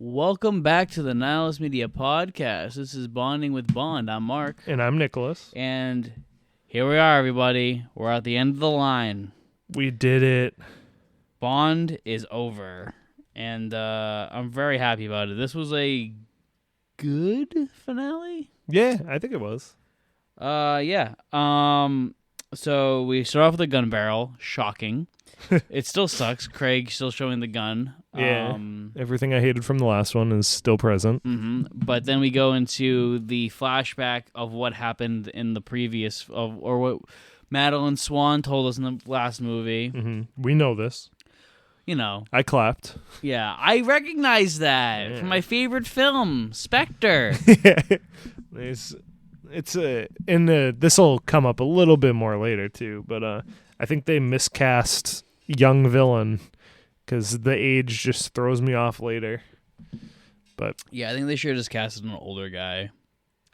Welcome back to the Nihilist Media Podcast. This is Bonding with Bond. I'm Mark. And I'm Nicholas. And here we are, everybody. We're at the end of the line. We did it. Bond is over. And I'm very happy about it. This was a good finale? Yeah, I think it was. Yeah. So we start off with a gun barrel. Shocking. It still sucks. Craig still showing the gun. Yeah. Everything I hated from the last one is still present. Mm-hmm. But then we go into the flashback of what happened in the previous, or what Madeline Swan told us in the last movie. Mm-hmm. We know this. You know. I clapped. Yeah, I recognize that from my favorite film, Spectre. This will come up a little bit more later too, but I think they miscast young villain because the age just throws me off later. But yeah, I think they should have just casted an older guy.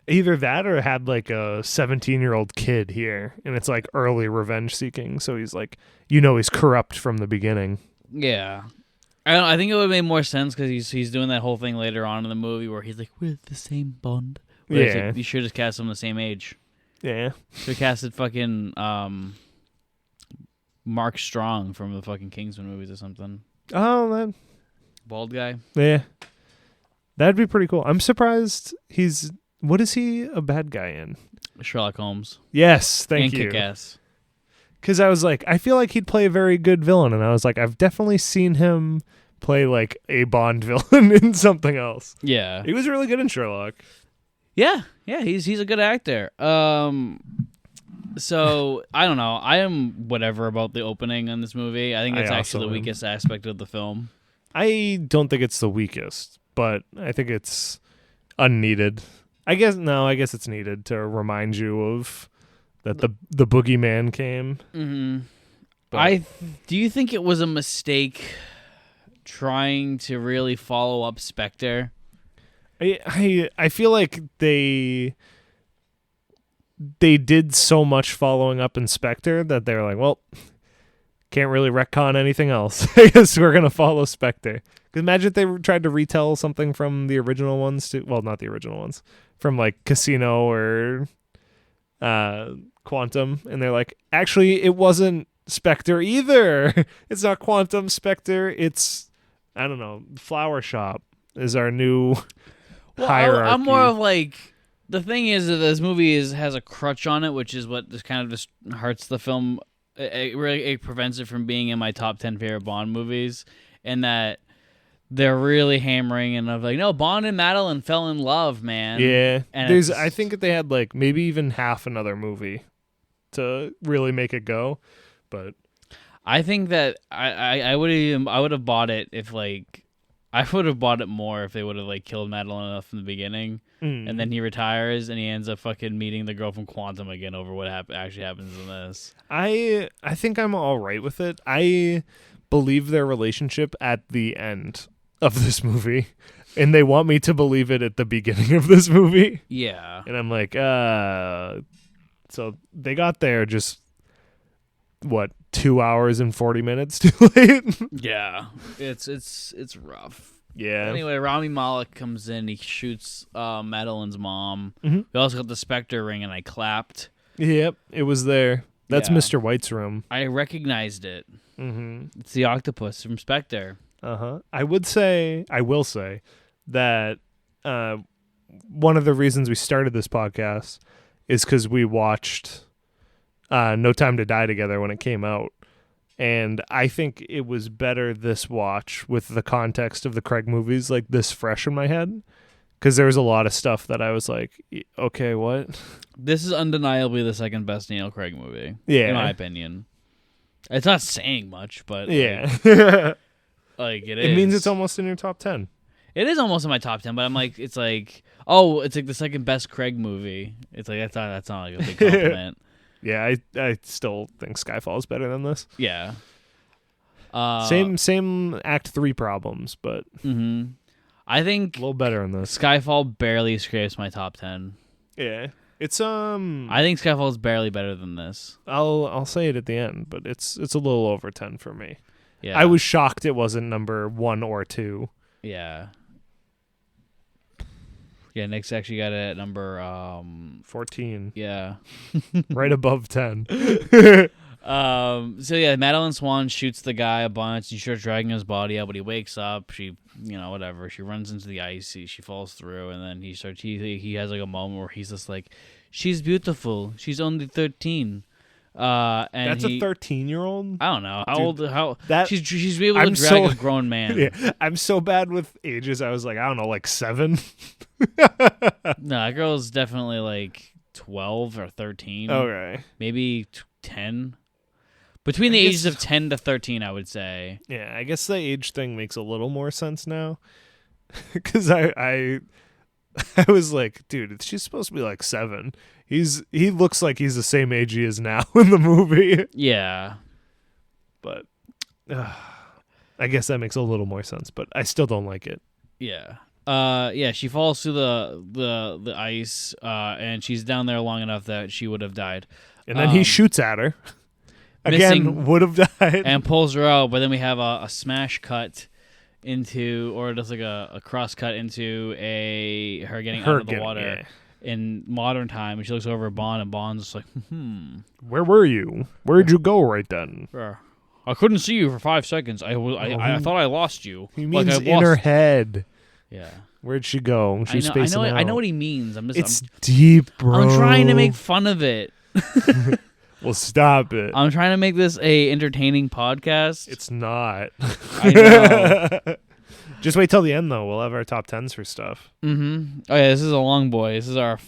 Either that or had like a 17-year-old kid here, and it's like early revenge seeking. So he's like, he's corrupt from the beginning. Yeah, I think it would have made more sense because he's doing that whole thing later on in the movie where he's like, we're the same Bond. Where Yeah, like, you should have just cast them the same age. Yeah, should have casted fucking Mark Strong from the fucking Kingsman movies or something. Oh, that bald guy. Yeah, that'd be pretty cool. I'm surprised what is he a bad guy in? Sherlock Holmes. Yes, thank you. you. Kick-ass. Because I was like, I feel like he'd play a very good villain, and I was like, I've definitely seen him play like a Bond villain in something else. Yeah, he was really good in Sherlock. Yeah, he's a good actor. So I don't know. I am whatever about the opening on this movie. I think it's actually the weakest aspect of the film. I don't think it's the weakest, but I think it's unneeded. I guess it's needed to remind you of that the boogeyman came. Mm-hmm. Do you think it was a mistake trying to really follow up Spectre? I feel like they did so much following up in Spectre that they're like, well, can't really retcon anything else. I guess we're gonna follow Spectre. Because imagine if they tried to retell something from the original ones too. Well, not the original ones, from like Casino or Quantum, and they're like, actually, it wasn't Spectre either. It's not Quantum Spectre. It's, I don't know, Flower Shop is our new hierarchy. I'm more of like, the thing is that this movie has a crutch on it, which is what just kind of just hurts the film. It prevents it from being in my top 10 favorite Bond movies, and that they're really hammering and of like, no, Bond and Madeline fell in love, man. Yeah, and I think that they had like maybe even half another movie to really make it go, but I think that I would have bought it if like I would have bought it more if they would have like killed Madeline enough from the beginning, and then he retires and he ends up fucking meeting the girl from Quantum again over what actually happens in this. I think I'm all right with it. I believe their relationship at the end of this movie, and they want me to believe it at the beginning of this movie. Yeah, and I'm like, so they got there just what, 2 hours and 40 minutes too late. Yeah, it's rough. Yeah. Anyway, Rami Malek comes in. He shoots Madeline's mom. Mm-hmm. We also got the Spectre ring, and I clapped. Yep, it was there. That's Mr. White's room. I recognized it. Mm-hmm. It's the octopus from Spectre. I will say that one of the reasons we started this podcast is because we watched No Time to Die together when it came out. And I think it was better this watch with the context of the Craig movies, like this fresh in my head. Because there was a lot of stuff that I was like, okay, what? This is undeniably the second best Daniel Craig movie. Yeah. In my opinion. It's not saying much, but yeah. Like it is. It means it's almost in your top 10. It is almost in my top 10, but I'm like, it's like the second best Craig movie. It's like, that's not like a big compliment. Yeah, I still think Skyfall is better than this. Yeah. Same Act 3 problems, but I think a little better in this. Skyfall barely scrapes my top 10. Yeah. It's I think Skyfall is barely better than this. I'll say it at the end, but it's a little over 10 for me. Yeah. I was shocked it wasn't number 1 or 2. Yeah. Yeah, Nick's actually got it at number 14. Yeah. Right above 10. So yeah, Madeline Swan shoots the guy a bunch. She starts dragging his body out, but he wakes up. She, whatever. She runs into the ice. She falls through, and then he has like a moment where he's just like, "She's beautiful. She's only 13." And that's a 13-year-old. I don't know how Dude, old. How that she's able to drag a grown man. Yeah, I'm so bad with ages. I was like, I don't know, like 7. No, that girl's definitely like 12 or 13. Okay, maybe 10. Between the ages of 10 to 13, I would say. Yeah, I guess the age thing makes a little more sense now. Because I was like, dude, she's supposed to be like 7. He looks like he's the same age he is now in the movie. Yeah. But I guess that makes a little more sense, but I still don't like it. Yeah. Yeah, she falls through the ice, and she's down there long enough that she would have died. And then he shoots at her. Again, would have died. And pulls her out, but then we have a smash cut into, or just like a cross cut into her getting out of the water. Yeah. In modern time, and she looks over at Bond, and Bond's just like, Where were you? Where'd you go right then? I couldn't see you for 5 seconds. I thought I lost you. He means in her head. Yeah. Where'd she go? She's spacing out. I know what he means. It's deep, bro. I'm trying to make fun of it. Well, stop it. I'm trying to make this a entertaining podcast. It's not. I know. Just wait till the end, though. We'll have our top 10s for stuff. Mm-hmm. Oh, yeah, this is a long boy. This is our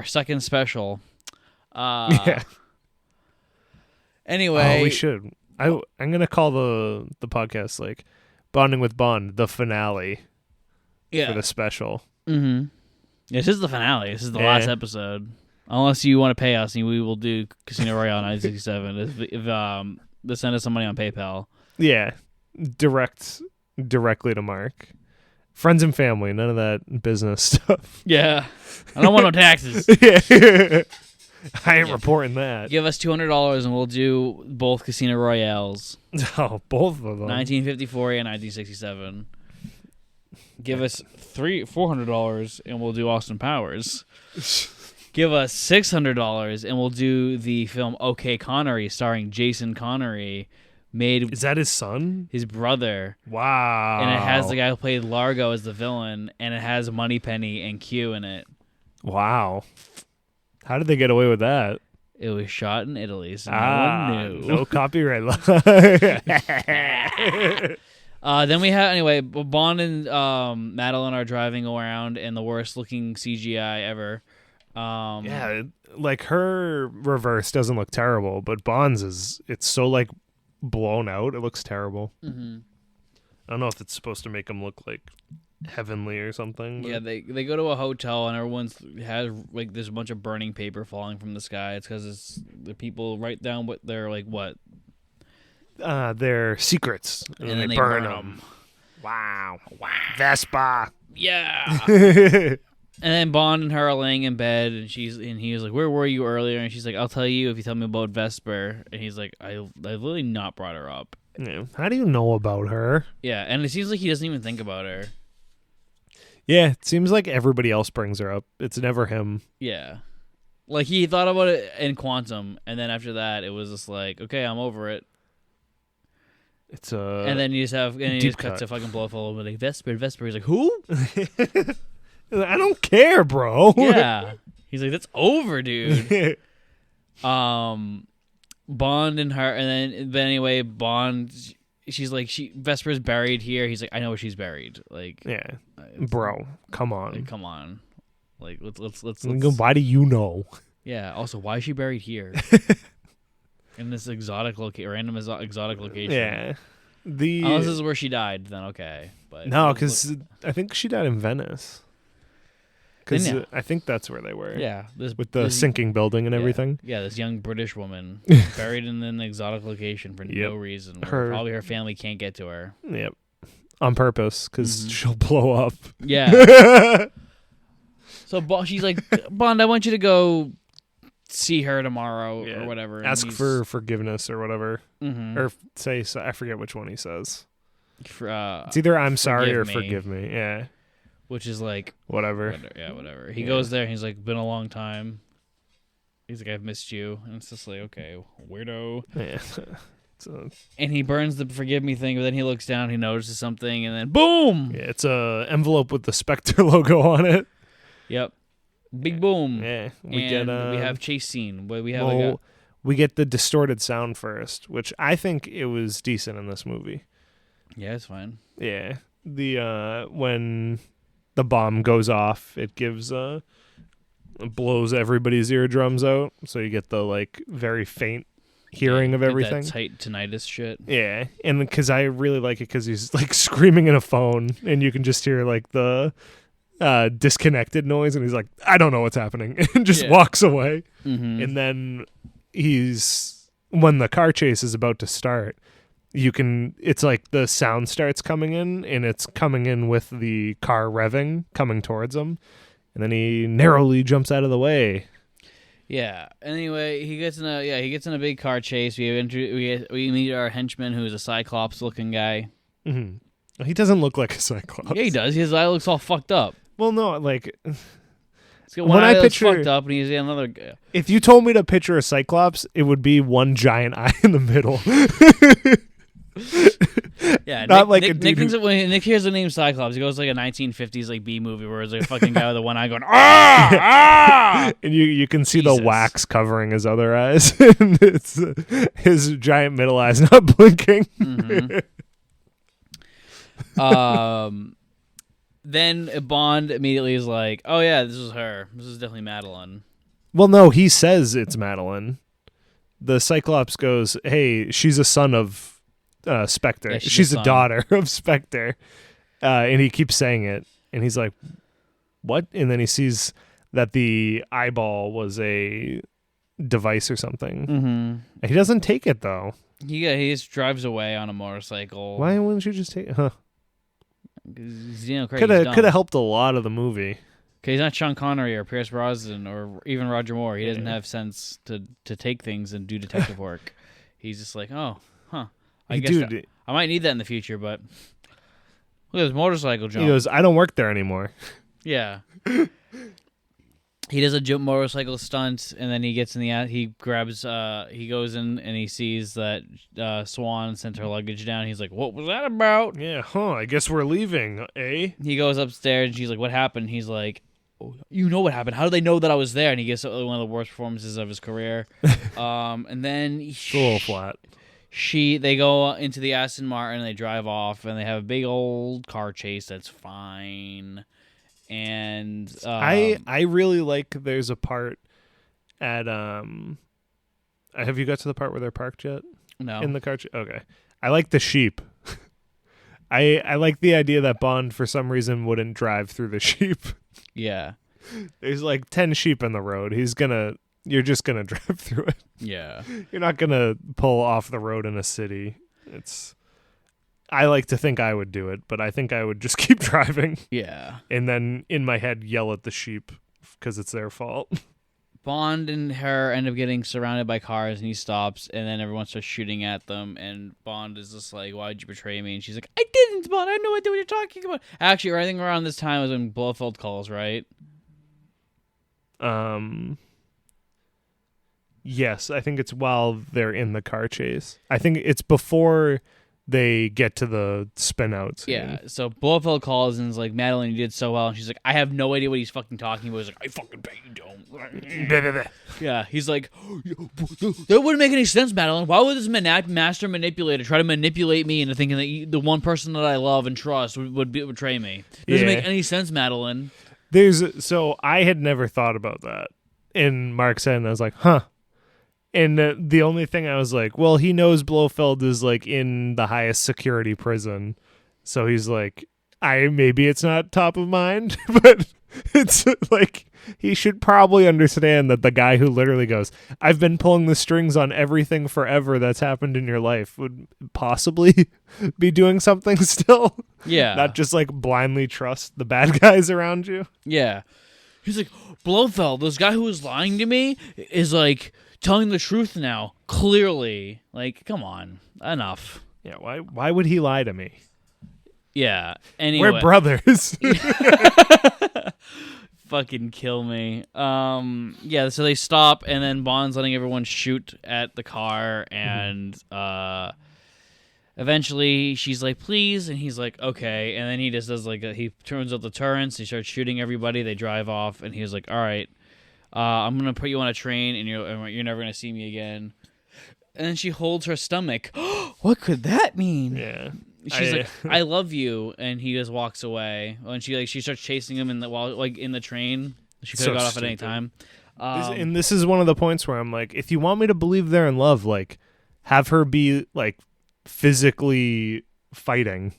second special. Yeah. Anyway. We should. I'm going to call the podcast, like, Bonding with Bond, the finale. Yeah. For the special. Mm-hmm. This is the finale. This is the last episode. Unless you want to pay us, and we will do Casino Royale 1967. If send us some money on PayPal. Yeah. Directly to Mark. Friends and family, none of that business stuff. Yeah. I don't want no taxes. Yeah. I ain't reporting that. Give us $200 and we'll do both Casino Royales. Oh, both of them. 1954 and 1967. Give us $400 and we'll do Austin Powers. Give us $600 and we'll do the film OK Connery starring Jason Connery. Is that his son? His brother. Wow. And it has the guy who played Largo as the villain, and it has Moneypenny and Q in it. Wow. How did they get away with that? It was shot in Italy, so no one knew. No copyright law. Then we have, anyway, Bond and Madeline are driving around in the worst looking CGI ever. Yeah, like her reverse doesn't look terrible, but Bond's it's so like blown out. It looks terrible. Mm-hmm. I don't know if it's supposed to make him look like heavenly or something. Yeah, they go to a hotel and everyone's has like there's a bunch of burning paper falling from the sky. It's because the people write down what they're like their secrets and then they burn them. Wow. Vespa. Yeah. And then Bond and her are laying in bed, and he was like, "Where were you earlier?" And she's like, "I'll tell you if you tell me about Vesper." And he's like, "I've really not brought her up." Yeah. How do you know about her? Yeah, and it seems like he doesn't even think about her. Yeah, it seems like everybody else brings her up. It's never him. Yeah, like he thought about it in Quantum, and then after that, it was just like, "Okay, I'm over it." It's a and then you just cut to fucking Blofeld with like Vesper. He's like, "Who?" I don't care, bro. Yeah. He's like, that's over, dude. Bond and her, and then anyway, Bond, she's like, Vesper's buried here. He's like, I know where she's buried. Like, yeah, bro, come on. Like, come on. Like, let's. Why do you know? Yeah. Also, why is she buried here? In this random exotic location. Yeah. Unless this is where she died, then okay. But no, because I think she died in Venice. Because I think that's where they were. Yeah. With the sinking building and everything. Yeah, this young British woman buried in an exotic location for no reason. Probably her family can't get to her. Yep. On purpose, because she'll blow up. Yeah. So she's like, Bond, I want you to go see her tomorrow or whatever. And ask for forgiveness or whatever. Mm-hmm. Or say, I forget which one he says. It's either I'm sorry or forgive me. Yeah. which is like whatever. Whatever. He goes there and he's like, been a long time. He's like, I've missed you. And it's just like, okay, weirdo. Yeah. And he burns the forgive me thing, but then he looks down, he notices something, and then boom! Yeah, it's a envelope with the Spectre logo on it. Yep. Big boom. Yeah. We have chase scene. We get the distorted sound first, which I think it was decent in this movie. Yeah, it's fine. Yeah. The when the bomb goes off, it gives blows everybody's eardrums out, so you get the like very faint hearing of everything. That tight tinnitus shit. Yeah, and because I really like it because he's like screaming in a phone, and you can just hear like the disconnected noise, and he's like, I don't know what's happening, and just walks away. Mm-hmm. And then when the car chase is about to start, it's like the sound starts coming in, and it's coming in with the car revving coming towards him, and then he narrowly jumps out of the way. Yeah. Anyway, he gets in a big car chase. We meet our henchman, who's a Cyclops looking guy. Mm-hmm. He doesn't look like a Cyclops. Yeah, he does. His eye looks all fucked up. Well, no, like he's got one eye that's fucked up, and he's got another guy. If you told me to picture a Cyclops, it would be one giant eye in the middle. Yeah, not Nick hears the name Cyclops. He goes like a 1950s like B movie where it's like a fucking guy with a one eye going ah, and you can see Jesus. the wax covering his other eyes, and it's his giant middle eye's not blinking. Mm-hmm. Then Bond immediately is like, "Oh yeah, this is her. This is definitely Madeline." Well, no, he says it's Madeline. The Cyclops goes, "Hey, she's a son of." Spectre. Yeah, she's a daughter of Spectre. And he keeps saying it. And he's like, what? And then he sees that the eyeball was a device or something. Mm-hmm. He doesn't take it, though. He just drives away on a motorcycle. Why wouldn't you just take it? Huh. Could have helped a lot of the movie. He's not Sean Connery or Pierce Brosnan or even Roger Moore. He doesn't have sense to take things and do detective work. He's just like, oh, huh. I might need that in the future, but look at this motorcycle jump. He goes, I don't work there anymore. Yeah. He does a motorcycle stunt, and then he gets in he goes in and he sees that Swan sent her luggage down. He's like, what was that about? Yeah, I guess we're leaving, eh? He goes upstairs, and she's like, what happened? He's like, oh, you know what happened. How do they know that I was there? And he gets one of the worst performances of his career. And then... It's a little flat. They go into the Aston Martin, and they drive off, and they have a big old car chase that's fine. And I really like there's a part at have you got to the part where they're parked yet? No. In the car okay. I like the sheep. I like the idea that Bond for some reason wouldn't drive through the sheep. Yeah. There's like 10 sheep in the road. You're just gonna drive through it. Yeah. You're not gonna pull off the road in a city. I like to think I would do it, but I think I would just keep driving. Yeah. And then in my head yell at the sheep because it's their fault. Bond and her end up getting surrounded by cars, and he stops, and then everyone starts shooting at them, and Bond is just like, why'd you betray me? And she's like, I didn't, Bond. I have no idea what you're talking about. Actually, I think around this time was when Blofeld calls, right? Yes, I think it's while they're in the car chase. I think it's before they get to the spin out scene. Yeah, so Blofeld calls and is like, Madeline, you did so well. And she's like, I have no idea what he's fucking talking about. He's like, I fucking bet you don't. Yeah, he's like, that wouldn't make any sense, Madeline. Why would this master manipulator try to manipulate me into thinking that the one person that I love and trust would betray me? Doesn't make any sense, Madeline. So I had never thought about that. And Mark said, and I was like, huh. And the only thing I was like, well, he knows Blofeld is like in the highest security prison. So he's like, maybe it's not top of mind, but it's like he should probably understand that the guy who literally goes, I've been pulling the strings on everything forever that's happened in your life would possibly be doing something still. Yeah. Not just like blindly trust the bad guys around you. Yeah. He's like, Blofeld, this guy who was lying to me is like telling the truth now, clearly. Like, come on, enough. Yeah, why would he lie to me? Yeah. Anyway. We're brothers. Fucking kill me. Yeah, so they stop, and then Bond's letting everyone shoot at the car, and eventually she's like, please, and he's like, okay, and then he just does he turns up the turrets, he starts shooting everybody, they drive off, and he's like, all right, I'm gonna put you on a train, and you're never gonna see me again. And then she holds her stomach. What could that mean? Yeah. She's like, I love you, and he just walks away. And she starts chasing him in the train. She could have got off at any time. And this is one of the points where I'm like, if you want me to believe they're in love, like, have her be like physically fighting.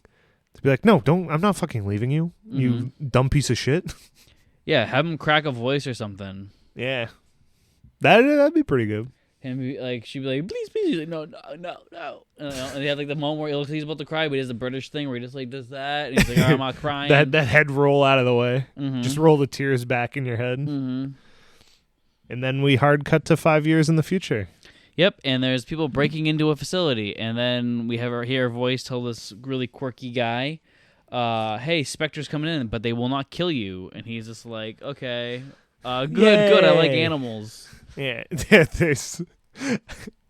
To be like, no, I'm not fucking leaving you, you dumb piece of shit. Yeah, have him crack a voice or something. Yeah, that'd be pretty good. And she'd be like, please, please. He's like, no. And they have the moment where he looks like he's about to cry, but he does the British thing where he just does that. And he's like, all right, I'm not crying. that head roll out of the way. Mm-hmm. Just roll the tears back in your head. Mm-hmm. And then we hard cut to 5 years in the future. Yep, and there's people breaking into a facility. And then we hear a voice tell this really quirky guy, hey, Spectre's coming in, but they will not kill you. And he's just like, okay, good, I like animals. Yeah,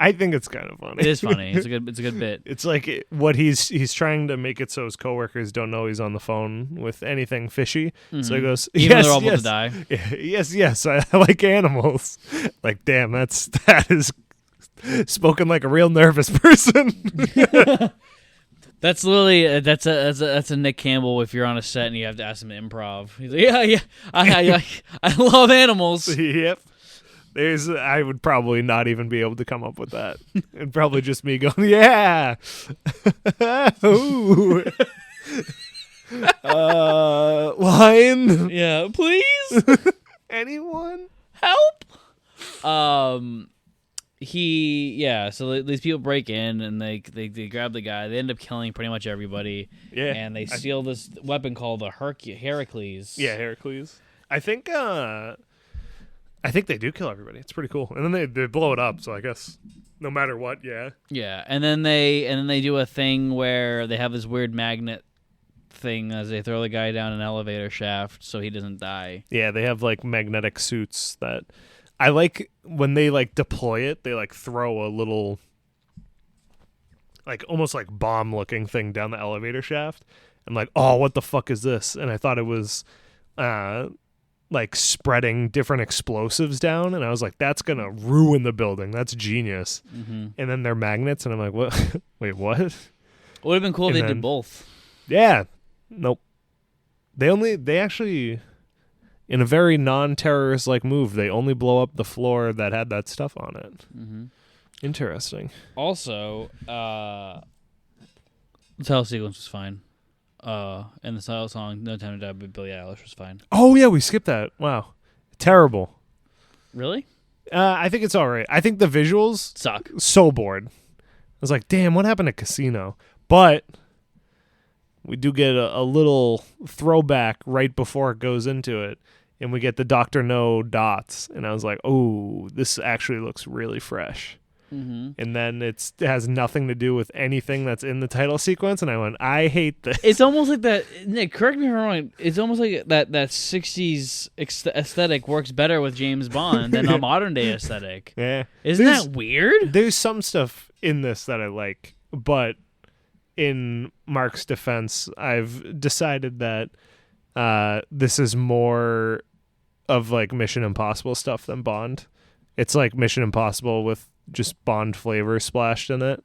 I think it's kind of funny. It is funny. It's a good bit. It's like what he's trying to make it so his coworkers don't know he's on the phone with anything fishy. Mm-hmm. So he goes, even though they're all about to die. Yes, I like animals. Like, damn, that is spoken like a real nervous person. That's literally that's a Nick Campbell if you're on a set and you have to ask him to improv. He's like, I love animals. Yep. I would probably not even be able to come up with that. It'd probably just me going, yeah. Ooh. Line. Yeah, please. Anyone? Help. So these people break in and they grab the guy. They end up killing pretty much everybody. Yeah. And they steal this weapon called the Heracles. Yeah, Heracles. I think they do kill everybody. It's pretty cool. And then they blow it up, so I guess no matter what, yeah. Yeah, and then they do a thing where they have this weird magnet thing as they throw the guy down an elevator shaft so he doesn't die. Yeah, they have like magnetic suits that I like when they like deploy it, they like throw a little like almost like bomb looking thing down the elevator shaft. I'm like, "Oh, what the fuck is this?" And I thought it was like spreading different explosives down, and I was like, that's gonna ruin the building. That's genius. Mm-hmm. And then they're magnets, and I'm like, what? Wait, what? It would have been cool if they did both. Yeah. Nope. They actually, in a very non-terrorist like move, they only blow up the floor that had that stuff on it. Mm-hmm. Interesting. Also, the title sequence was fine. And the title song "No Time to Die" by Billie Eilish was fine. Oh yeah, we skipped that. Wow, terrible. Really? I think it's all right. I think the visuals suck. So bored. I was like, damn, what happened to Casino? But we do get a little throwback right before it goes into it, and we get the Dr. No dots, and I was like, oh, this actually looks really fresh. Mm-hmm. And then it has nothing to do with anything that's in the title sequence, and I went, I hate this. It's almost like that, Nick, correct me if I'm wrong, it's almost like that 60s aesthetic works better with James Bond than a modern day aesthetic. Yeah. Isn't that weird? There's some stuff in this that I like, but in Mark's defense, I've decided that this is more of like Mission Impossible stuff than Bond. It's like Mission Impossible with just Bond flavor splashed in it,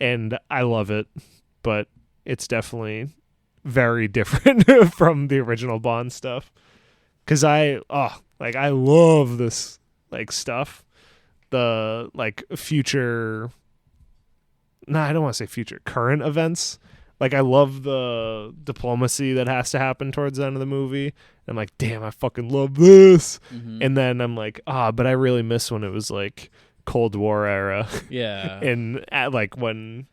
and I love it, but it's definitely very different from the original Bond stuff. Because I love this like stuff, the like future. No, I don't want to say future, current events. Like, I love the diplomacy that has to happen towards the end of the movie. I'm like, damn, I fucking love this. Mm-hmm. And then I'm like, but I really miss when it was like Cold War era. Yeah. And like when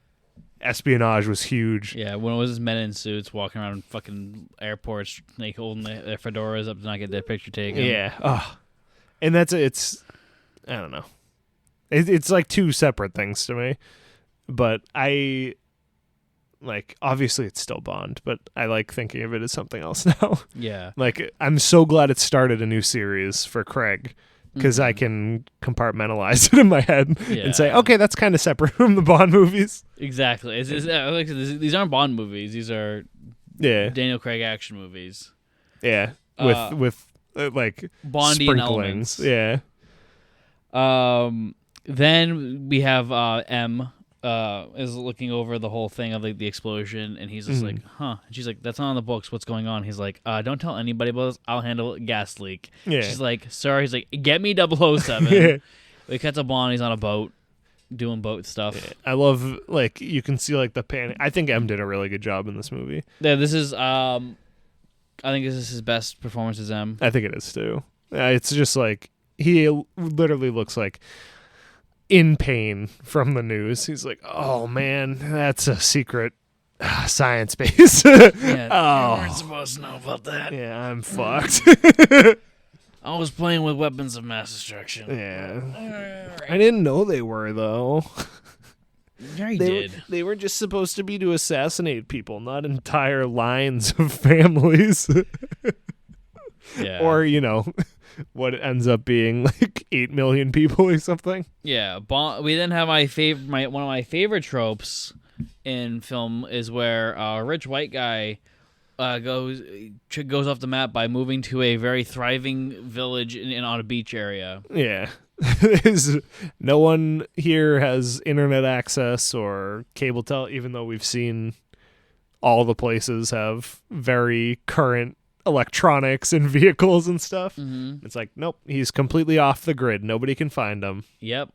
espionage was huge. Yeah, when it was men in suits walking around fucking airports, like holding their fedoras up to not get their picture taken. Yeah. And it's I don't know. It's like two separate things to me. But like, obviously it's still Bond, but I like thinking of it as something else now. Yeah. Like, I'm so glad it started a new series for Craig, because I can compartmentalize it in my head and say, okay, that's kind of separate from the Bond movies. Exactly. Like, these aren't Bond movies. These are Daniel Craig action movies. Yeah, with like Bondian sprinklings. elements. Yeah. Then we have M is looking over the whole thing of like the explosion, and he's just like, huh. And she's like, that's not on the books. What's going on? He's like, don't tell anybody about this. I'll handle a gas leak. Yeah. She's like, sorry. He's like, get me 007. Yeah. We catch a Bond. He's on a boat doing boat stuff. Yeah. I love, like, you can see like the panic. I think M did a really good job in this movie. Yeah, this is I think this is his best performance as M. I think it is too. It's just like he literally looks like in pain from the news. He's like, oh man, that's a secret science base. Yeah, you weren't supposed to know about that. Yeah, I'm fucked. I was playing with weapons of mass destruction. Yeah. I didn't know they were, though. Yeah, you did. They were just supposed to be to assassinate people, not entire lines of families. Yeah. Or, you know, what ends up being like 8 million people or something. Yeah. We then have one of my favorite tropes in film is where a rich white guy goes off the map by moving to a very thriving village on a beach area. Yeah. No one here has internet access or cable even though we've seen all the places have very current electronics and vehicles and stuff. Mm-hmm. It's like, nope, he's completely off the grid. Nobody can find him. Yep.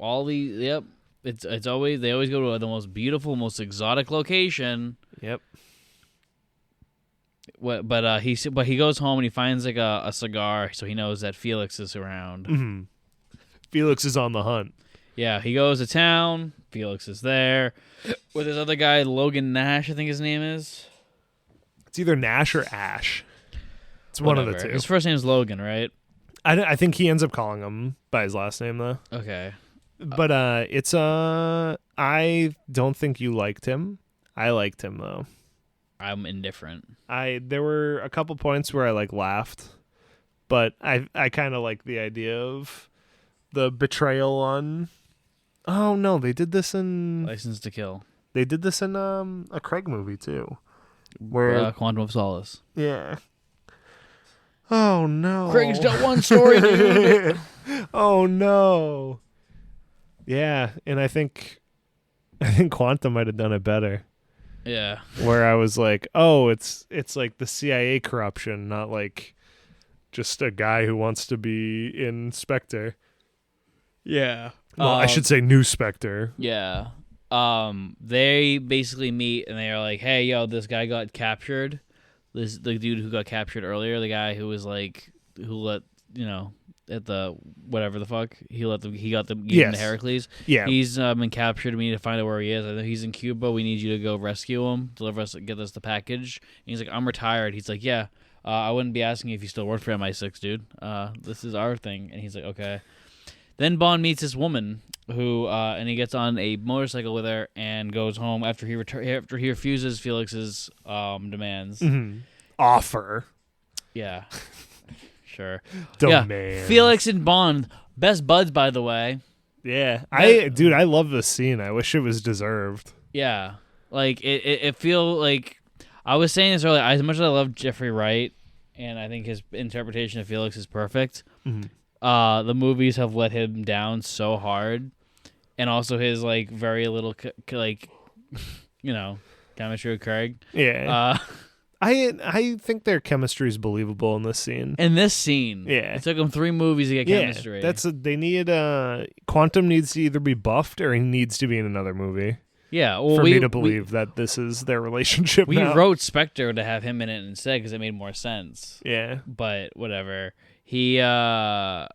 It's always, they always go to the most beautiful, most exotic location. Yep. But he goes home and he finds like a cigar, so he knows that Felix is around. Mm-hmm. Felix is on the hunt. Yeah, he goes to town. Felix is there with this other guy, Logan Nash, I think his name is. It's either Nash or Ash. It's one of the two. His first name is Logan, right? I think he ends up calling him by his last name though. Okay. But it's I don't think you liked him. I liked him though. I'm indifferent. There were a couple points where I like laughed, but I kind of like the idea of the betrayal on. Oh no, they did this in License to Kill. They did this in a Craig movie too, where Quantum of Solace. Yeah. Oh no. Craig's got one story, dude. Oh no. Yeah, and I think Quantum might have done it better. Yeah. Where I was like, oh, it's like the CIA corruption, not like just a guy who wants to be in Spectre. Yeah. Well, I should say New Spectre. Yeah. They basically meet and they are like, hey, yo, this guy got captured. The dude who got captured earlier, the guy who was like, who let, you know, at the whatever the fuck, he got them to Heracles. Yeah. He's been captured. We need to find out where he is. I know he's in Cuba. We need you to go rescue him, get us the package. And he's like, I'm retired. He's like, yeah, I wouldn't be asking if you still work for MI6, dude. This is our thing. And he's like, okay. Then Bond meets this woman who, and he gets on a motorcycle with her and goes home after he refuses Felix's demands. Mm-hmm. Offer. Yeah. Sure. Demand. Yeah. Felix and Bond, best buds, by the way. Yeah. I love this scene. I wish it was deserved. Yeah. Like, it feel like, I was saying this earlier, as much as I love Jeffrey Wright, and I think his interpretation of Felix is perfect, the movies have let him down so hard. And also his, like, very little, like, you know, chemistry with Craig. Yeah. I think their chemistry is believable in this scene. In this scene, yeah, it took them 3 movies to get chemistry. They need Quantum needs to either be buffed or he needs to be in another movie. Yeah, well, for me to believe that this is their relationship. We wrote Spectre to have him in it instead because it made more sense. Yeah, but whatever. Me and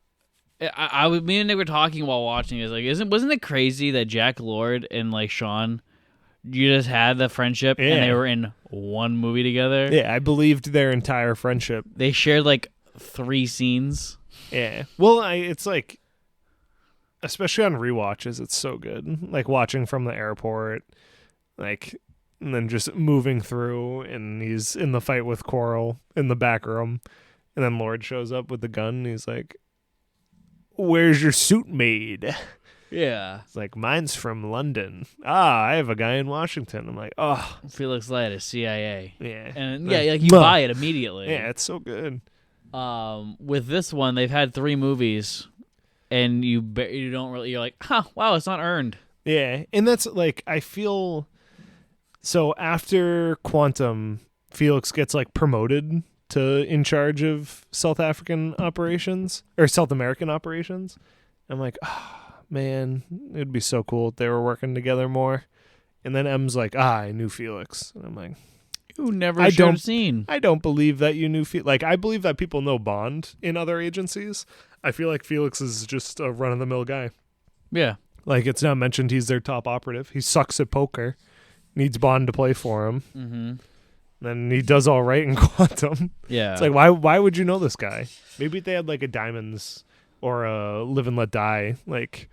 Nick were talking while watching. It was like, wasn't it crazy that Jack Lord and like Sean, you just had the friendship and they were in one movie together? Yeah, I believed their entire friendship. They shared like 3 scenes. Yeah. Well, it's like, especially on rewatches, it's so good. Like watching from the airport, like and then just moving through, and he's in the fight with Coral in the back room, and then Lord shows up with the gun, and he's like, "Where's your suit made?" Yeah. It's like, "Mine's from London." I have a guy in Washington. I'm like, oh. Felix Leiter is CIA. Yeah. And like you buy it immediately. Yeah, it's so good. With this one, they've had 3 movies, and you don't really. You're like, wow, it's not earned. Yeah, and that's like, I feel. So after Quantum, Felix gets like promoted to in charge of South American operations. I'm like, man, it'd be so cool if they were working together more. And then M's like, I knew Felix. And I'm like, you never should have seen. I don't believe that you knew Felix. Like, I believe that people know Bond in other agencies. I feel like Felix is just a run-of-the-mill guy. Yeah. Like, it's not mentioned he's their top operative. He sucks at poker. Needs Bond to play for him. Mm-hmm. Then he does all right in Quantum. Yeah. It's like, why would you know this guy? Maybe they had like a Diamonds or a Live and Let Die like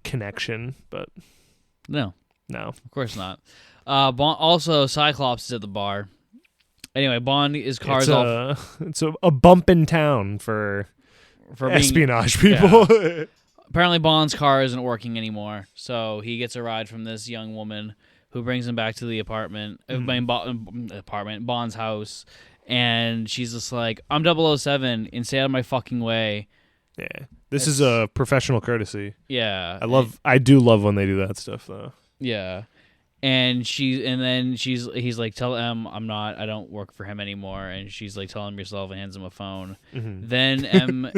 connection, but no, of course not. Bond, also, Cyclops is at the bar. Anyway, Bond is cars off. It's a bump in town for espionage people. Yeah. Apparently, Bond's car isn't working anymore, so he gets a ride from this young woman who brings him back to the apartment, Bond's house, and she's just like, "I'm 007, and stay out of my fucking way." Yeah, this is a professional courtesy. Yeah, I do love when they do that stuff, though. Yeah, and he's like, "Tell M I don't work for him anymore," and she's like, "Tell him yourself," and hands him a phone. Mm-hmm. Then M.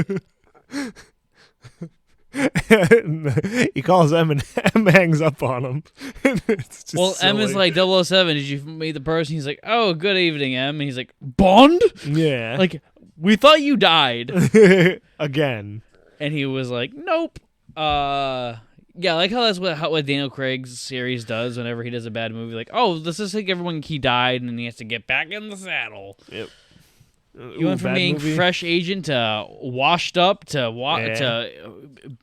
He calls M and M hangs up on him. It's just well, silly. M is like, 007, did you meet the person? He's like, "Oh, good evening, M." And he's like, "Bond?" Yeah. Like, we thought you died. Again. And he was like, "Nope." Yeah, I like how that's what Daniel Craig's series does whenever he does a bad movie. Like, oh, let's just think everyone he died and then he has to get back in the saddle. Yep. You went from being fresh agent to washed up to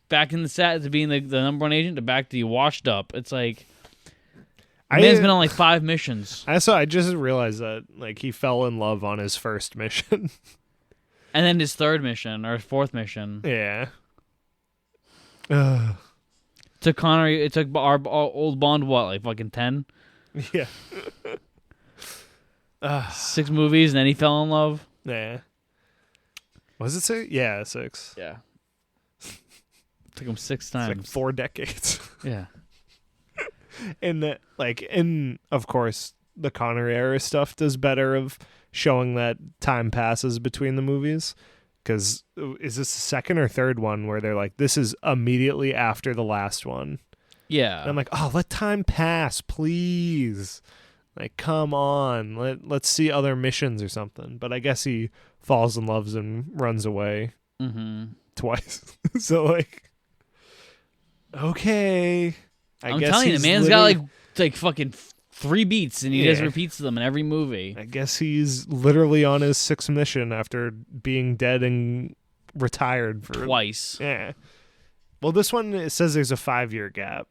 back in the set to being the number 1 agent to back to you washed up. It's like man's been on like 5 missions. I just realized that like he fell in love on his first mission, and then his 3rd mission or 4th mission. Yeah. Took Connery. It took our old Bond what, like fucking 10? Yeah. 6 movies and then he fell in love. Yeah. Was it 6? Yeah, 6. Yeah. Took him 6 times. It's like 4 decades. Yeah. And of course, the Connery era stuff does better of showing that time passes between the movies. Because is this the 2nd or 3rd one where they're like, this is immediately after the last one? Yeah. And I'm like, oh, let time pass, please. Like, come on, let's see other missions or something. But I guess he falls in love and runs away twice. So, like, okay. I'm telling you, the man's got like fucking 3 beats, and he just repeats them in every movie. I guess he's literally on his 6th mission after being dead and retired for twice. Yeah. Well, this one, it says there's a 5-year gap,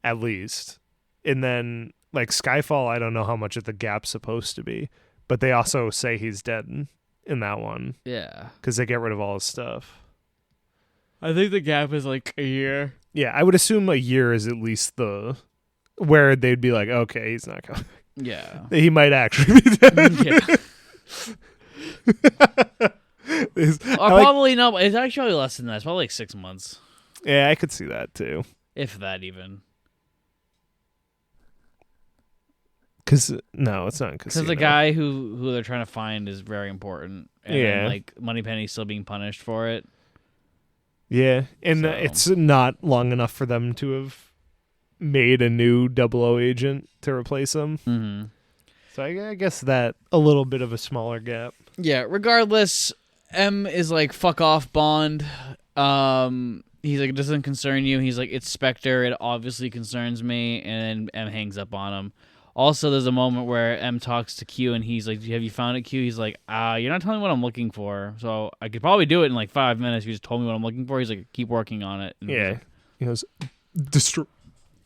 at least, and then. Like, Skyfall, I don't know how much of the gap's supposed to be, but they also say he's dead in that one. Yeah. Because they get rid of all his stuff. I think the gap is like a year. Yeah, I would assume a year is at least where they'd be like, okay, he's not coming. Yeah. He might actually be dead. Yeah. Probably not. It's actually less than that. It's probably like 6 months. Yeah, I could see that too. If that even. No, it's not because the guy who they're trying to find is very important. And then, like, Moneypenny's still being punished for it. Yeah, and it's not long enough for them to have made a new 00 agent to replace him. Mm-hmm. So I guess that a little bit of a smaller gap. Yeah, regardless, M is like, fuck off, Bond. He's like, it doesn't concern you. He's like, it's Spectre. It obviously concerns me. And then M hangs up on him. Also, there's a moment where M talks to Q, and he's like, have you found it, Q? He's like, you're not telling me what I'm looking for. So I could probably do it in like 5 minutes if you just told me what I'm looking for. He's like, keep working on it. And yeah. He goes, destroy.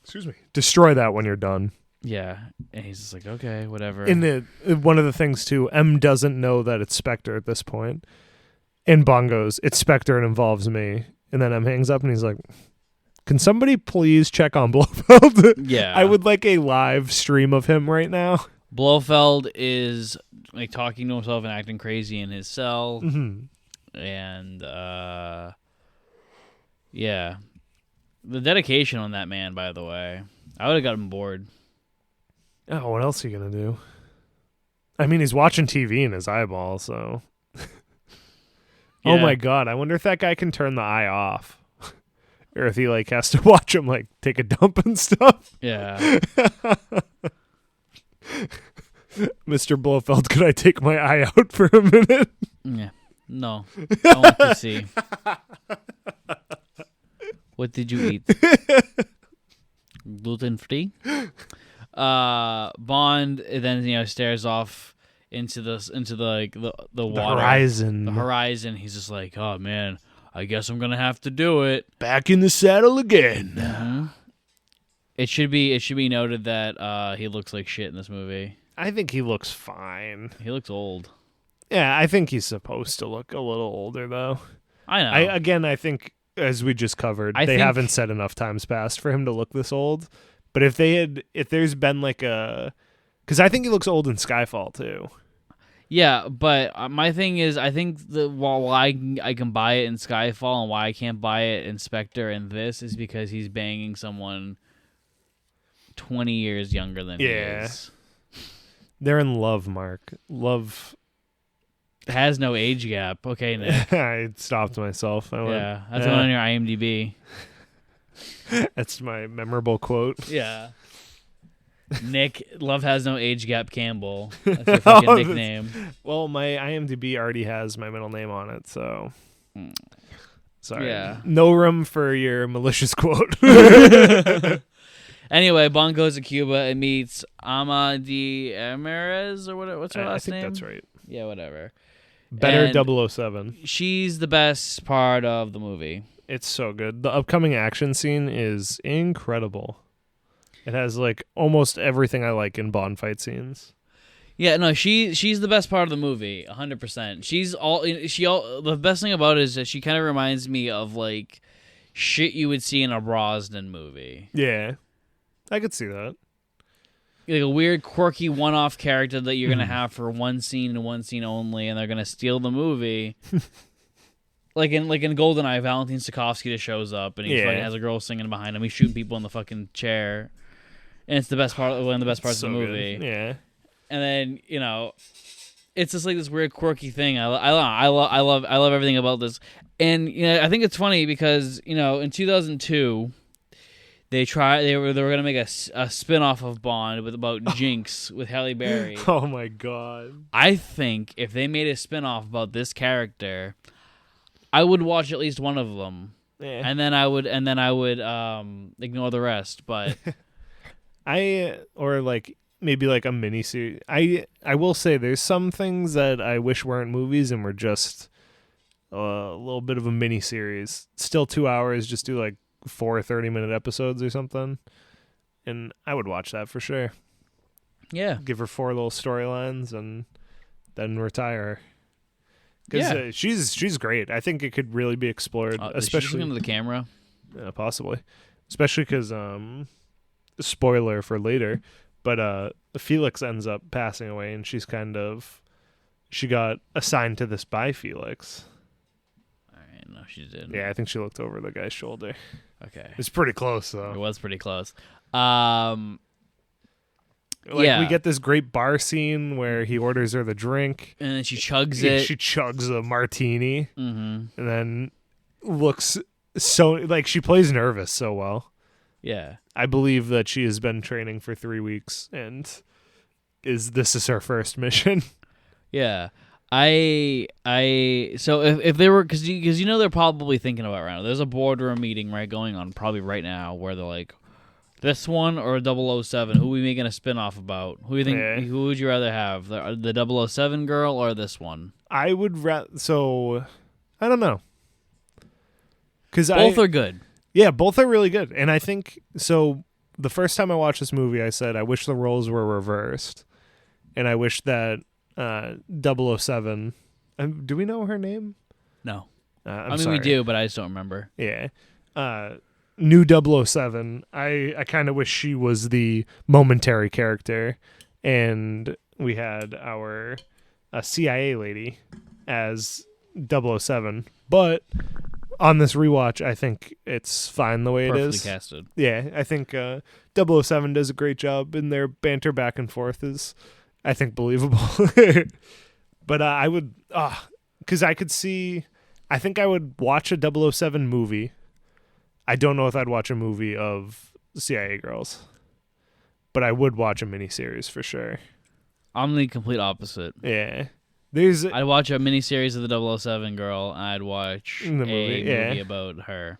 excuse me, destroy that when you're done. Yeah, and he's just like, okay, whatever. And one of the things too, M doesn't know that it's Spectre at this point. And Bond goes, it's Spectre, it involves me. And then M hangs up and he's like, can somebody please check on Blofeld? Yeah. I would like a live stream of him right now. Blofeld is like talking to himself and acting crazy in his cell. Mm-hmm. And yeah. The dedication on that man, by the way. I would have gotten bored. Oh, what else are you going to do? I mean, he's watching TV in his eyeball, so. Yeah. Oh my God. I wonder if that guy can turn the eye off. Or if he like has to watch him like take a dump and stuff. Yeah. Mr. Blofeld, could I take my eye out for a minute? Yeah. No. I want to see. What did you eat? Gluten free? Bond then stares off into the water. Horizon. The horizon. He's just like, oh man, I guess I'm gonna have to do it. Back in the saddle again. Mm-hmm. It should be noted that he looks like shit in this movie. I think he looks fine. He looks old. Yeah, I think he's supposed to look a little older though. I know. I think as we just covered, they haven't said enough times past for him to look this old. But if there's been like because I think he looks old in Skyfall too. Yeah, but my thing is, I think why I can buy it in Skyfall and why I can't buy it in Spectre and this is because he's banging someone 20 years younger than he is. They're in love, Mark. Love has no age gap. Okay, Nick. I stopped myself. That's on your IMDb. That's my memorable quote. Yeah. Nick, love has no age gap Campbell. That's your fucking nickname. Well, my IMDb already has my middle name on it, so sorry. Yeah. No room for your malicious quote. Anyway, Bond goes to Cuba and meets Ama de Ramirez or what's her last name? I think that's right. Yeah, whatever. Better And 007. She's the best part of the movie. It's so good. The upcoming action scene is incredible. It has like almost everything I like in Bond fight scenes. Yeah, no, she's the best part of the movie, 100%. The best thing about it is that she kind of reminds me of like shit you would see in a Brosnan movie. Yeah, I could see that. Like a weird, quirky, one-off character that you're gonna have for one scene and one scene only, and they're gonna steal the movie. Like in GoldenEye, Valentin Stokowski just shows up and he fucking has a girl singing behind him. He's shooting people in the fucking chair, and it's the best part. One of the best parts of the movie. Good. Yeah. And then it's just like this weird, quirky thing. I love everything about this. And I think it's funny because in 2002. They were gonna make a spin-off of Bond about Jinx with Halle Berry. Oh my God. I think if they made a spin-off about this character, I would watch at least one of them. Yeah. And then I would ignore the rest, but maybe like a mini series. I will say there's some things that I wish weren't movies and were just a little bit of a mini series. Still 2 hours, just do like 4 30-minute episodes or something, and I would watch that for sure. Yeah, give her 4 little storylines and then retire. Because she's great. I think it could really be explored, especially into the camera. Possibly, especially because spoiler for later, but Felix ends up passing away, and she got assigned to this by Felix. No, she didn't. Yeah, I think she looked over the guy's shoulder. Okay. It's pretty close, though. It was pretty close. We get this great bar scene where he orders her the drink. And then she chugs it. She chugs a martini. Mm-hmm. And then looks so... Like, she plays nervous so well. Yeah. I believe that she has been training for 3 weeks, and this is her first mission. Yeah. So if they were, because they're probably thinking about right now. There's a boardroom meeting going on probably right now where they're like, this one or 007, who are we making a spinoff about? Who do you think? Who would you rather have, the 007 girl or this one? I would so I don't know, because both are good. Yeah, both are really good, and I think so. the first time I watched this movie, I said, I wish the roles were reversed. And I wish that 007... do we know her name? No. I'm I mean, sorry. we do, but I just don't remember. Yeah. New 007, I kind of wish she was the momentary character. And we had our CIA lady as 007. But on this rewatch, I think it's fine the way it is. Perfectly casted. Yeah, I think 007 does a great job, and their banter back and forth is, I think, believable. But I would, because I could see, I think I would watch a 007 movie. I don't know if I'd watch a movie of CIA girls, but I would watch a miniseries for sure. I'm the complete opposite. Yeah. I'd watch a miniseries of the 007 girl, and I'd watch a movie about her.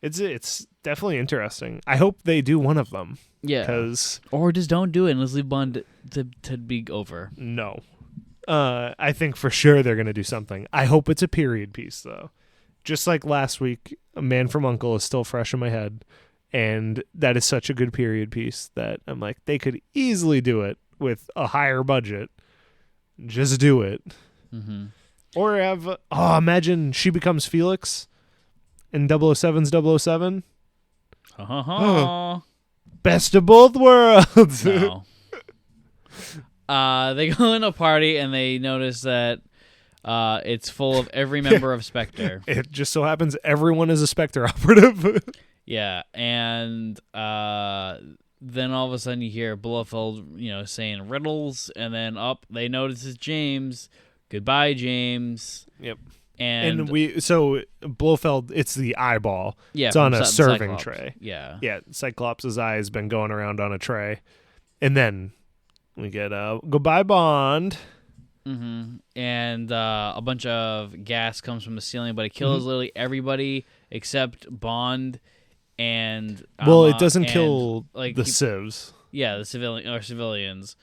It's definitely interesting. I hope they do one of them. Yeah. Or just don't do it and let's leave Bond to be over. No. I think for sure they're going to do something. I hope it's a period piece, though. Just like last week, A Man from U.N.C.L.E. is still fresh in my head. And that is such a good period piece that I'm like, they could easily do it with a higher budget. Just do it. Mm-hmm. Or have, imagine she becomes Felix and 007's 007. Best of both worlds. No. They go in a party and they notice that it's full of every member of Spectre. It just so happens everyone is a Spectre operative. Yeah, and then all of a sudden you hear Blofeld, saying riddles, and then they notice it's James. Goodbye, James. Yep. And so Blofeld, it's the eyeball. Yeah, it's on a serving Cyclops. tray. Yeah. Yeah, Cyclops' eye has been going around on a tray. And then we get goodbye, Bond. Mm-hmm. And a bunch of gas comes from the ceiling, but it kills literally everybody except Bond and it doesn't kill the civs. Yeah, the civilians.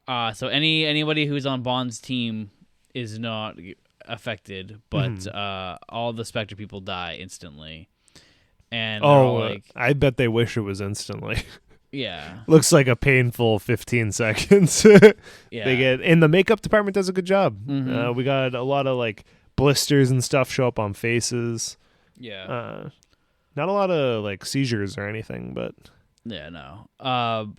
So anybody who's on Bond's team is not affected, but all the Spectre people die instantly. And I bet they wish it was instantly. Yeah. Looks like a painful 15 seconds. Yeah. They get, and the makeup department does a good job. Mm-hmm. We got a lot of blisters and stuff show up on faces. Yeah. Not a lot of seizures or anything, but yeah, no.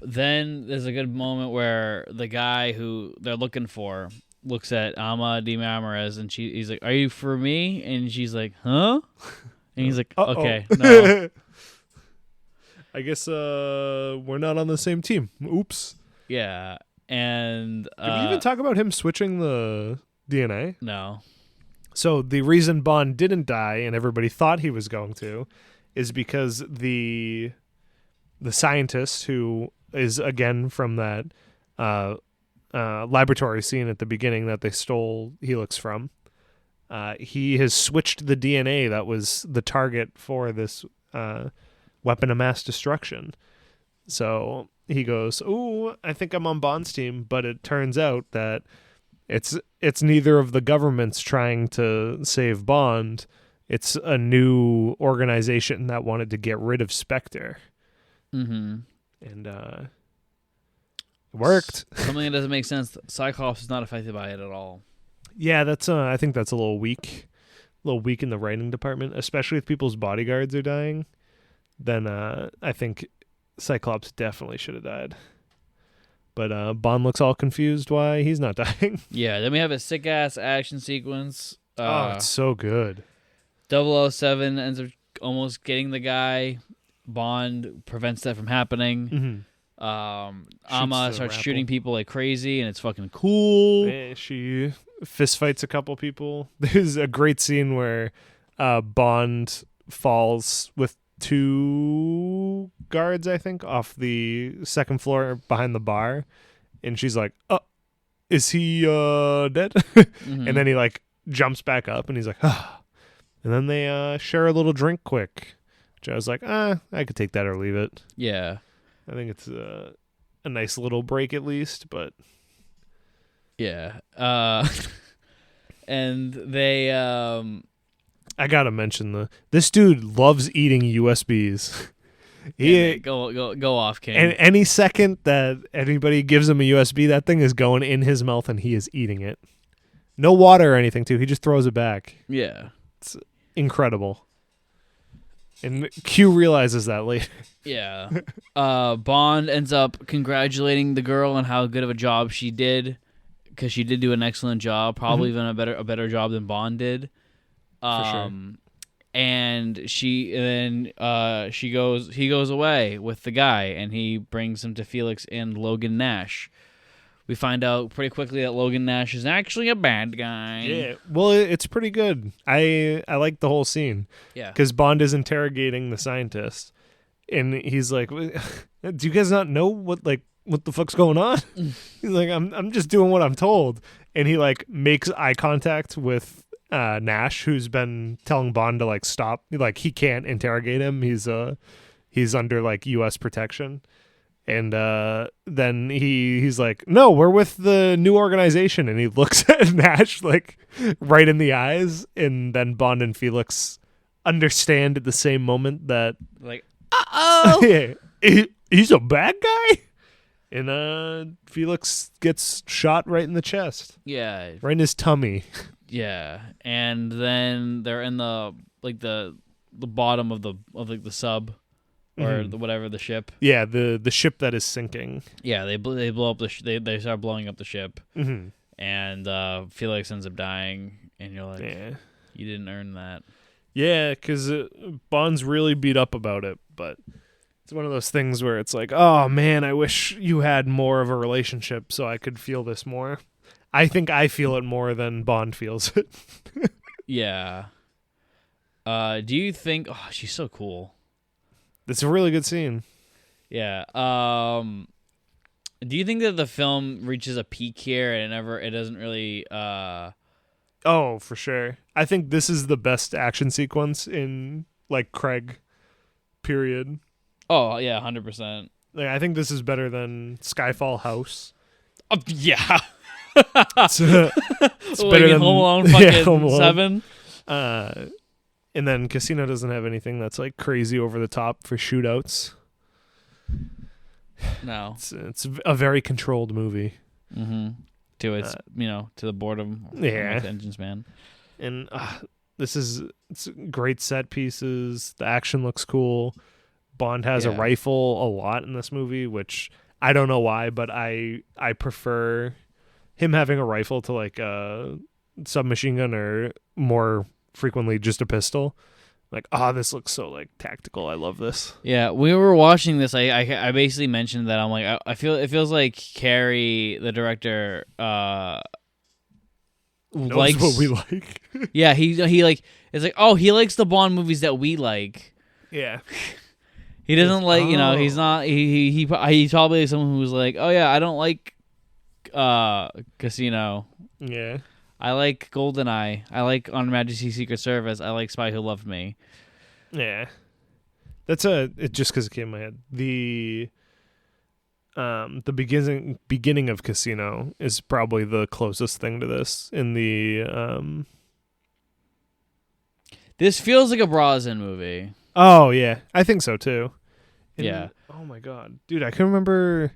Then there's a good moment where the guy who they're looking for looks at Ama de Marmoraes and he's like, "Are you for me?" And she's like, "Huh?" And he's like, "Okay, no." I guess we're not on the same team. Oops. Yeah, and did we even talk about him switching the DNA? No. So the reason Bond didn't die and everybody thought he was going to is because the scientist who is again from that laboratory scene at the beginning that they stole Helix from, he has switched the DNA that was the target for this weapon of mass destruction. So he goes, "Ooh, I think I'm on Bond's team," but it turns out that it's neither of the governments trying to save Bond. It's a new organization that wanted to get rid of Spectre. Mm-hmm. And it worked. Something that doesn't make sense. Cyclops is not affected by it at all. Yeah, that's I think that's a little weak. A little weak in the writing department, especially if people's bodyguards are dying. Then I think Cyclops definitely should have died. But Bond looks all confused why he's not dying. Yeah, then we have a sick-ass action sequence. It's so good. 007 ends up almost getting the guy. Bond prevents that from happening. Mm-hmm. Ama starts shooting people like crazy, and it's fucking cool. Yeah, she fist fights a couple people. There's a great scene where Bond falls with 2 guards, I think, off the second floor behind the bar, and she's like, "Oh, is he dead?" Mm-hmm. And then he jumps back up, and he's like, "Ah." And then they share a little drink quick, which I was like, I could take that or leave it. Yeah. I think it's a nice little break at least, but yeah. And they I gotta mention this dude loves eating USBs. Go off, King. And any second that anybody gives him a USB, that thing is going in his mouth and he is eating it. No water or anything, too. He just throws it back. Yeah. It's incredible. And Q realizes that later. Yeah. Bond ends up congratulating the girl on how good of a job she did, because she did do an excellent job, probably even a better job than Bond did. For sure. And he goes away with the guy, and he brings him to Felix and Logan Nash. We find out pretty quickly that Logan Nash is actually a bad guy. Yeah, well, it's pretty good. I like the whole scene. Yeah, because Bond is interrogating the scientist, and he's like, "Do you guys not know what the fuck's going on?" He's like, "I'm just doing what I'm told," and he like makes eye contact with Nash, who's been telling Bond to like stop. Like he can't interrogate him. He's under like U.S. protection. And then he's like, "No, we're with the new organization." And he looks at Nash like right in the eyes. And then Bond and Felix understand at the same moment that like, uh-oh. Yeah, he's a bad guy. And Felix gets shot right in the chest. Yeah. Right in his tummy. Yeah. And then they're in the bottom of the sub. Or the ship. Yeah, the ship that is sinking. Yeah, they blow up they start blowing up the ship, and Felix ends up dying, and you're like, yeah. You didn't earn that. Yeah, because Bond's really beat up about it, but it's one of those things where it's like, oh man, I wish you had more of a relationship so I could feel this more. I think I feel it more than Bond feels it. Yeah. Do you think? Oh, she's so cool. It's a really good scene. Yeah. Do you think that the film reaches a peak here and it doesn't really Oh, for sure. I think this is the best action sequence in like Craig period. Oh, yeah, 100%. Like I think this is better than Skyfall House. Yeah. It's better than Home Alone fucking Home Alone. 7. And then Casino doesn't have anything that's like crazy over the top for shootouts. No, it's a very controlled movie. To its to the boredom. Yeah, of Engines Man. And it's great set pieces. The action looks cool. Bond has a rifle a lot in this movie, which I don't know why, but I prefer him having a rifle to like a submachine gun or more frequently just a pistol. Like, this looks so like tactical. I love this. Yeah, we were watching this. I basically mentioned that I'm like I feel it feels like Carey, the director, knows likes what we like. Yeah, he like it's like he likes the Bond movies that we like. Yeah, he doesn't like he's not he probably is someone who's like I don't like Casino. Yeah. I like GoldenEye. I like On Her Majesty's Secret Service. I like Spy Who Loved Me. Yeah, that's it. Just because it came in my head, the beginning of Casino is probably the closest thing to this. In the this feels like a Brosnan movie. Oh yeah, I think so too. Yeah. Oh my god, dude, I can remember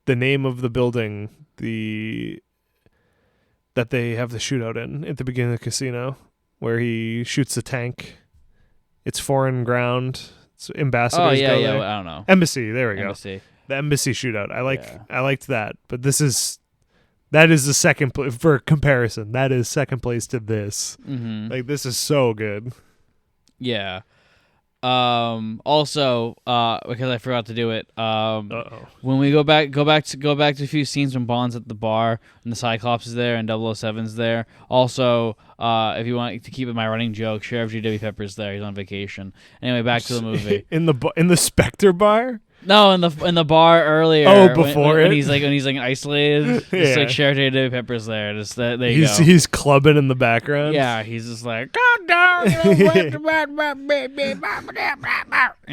the name of the building. That they have the shootout in at the beginning of the Casino, where he shoots the tank. It's foreign ground. It's ambassadors. Oh yeah, go yeah. there. I don't know. Embassy. There we go. The embassy shootout. I liked that, but that is the second place for comparison. That is second place to this. Like this is so good. Yeah. Also, because I forgot to do it. When we go back to a few scenes when Bond's at the bar and the Cyclops is there and 007's there. Also, if you want to keep it my running joke, Sheriff G.W. Pepper's there. He's on vacation. Anyway, back to the movie. in the Spectre bar. No, in the bar earlier. Oh, before when he's like isolated. Yeah. It's like Sheriff J.W. Pepper's there. Just there you go. He's clubbing in the background. Yeah, he's just like, God damn, and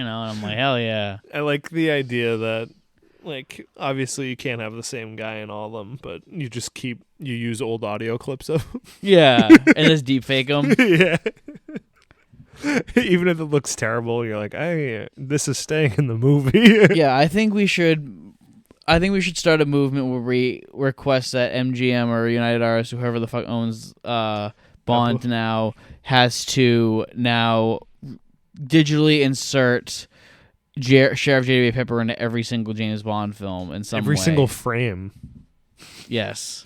I'm like, hell yeah. I like the idea that, like, obviously you can't have the same guy in all of them, but you use old audio clips of him. Yeah, and just deep fake them. Yeah. Even if it looks terrible, you're like, this is staying in the movie. Yeah, I think we should start a movement where we request that MGM or United Artists, whoever the fuck owns Bond now, has to now digitally insert Sheriff J.D. Pepper into every single James Bond film in some way. Every single frame. Yes.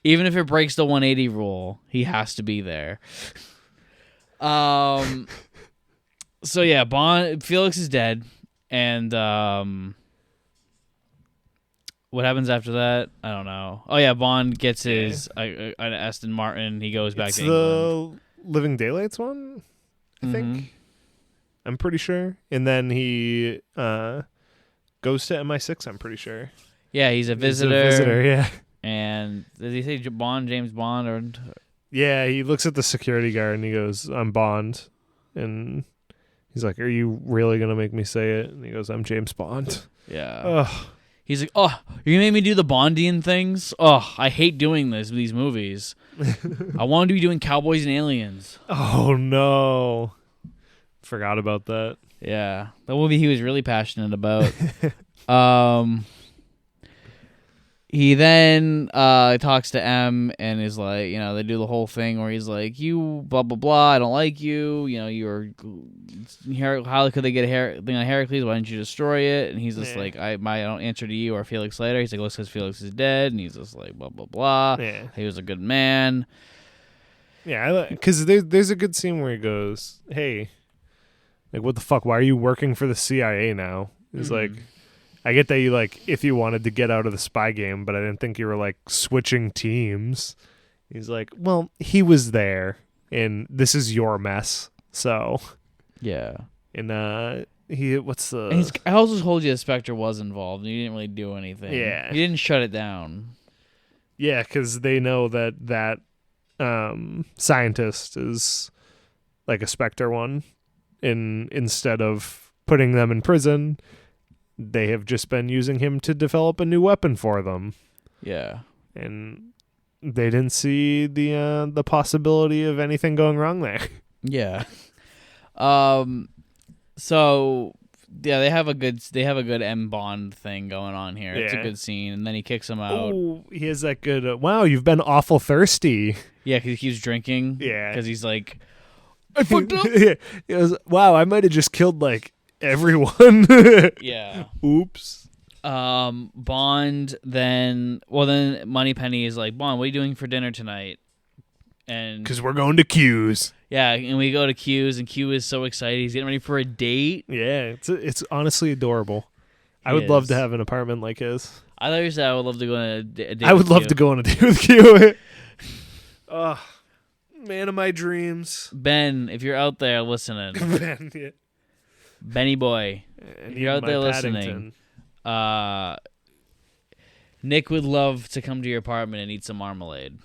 Even if it breaks the 180 rule, he has to be there. So yeah, Felix is dead, and what happens after that? I don't know. Oh yeah, Bond gets his Aston Martin. He goes back to England. The Living Daylights one, I think. I'm pretty sure. And then he goes to MI6, I'm pretty sure. Yeah, he's a visitor. He's a visitor, yeah. And did he say Bond, James Bond, or? Yeah, he looks at the security guard and he goes, "I'm Bond," and he's like, "Are you really gonna make me say it?" And he goes, "I'm James Bond." Yeah. Ugh. He's like, "Oh, you're gonna make me do the Bondian things? Oh, I hate doing these movies. I wanted to be doing Cowboys and Aliens." Oh no, forgot about that. Yeah, that movie he was really passionate about. He then talks to M and is like, they do the whole thing where he's like, "You blah blah blah, I don't like you. You're how could they get a thing on Heracles? Why didn't you destroy it?" And he's just like, I don't answer to you or Felix Leiter." He's like, "Well, because Felix is dead," and he's just like, blah blah blah. Yeah. He was a good man. Yeah, because there's a good scene where he goes, "Hey, like, what the fuck? Why are you working for the CIA now?" He's like, "I get that you, like, if you wanted to get out of the spy game, but I didn't think you were, like, switching teams." He's like, "Well, he was there, and this is your mess, so." Yeah. And, I also told you that Spectre was involved, and he didn't really do anything. Yeah. He didn't shut it down. Yeah, because they know that scientist is, like, a Spectre one, and instead of putting them in prison, they have just been using him to develop a new weapon for them. Yeah. And they didn't see the possibility of anything going wrong there. Yeah. So yeah, they have a good M Bond thing going on here. It's a good scene, and then he kicks him out. Oh, he has that good. Wow, you've been awful thirsty. Yeah, because he keeps drinking. Yeah, because he's like, I fucked up. He goes, "Wow, I might have just killed like everyone." Yeah. Oops. Bond then Moneypenny is like, "Bond, what are you doing for dinner tonight?" And because we're going to Q's. Yeah, and we go to Q's, and Q is so excited. He's getting ready for a date. Yeah, it's honestly adorable. I would love to have an apartment like his. I thought you said I would love to go on a date. I would love to go on a date with Q. Oh, man of my dreams. Ben, if you're out there listening. Ben, yeah. Benny boy, if you're out there listening, Nick would love to come to your apartment and eat some marmalade.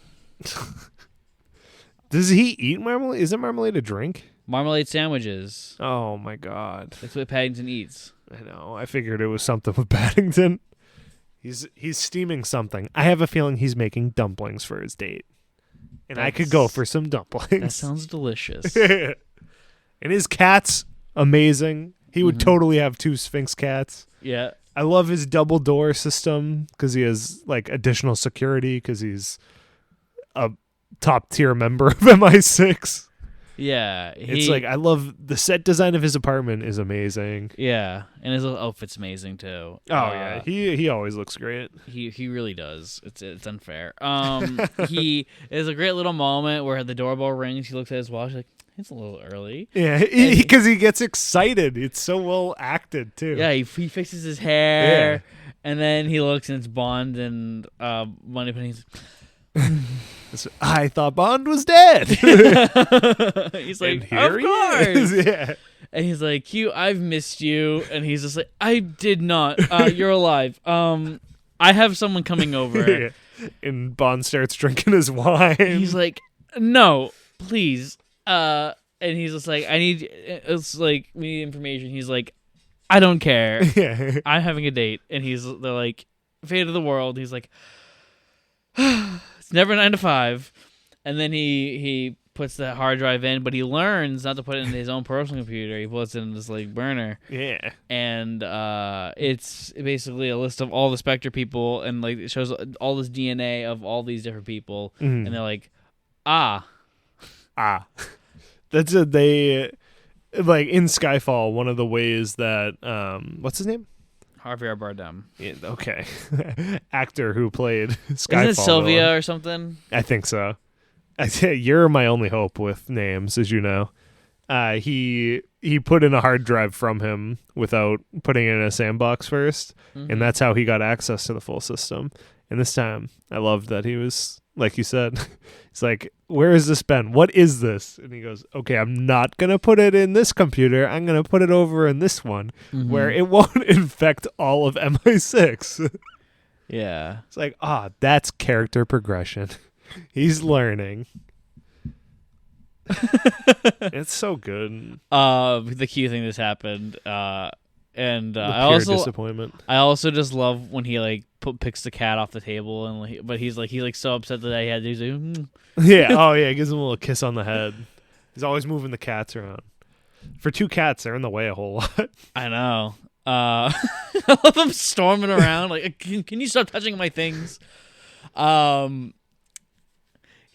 Does he eat marmalade? Isn't marmalade a drink? Marmalade sandwiches. Oh my god. That's what Paddington eats. I know. I figured it was something with Paddington. He's steaming something. I have a feeling he's making dumplings for his date. And I could go for some dumplings. That sounds delicious. And his cat's amazing. He would totally have 2 Sphinx cats. Yeah. I love his double door system because he has like additional security because he's a top tier member of MI6. Yeah. It's like, I love the set design of his apartment is amazing. Yeah. And his outfit's amazing too. Oh yeah. He always looks great. He really does. It's unfair. He there's a great little moment where the doorbell rings, he looks at his watch like, it's a little early. Yeah, because he gets excited. It's so well acted too. Yeah, he fixes his hair, and then he looks and it's Bond and Moneypenny's. I thought Bond was dead. He's like, of course. Yeah. And he's like, Q, I've missed you. And he's just like, I did not. You're alive. I have someone coming over. Yeah. And Bond starts drinking his wine. He's like, no, please. And he's just like, we need information. He's like, I don't care. Yeah. I'm having a date. And they're like, fate of the world. He's like, it's never 9 to 5. And then he puts the hard drive in, but he learns not to put it in his own personal computer. He puts it in this like burner. Yeah. And it's basically a list of all the Spectre people, and like it shows all this DNA of all these different people, and they're like, That's they like in Skyfall. One of the ways that what's his name? Javier Bardem. Yeah, okay, actor who played Skyfall. Isn't it Sylvia or something? I think so. You're my only hope with names, as you know. He put in a hard drive from him without putting it in a sandbox first, and that's how he got access to the full system. And this time, I loved that he was, like you said, he's like, where has this been? What is this? And he goes, okay, I'm not going to put it in this computer. I'm going to put it over in this one where it won't infect all of MI6. Yeah. It's like, that's character progression. He's learning. It's so good. The key thing that's happened, and I pure also disappointment. I also just love when he like picks the cat off the table, and like, but he's so upset that he had to. He's like, Yeah. Oh yeah. He gives him a little kiss on the head. He's always moving the cats around. For two cats, they're in the way a whole lot. I know. I love them storming around. Like, can you stop touching my things? So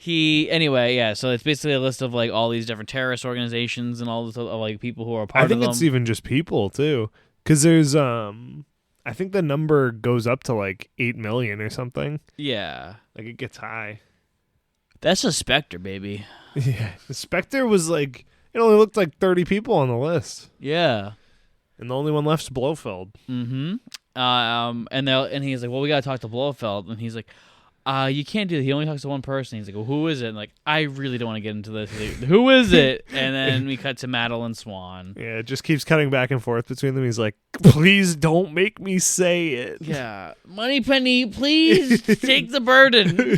it's basically a list of like all these different terrorist organizations and all this like people who are part of them. I think it's even just people too, because there's I think the number goes up to like 8 million or something. Yeah, like it gets high. That's a Spectre, baby. Yeah, the Spectre was like it only looked like 30 people on the list. Yeah, and the only one left's Blofeld. Mm-hmm. And he's like, well, we gotta talk to Blofeld, and he's like, you can't do that. He only talks to one person. He's like, well, who is it? And like, I really don't want to get into this. Like, who is it? And then we cut to Madeline Swan. Yeah, it just keeps cutting back and forth between them. He's like, please don't make me say it. Yeah. Moneypenny, please take the burden.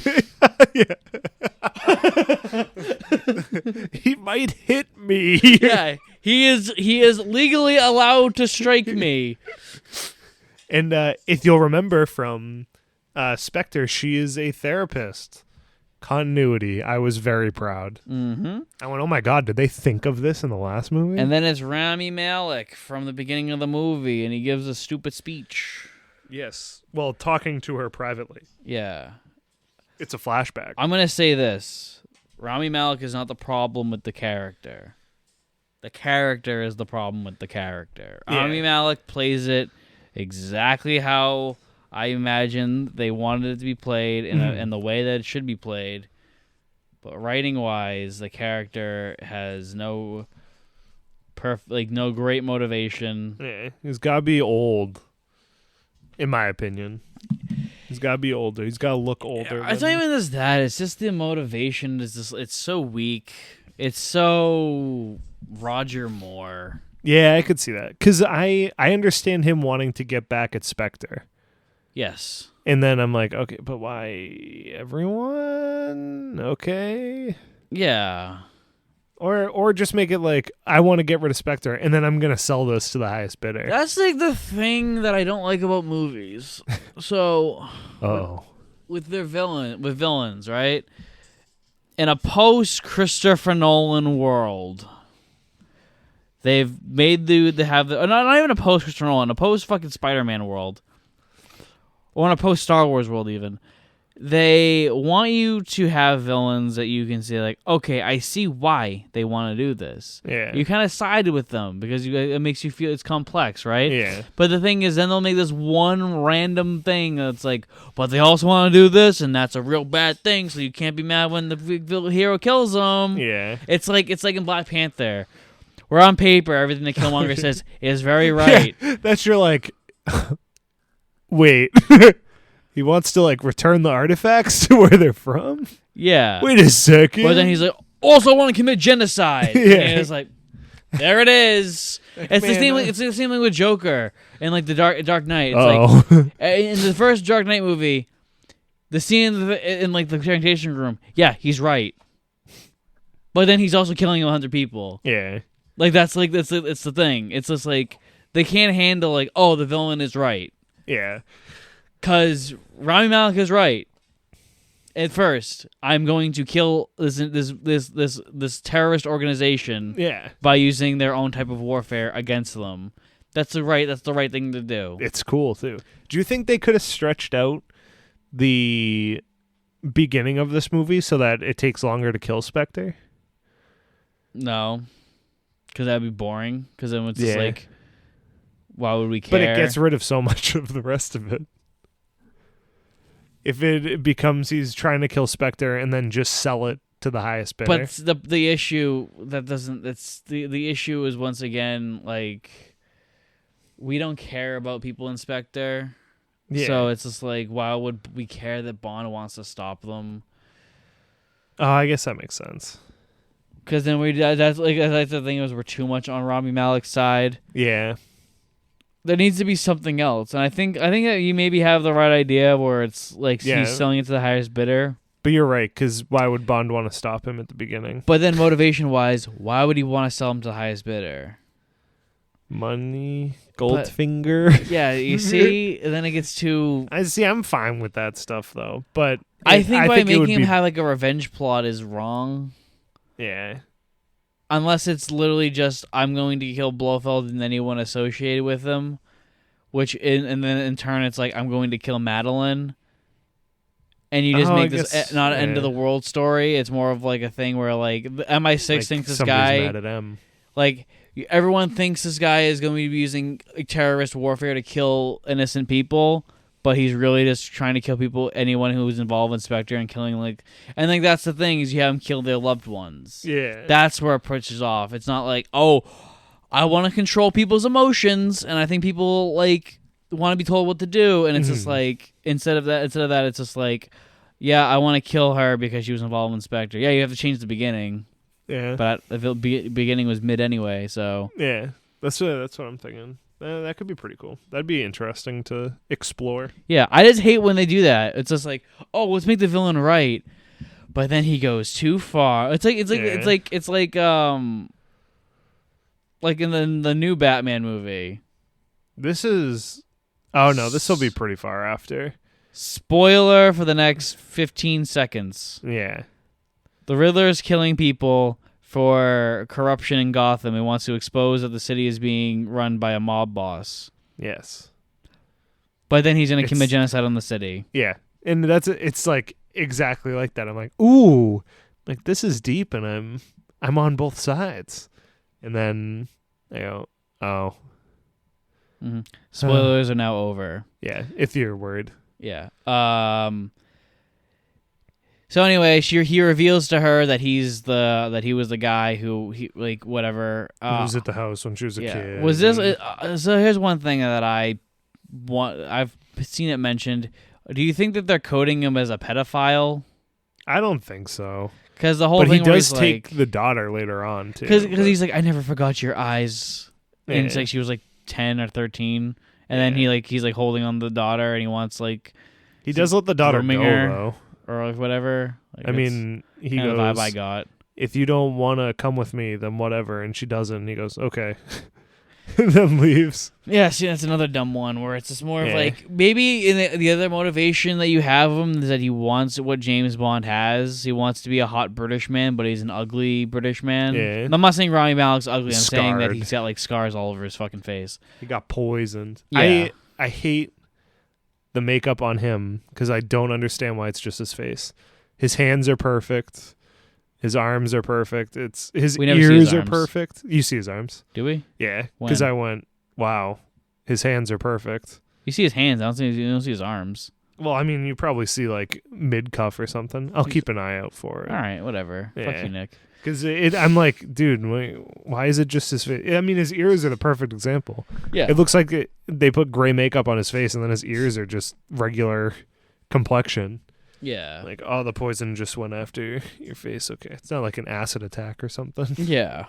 He might hit me. Yeah. He is legally allowed to strike me. And if you'll remember from Spectre, she is a therapist. Continuity. I was very proud. Mm-hmm. I went, oh my god, did they think of this in the last movie? And then it's Rami Malek from the beginning of the movie, and he gives a stupid speech. Yes. Well, talking to her privately. Yeah. It's a flashback. I'm going to say this. Rami Malek is not the problem with the character. The character is the problem with the character. Yeah. Rami Malek plays it exactly how I imagine they wanted it to be played in the way that it should be played. But writing-wise, the character has no great motivation. Yeah, he's got to be old, in my opinion. He's got to be older. He's got to look older. It's not even just that. It's just the motivation. It's so weak. It's so Roger Moore. Yeah, I could see that. Because I understand him wanting to get back at Spectre. Yes. And then I'm like, okay, but why everyone? Okay. Yeah. Or just make it like, I want to get rid of Spectre, and then I'm going to sell this to the highest bidder. That's like the thing that I don't like about movies. So, with villains, right? In a post-Christopher Nolan world, they've made not even a post-Christopher Nolan, a post-fucking Spider-Man world, or in a post-Star Wars world even. They want you to have villains that you can say, like, okay, I see why they want to do this. Yeah. You kind of sided with them because it makes you feel it's complex, right? Yeah. But the thing is, then they'll make this one random thing that's like, but they also want to do this, and that's a real bad thing, so you can't be mad when the hero kills them. Yeah. It's like in Black Panther, where on paper, everything that Killmonger says is very right. Yeah, that's your, like, wait. He wants to, like, return the artifacts to where they're from? Yeah. Wait a second. But then he's like, also want to commit genocide. Yeah. And it's like, there it is. It's the same thing with Joker and like the Dark Knight. It's like in the first Dark Knight movie, the scene in like the interrogation room, yeah, he's right. But then he's also killing 100 people. Yeah. Like it's the thing. It's just like they can't handle like, oh, the villain is right. Yeah. Because Rami Malek is right. at first, I'm going to kill this terrorist organization by using their own type of warfare against them. That's the right thing to do. It's cool too. Do you think they could have stretched out the beginning of this movie so that it takes longer to kill Spectre? No, because that'd be boring. Because then it's just like, why would we care? But it gets rid of so much of the rest of it. If it becomes he's trying to kill Spectre and then just sell it to the highest bidder. But the issue that doesn't. It's the issue is once again like we don't care about people in Spectre. Yeah. So it's just like, why would we care that Bond wants to stop them? Oh, I guess that makes sense. Because then that's the thing is we're too much on Rami Malek's side. Yeah. There needs to be something else, and I think that you maybe have the right idea where it's like he's selling it to the highest bidder. But you're right, because why would Bond want to stop him at the beginning? But then motivation-wise, why would he want to sell him to the highest bidder? Money, Goldfinger. Yeah, you see, and then it gets too. I'm fine with that stuff though, but I think making him have like a revenge plot is wrong. Yeah. Unless it's literally just, I'm going to kill Blofeld and anyone associated with him, and then in turn it's like, I'm going to kill Madeline. And you just make this not an end of the world story. It's more of like a thing where like MI6 thinks this guy, mad at M. Like everyone thinks this guy is going to be using terrorist warfare to kill innocent people. But he's really just trying to kill anyone who's involved in Spectre and killing and like that's the thing is you have them kill their loved ones. Yeah. That's where it pushes off. It's not like, oh, I want to control people's emotions and I think people like want to be told what to do and it's just like instead of that it's just like, yeah, I want to kill her because she was involved in Spectre. Yeah, you have to change the beginning. Yeah. But the beginning was mid anyway, so. Yeah. That's what I'm thinking. That could be pretty cool. That'd be interesting to explore. Yeah, I just hate when they do that. It's just like, oh, let's make the villain right, but then he goes too far. It's like in the new Batman movie. This will be pretty far after. Spoiler for the next 15 seconds. Yeah, the Riddler is killing people for corruption in Gotham and wants to expose that the city is being run by a mob boss. Yes. But then he's going to commit genocide on the city. Yeah. And it's like exactly like that. I'm like, ooh, like this is deep and I'm on both sides. And then I go, oh. Mm-hmm. Spoilers are now over. Yeah, if you're worried. Yeah. So anyway, he reveals to her that he was the guy who whatever. He was at the house when she was a kid. Was this? So here's one thing that I've seen it mentioned. Do you think that they're coding him as a pedophile? I don't think so. Because the whole thing. But he does take the daughter later on too. Because he's like, I never forgot your eyes, and it's like she was like 10 or 13, and then he's like holding on the daughter, and he wants like. He does let the daughter go though. Or like whatever. Like I mean, he goes, the vibe I got. If you don't want to come with me, then whatever. And she doesn't. And he goes, okay. And then leaves. Yeah, see, that's another dumb one where it's just more of like, maybe in the other motivation that you have him is that he wants what James Bond has. He wants to be a hot British man, but he's an ugly British man. Yeah. And I'm not saying Rami Malek's ugly. I'm saying that he's got like scars all over his fucking face. He got poisoned. Yeah. I hate the makeup on him because I don't understand why it's just his face. His hands are perfect. His arms are perfect. His ears are perfect. You see his arms? Do we? Yeah, because I went, wow, his hands are perfect. You see his hands. You don't see his arms. Well, I mean, you probably see like mid cuff or something. I'll keep an eye out for it. All right, whatever. Yeah. Fuck you, Nick. Because I'm like, dude, why is it just his face? I mean, his ears are the perfect example. Yeah. It looks like they put gray makeup on his face and then his ears are just regular complexion. Yeah. Like, oh, the poison just went after your face. Okay. It's not like an acid attack or something. Yeah.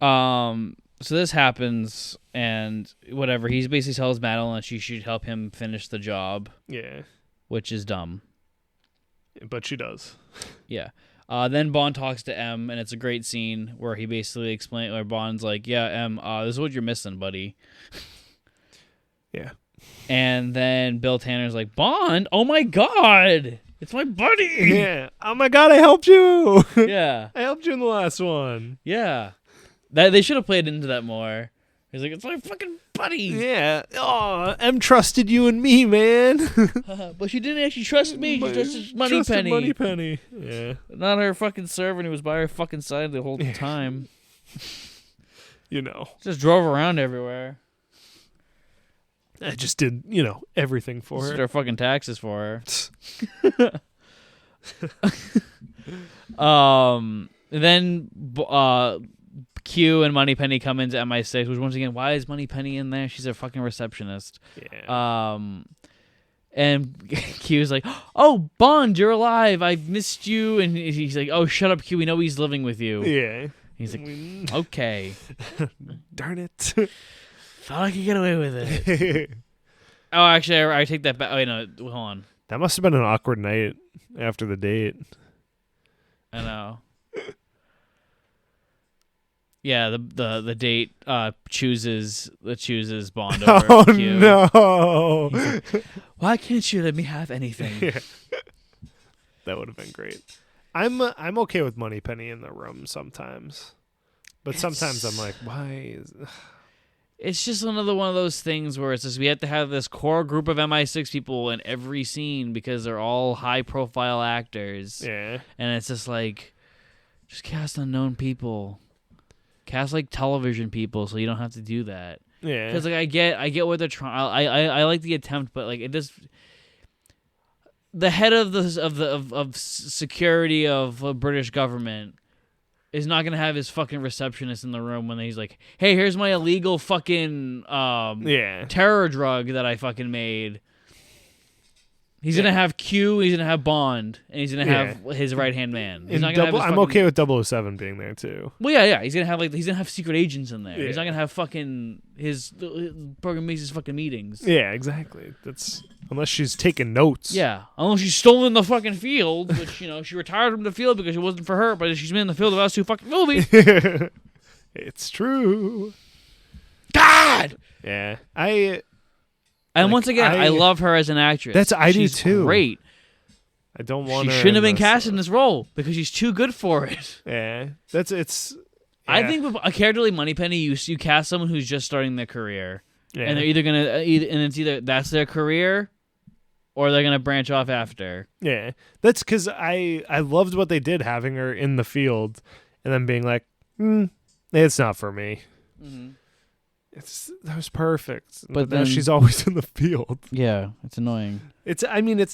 So this happens and whatever. He basically tells Madeline that she should help him finish the job. Yeah. Which is dumb. But she does. Yeah. Then Bond talks to M, and it's a great scene where he basically explains, or Bond's like, yeah, M, this is what you're missing, buddy. Yeah. And then Bill Tanner's like, Bond? Oh my God! It's my buddy. Yeah. Oh my god, I helped you. Yeah. I helped you in the last one. Yeah. That they should have played into that more. He's like, it's my fucking buddy. Yeah. Oh, M trusted you and me, man. But she didn't actually trust me. She trusted Moneypenny. Moneypenny. Yeah. Not her fucking servant who was by her fucking side the whole time. You know. Just drove around everywhere. I just did, everything for Just her. did her fucking taxes for her. Then Q and Moneypenny come into MI6, which once again, why is Moneypenny in there? She's a fucking receptionist. Yeah. And Q's like, oh, Bond, you're alive. I've missed you. And he's like, oh, shut up, Q. We know he's living with you. Yeah. He's like, okay. Darn it. Thought I could get away with it. Oh, actually, I take that back. Oh, wait, no, hold on. That must have been an awkward night after the date. I know. Yeah, the date chooses Bond over Q. No! Like, why can't you let me have anything? Yeah. That would have been great. I'm okay with Moneypenny in the room sometimes, but sometimes I'm like, why? It's just one of those things where it's just we have to have this core group of MI6 people in every scene because they're all high profile actors. Yeah, and it's just like, just cast unknown people. Cast like television people, so you don't have to do that. Yeah, because like I get what they're trying. I like the attempt, but like it just the head of security of a British government is not gonna have his fucking receptionist in the room when he's like, hey, here's my illegal fucking terror drug that I fucking made. He's gonna have Q, he's gonna have Bond, and he's gonna have his right hand man. He's not gonna have his I'm okay with 007 being there too. Well, yeah. He's gonna have secret agents in there. Yeah. He's not gonna have fucking his program makes his fucking meetings. Yeah, exactly. That's unless she's taking notes. Yeah, unless she's stolen the fucking field, which she retired from the field because it wasn't for her, but she's been in the field the last 2 fucking movies. It's true. God. Yeah, And once again, I love her as an actress. I do she's too. Great. I don't want. She her shouldn't have in been cast in this role because she's too good for it. Yeah, it's. Yeah. I think with a character like Moneypenny, you cast someone who's just starting their career, and they're either gonna and it's either that's their career, or they're gonna branch off after. Yeah, that's because I loved what they did having her in the field, and then being like, it's not for me. Mm-hmm. That was perfect. But then she's always in the field. Yeah, it's annoying. It's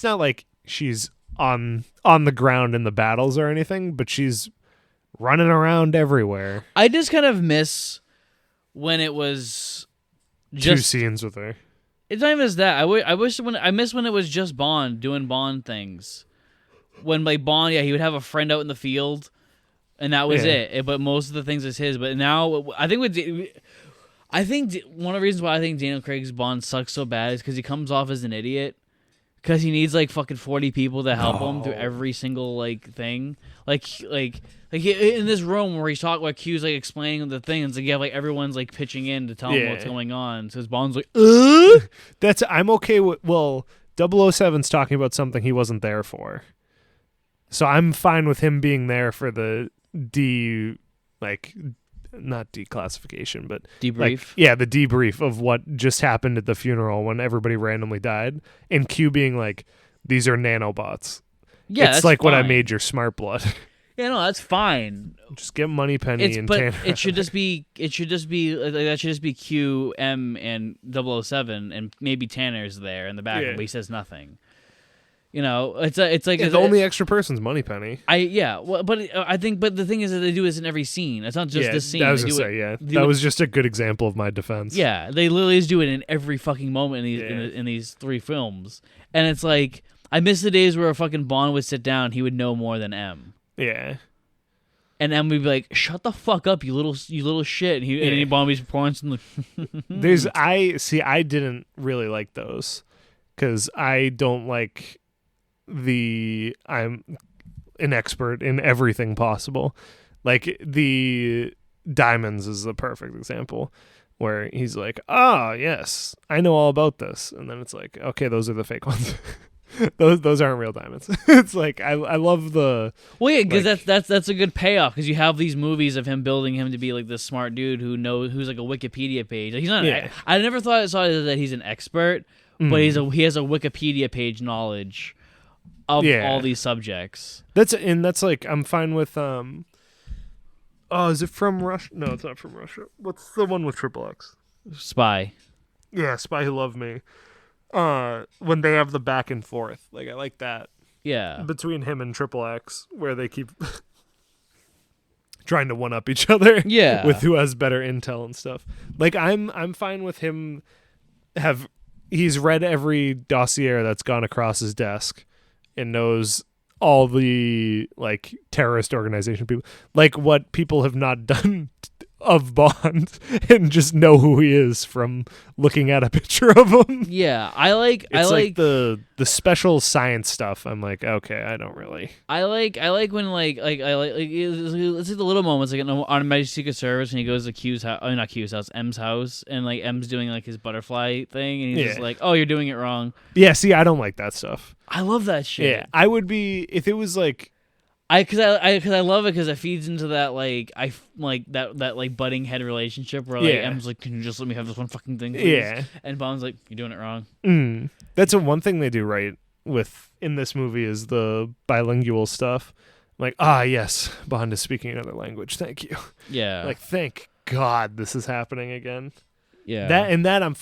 not like she's on the ground in the battles or anything, but she's running around everywhere. I just kind of miss when it was just 2 scenes with her. It's not even as that. I miss when it was just Bond doing Bond things. When like Bond, he would have a friend out in the field, and that was it. But most of the things is his. But now I think one of the reasons why I think Daniel Craig's Bond sucks so bad is because he comes off as an idiot. Because he needs like fucking 40 people to help him through every single like thing. Like in this room where he's talking, where Q's like explaining the thing, and like everyone's like pitching in to tell him what's going on. So his Bond's like, I'm okay with. Well, 007's talking about something he wasn't there for, so I'm fine with him being there for the not declassification, but debrief. The debrief of what just happened at the funeral when everybody randomly died, and Q being like, "These are nanobots." Yeah, it's that's like fine. what I made your smart blood. Yeah, no, that's fine. Just get Moneypenny and Tanner. It should just be that should just be Q, M, and 007, and maybe Tanner's there in the back, but he says nothing. It's like the only extra person's Moneypenny. But the thing is that they do this in every scene. It's not just this scene. I was gonna say, that was just a good example of my defense. Yeah, they literally just do it in every fucking moment in these 3 films, and it's like I miss the days where a fucking Bond would sit down, he would know more than M. Yeah. And M would be like, "Shut the fuck up, you little shit." And and Bond would be pointing. I didn't really like those because I don't like I'm an expert in everything possible. Like the Diamonds is the perfect example where he's like, yes, I know all about this. And then it's like, okay, those are the fake ones. those aren't real diamonds. It's like I love the Well, yeah, because like- that's a good payoff because you have these movies of him building him to be like this smart dude who's like a Wikipedia page. Like, he's not. Yeah. I never saw that he's an expert, but he has a Wikipedia page knowledge of all these subjects. That's like I'm fine with Oh, is it from Russia? No, it's not from Russia. What's the one with Triple X? Spy. Yeah, Spy Who Loved Me. When they have the back and forth, like I like that Yeah. between him and Triple X, where they keep trying to one up each other. Yeah. with who has better intel and stuff. Like I'm fine with him. He's read every dossier that's gone across his desk, and knows all the like terrorist organization people, like what people have not done of Bond, and just know who he is from looking at a picture of him. Yeah, I like the special science stuff. I'm like, okay, I don't really. I like when let's see the little moments like on Magic Secret Service when he goes to M's house, and like M's doing like his butterfly thing, and he's just like, oh, you're doing it wrong. Yeah, see, I don't like that stuff. I love that shit. Yeah, I would be if it was like. Because I love it because it feeds into that that budding head relationship where like M's like, can you just let me have this one fucking thing, please? Yeah, and Bond's like, you're doing it wrong. That's one thing they do right in this movie is the bilingual stuff. I'm like, yes, Bond is speaking another language. Thank you. Yeah, like thank God this is happening again. Yeah, that I'm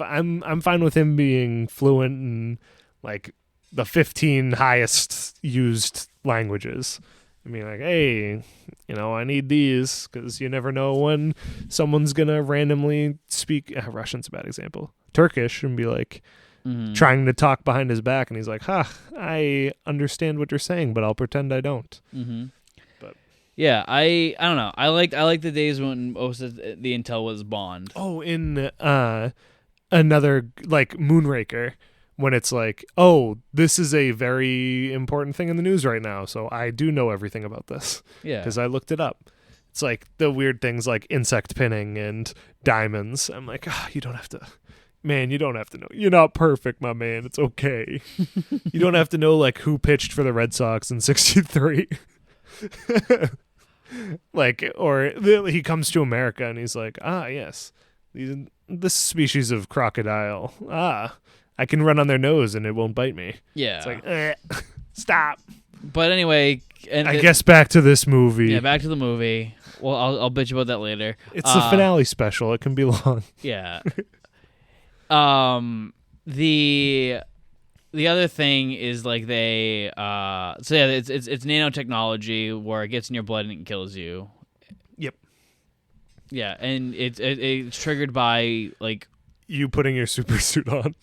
fine with him being fluent in like the 15 highest used languages. I mean, like, hey, I need these because you never know when someone's going to randomly speak. Russian's a bad example. Turkish and be like trying to talk behind his back. And he's like, I understand what you're saying, but I'll pretend I don't. Mm-hmm. But yeah, I don't know. I like the days when most of the intel was Bond. Oh, in another, like, Moonraker. When it's like, oh, this is a very important thing in the news right now, so I do know everything about this. Yeah. Because I looked it up. It's like the weird things like insect pinning and diamonds. I'm like, you don't have to. Man, you don't have to know. You're not perfect, my man. It's okay. You don't have to know, like, who pitched for the Red Sox in 63. Like, or he comes to America and he's like, yes, this species of crocodile. I can run on their nose and it won't bite me. Yeah. It's like, stop. But anyway. I guess back to this movie. Yeah, back to the movie. Well, I'll bitch about that later. It's the finale special. It can be long. Yeah. The other thing is like they it's nanotechnology where it gets in your blood and it kills you. Yep. Yeah, and it's triggered by like you putting your super suit on.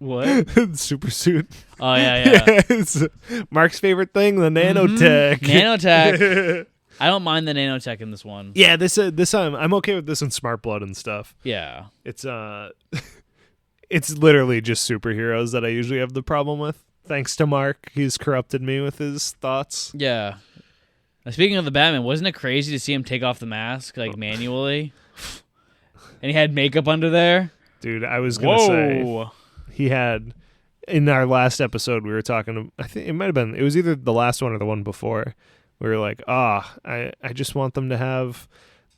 What? Super suit. Oh yeah. It's Mark's favorite thing, the nanotech. Nanotech. I don't mind the nanotech in this one. Yeah, this I'm okay with this in Smart Blood and stuff. Yeah. It's it's literally just superheroes that I usually have the problem with. Thanks to Mark, he's corrupted me with his thoughts. Yeah. Now, speaking of the Batman, wasn't it crazy to see him take off the mask manually? And he had makeup under there? Dude, I was going to say he had in our last episode we were talking I think it was either the last one or the one before. We were like, I just want them to have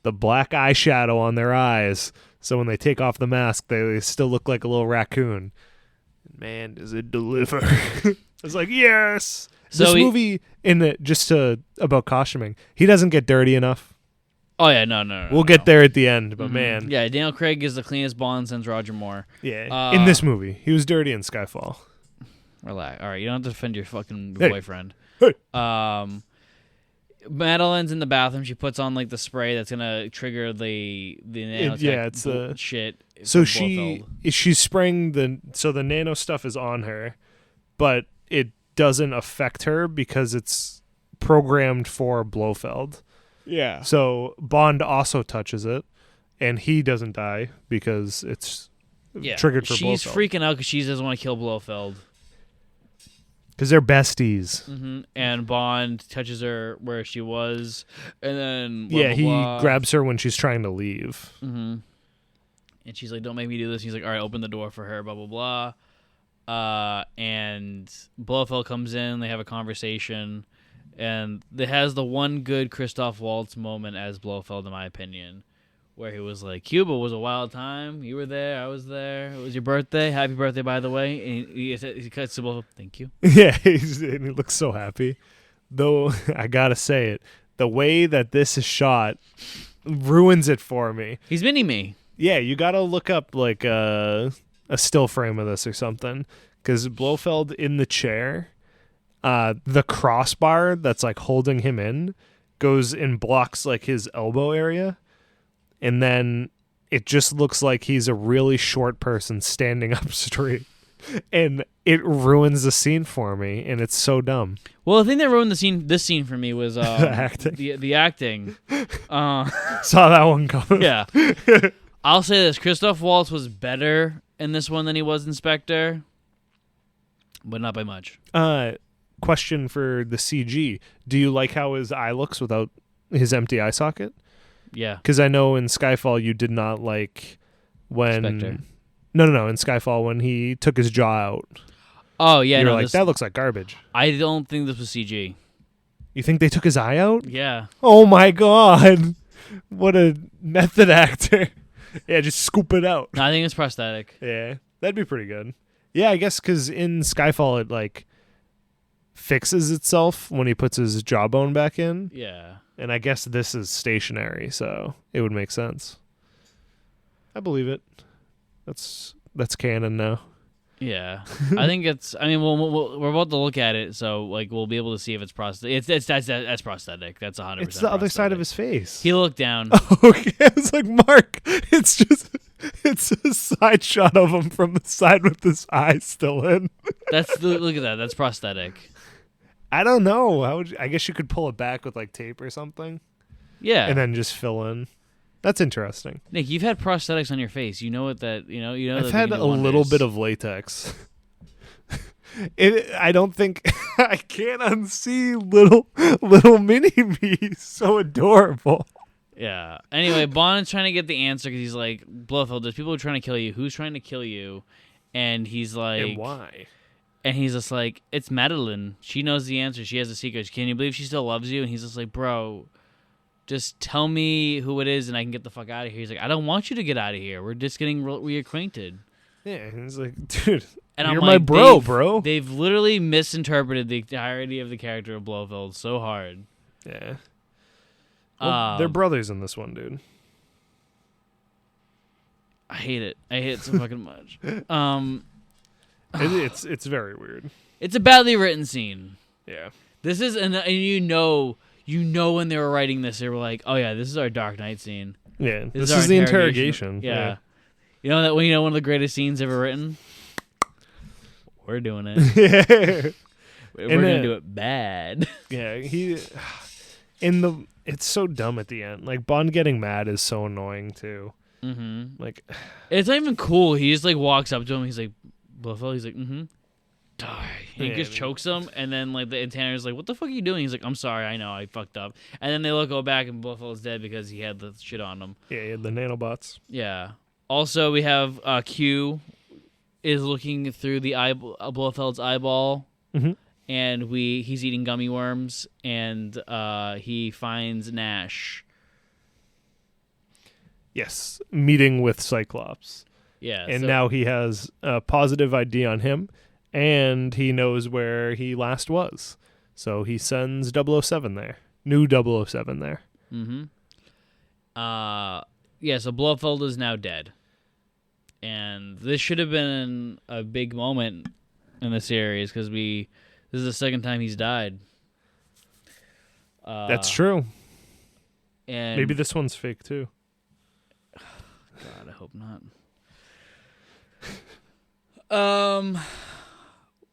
the black eyeshadow on their eyes. So when they take off the mask, they still look like a little raccoon. Man, does it deliver. I was like, yes. So this movie, about costuming, he doesn't get dirty enough. Oh, yeah, no. We'll get there at the end, but man. Yeah, Daniel Craig is the cleanest Bond since Roger Moore. Yeah, in this movie. He was dirty in Skyfall. Relax. All right, you don't have to defend your fucking Hey. boyfriend. Hey. Madeline's in the bathroom. She puts on like the spray that's gonna trigger the nanotech shit. So she's spraying the nano stuff is on her, but it doesn't affect her because it's programmed for Blofeld. Yeah. So Bond also touches it, and he doesn't die because it's triggered for Blofeld. She's freaking out because she doesn't want to kill Blofeld. Because they're besties. Mm-hmm. And Bond touches her where she was, and then he grabs her when she's trying to leave. Mm-hmm. And she's like, "Don't make me do this." And he's like, "All right, open the door for her." Blah blah And Blofeld comes in. They have a conversation, and it has the one good Christoph Waltz moment as Blofeld, in my opinion, where he was like, "Cuba was a wild time. You were there. I was there. It was your birthday. Happy birthday, by the way." And he cuts to Blofeld. Thank you. Yeah, and he looks so happy. Though I gotta say it, the way that this is shot ruins it for me. He's mini me. Yeah, you gotta look up like a still frame of this or something, because Blofeld in the chair, the crossbar that's like holding him in goes and blocks like his elbow area, and then it just looks like he's a really short person standing up straight, and it ruins the scene for me, and it's so dumb. Well, the thing that ruined this scene for me was acting. The acting. Saw that one coming. Yeah. I'll say this: Christoph Waltz was better in this one than he was in Spectre, but not by much. Question for the CG: do you like how his eye looks without his empty eye socket? Yeah, because I know in Skyfall you did not like when. Spectre. No. In Skyfall, when he took his jaw out. Oh yeah, you're like, that looks like garbage. I don't think this was CG. You think they took his eye out? Yeah. Oh my god! What a method actor. Yeah, just scoop it out. No, I think it's prosthetic. Yeah, that'd be pretty good. Yeah, I guess because in Skyfall it like fixes itself when he puts his jawbone back in. Yeah. And I guess this is stationary, so it would make sense. I believe it. That's canon now. Yeah, I think it's. I mean, we're about to look at it, so like we'll be able to see if it's prosthetic. That's prosthetic. That's 100%. It's the other side of his face. He looked down. Okay, I was like, Mark, it's a side shot of him from the side with his eyes still in. Look at that. That's prosthetic. I don't know. I guess you could pull it back with like tape or something. Yeah, and then just fill in. That's interesting. Nick, you've had prosthetics on your face. You know what that. You know. I've had a little bit of latex. I don't think I can't unsee little mini me. So adorable. Yeah. Anyway, Bond's trying to get the answer because he's like, Blofeld, there's people who are trying to kill you. Who's trying to kill you? And he's like, and why? And he's just like, it's Madeline. She knows the answer. She has a secret. Can you believe she still loves you? And he's just like, bro, just tell me who it is and I can get the fuck out of here. He's like, I don't want you to get out of here. We're just getting reacquainted. Yeah, and he's like, dude, and you're I'm my like, bro. They've literally misinterpreted the entirety of the character of Blofeld so hard. Yeah. Well, they're brothers in this one, dude. I hate it. I hate it so fucking much. It's very weird. It's a badly written scene. Yeah. This is, and you know when they were writing this, they were like, oh yeah, this is our Dark Knight scene. Yeah, this is the interrogation. Yeah. You know that one of the greatest scenes ever written? We're doing it. Yeah. We're gonna do it bad. Yeah, it's so dumb at the end. Like Bond getting mad is so annoying too. Mm-hmm. Like it's not even cool. He just like walks up to him. He's like, Blofeld. He's like, mm-hmm. Die. And he just chokes him, and then like the Tanner's like, "What the fuck are you doing?" He's like, "I'm sorry, I know, I fucked up." And then they go back, and Blofeld's dead because he had the shit on him. Yeah, he had the nanobots. Yeah. Also, we have Q is looking through the Blofeld's eyeball, mm-hmm. and he's eating gummy worms, and he finds Nash. Yes, meeting with Cyclops. Yeah, and now he has a positive ID on him. And he knows where he last was. So he sends 007 there. New 007 there. Mm-hmm. Yeah, so Blofeld is now dead. And this should have been a big moment in the series because this is the second time he's died. That's true. And maybe this one's fake too. God, I hope not.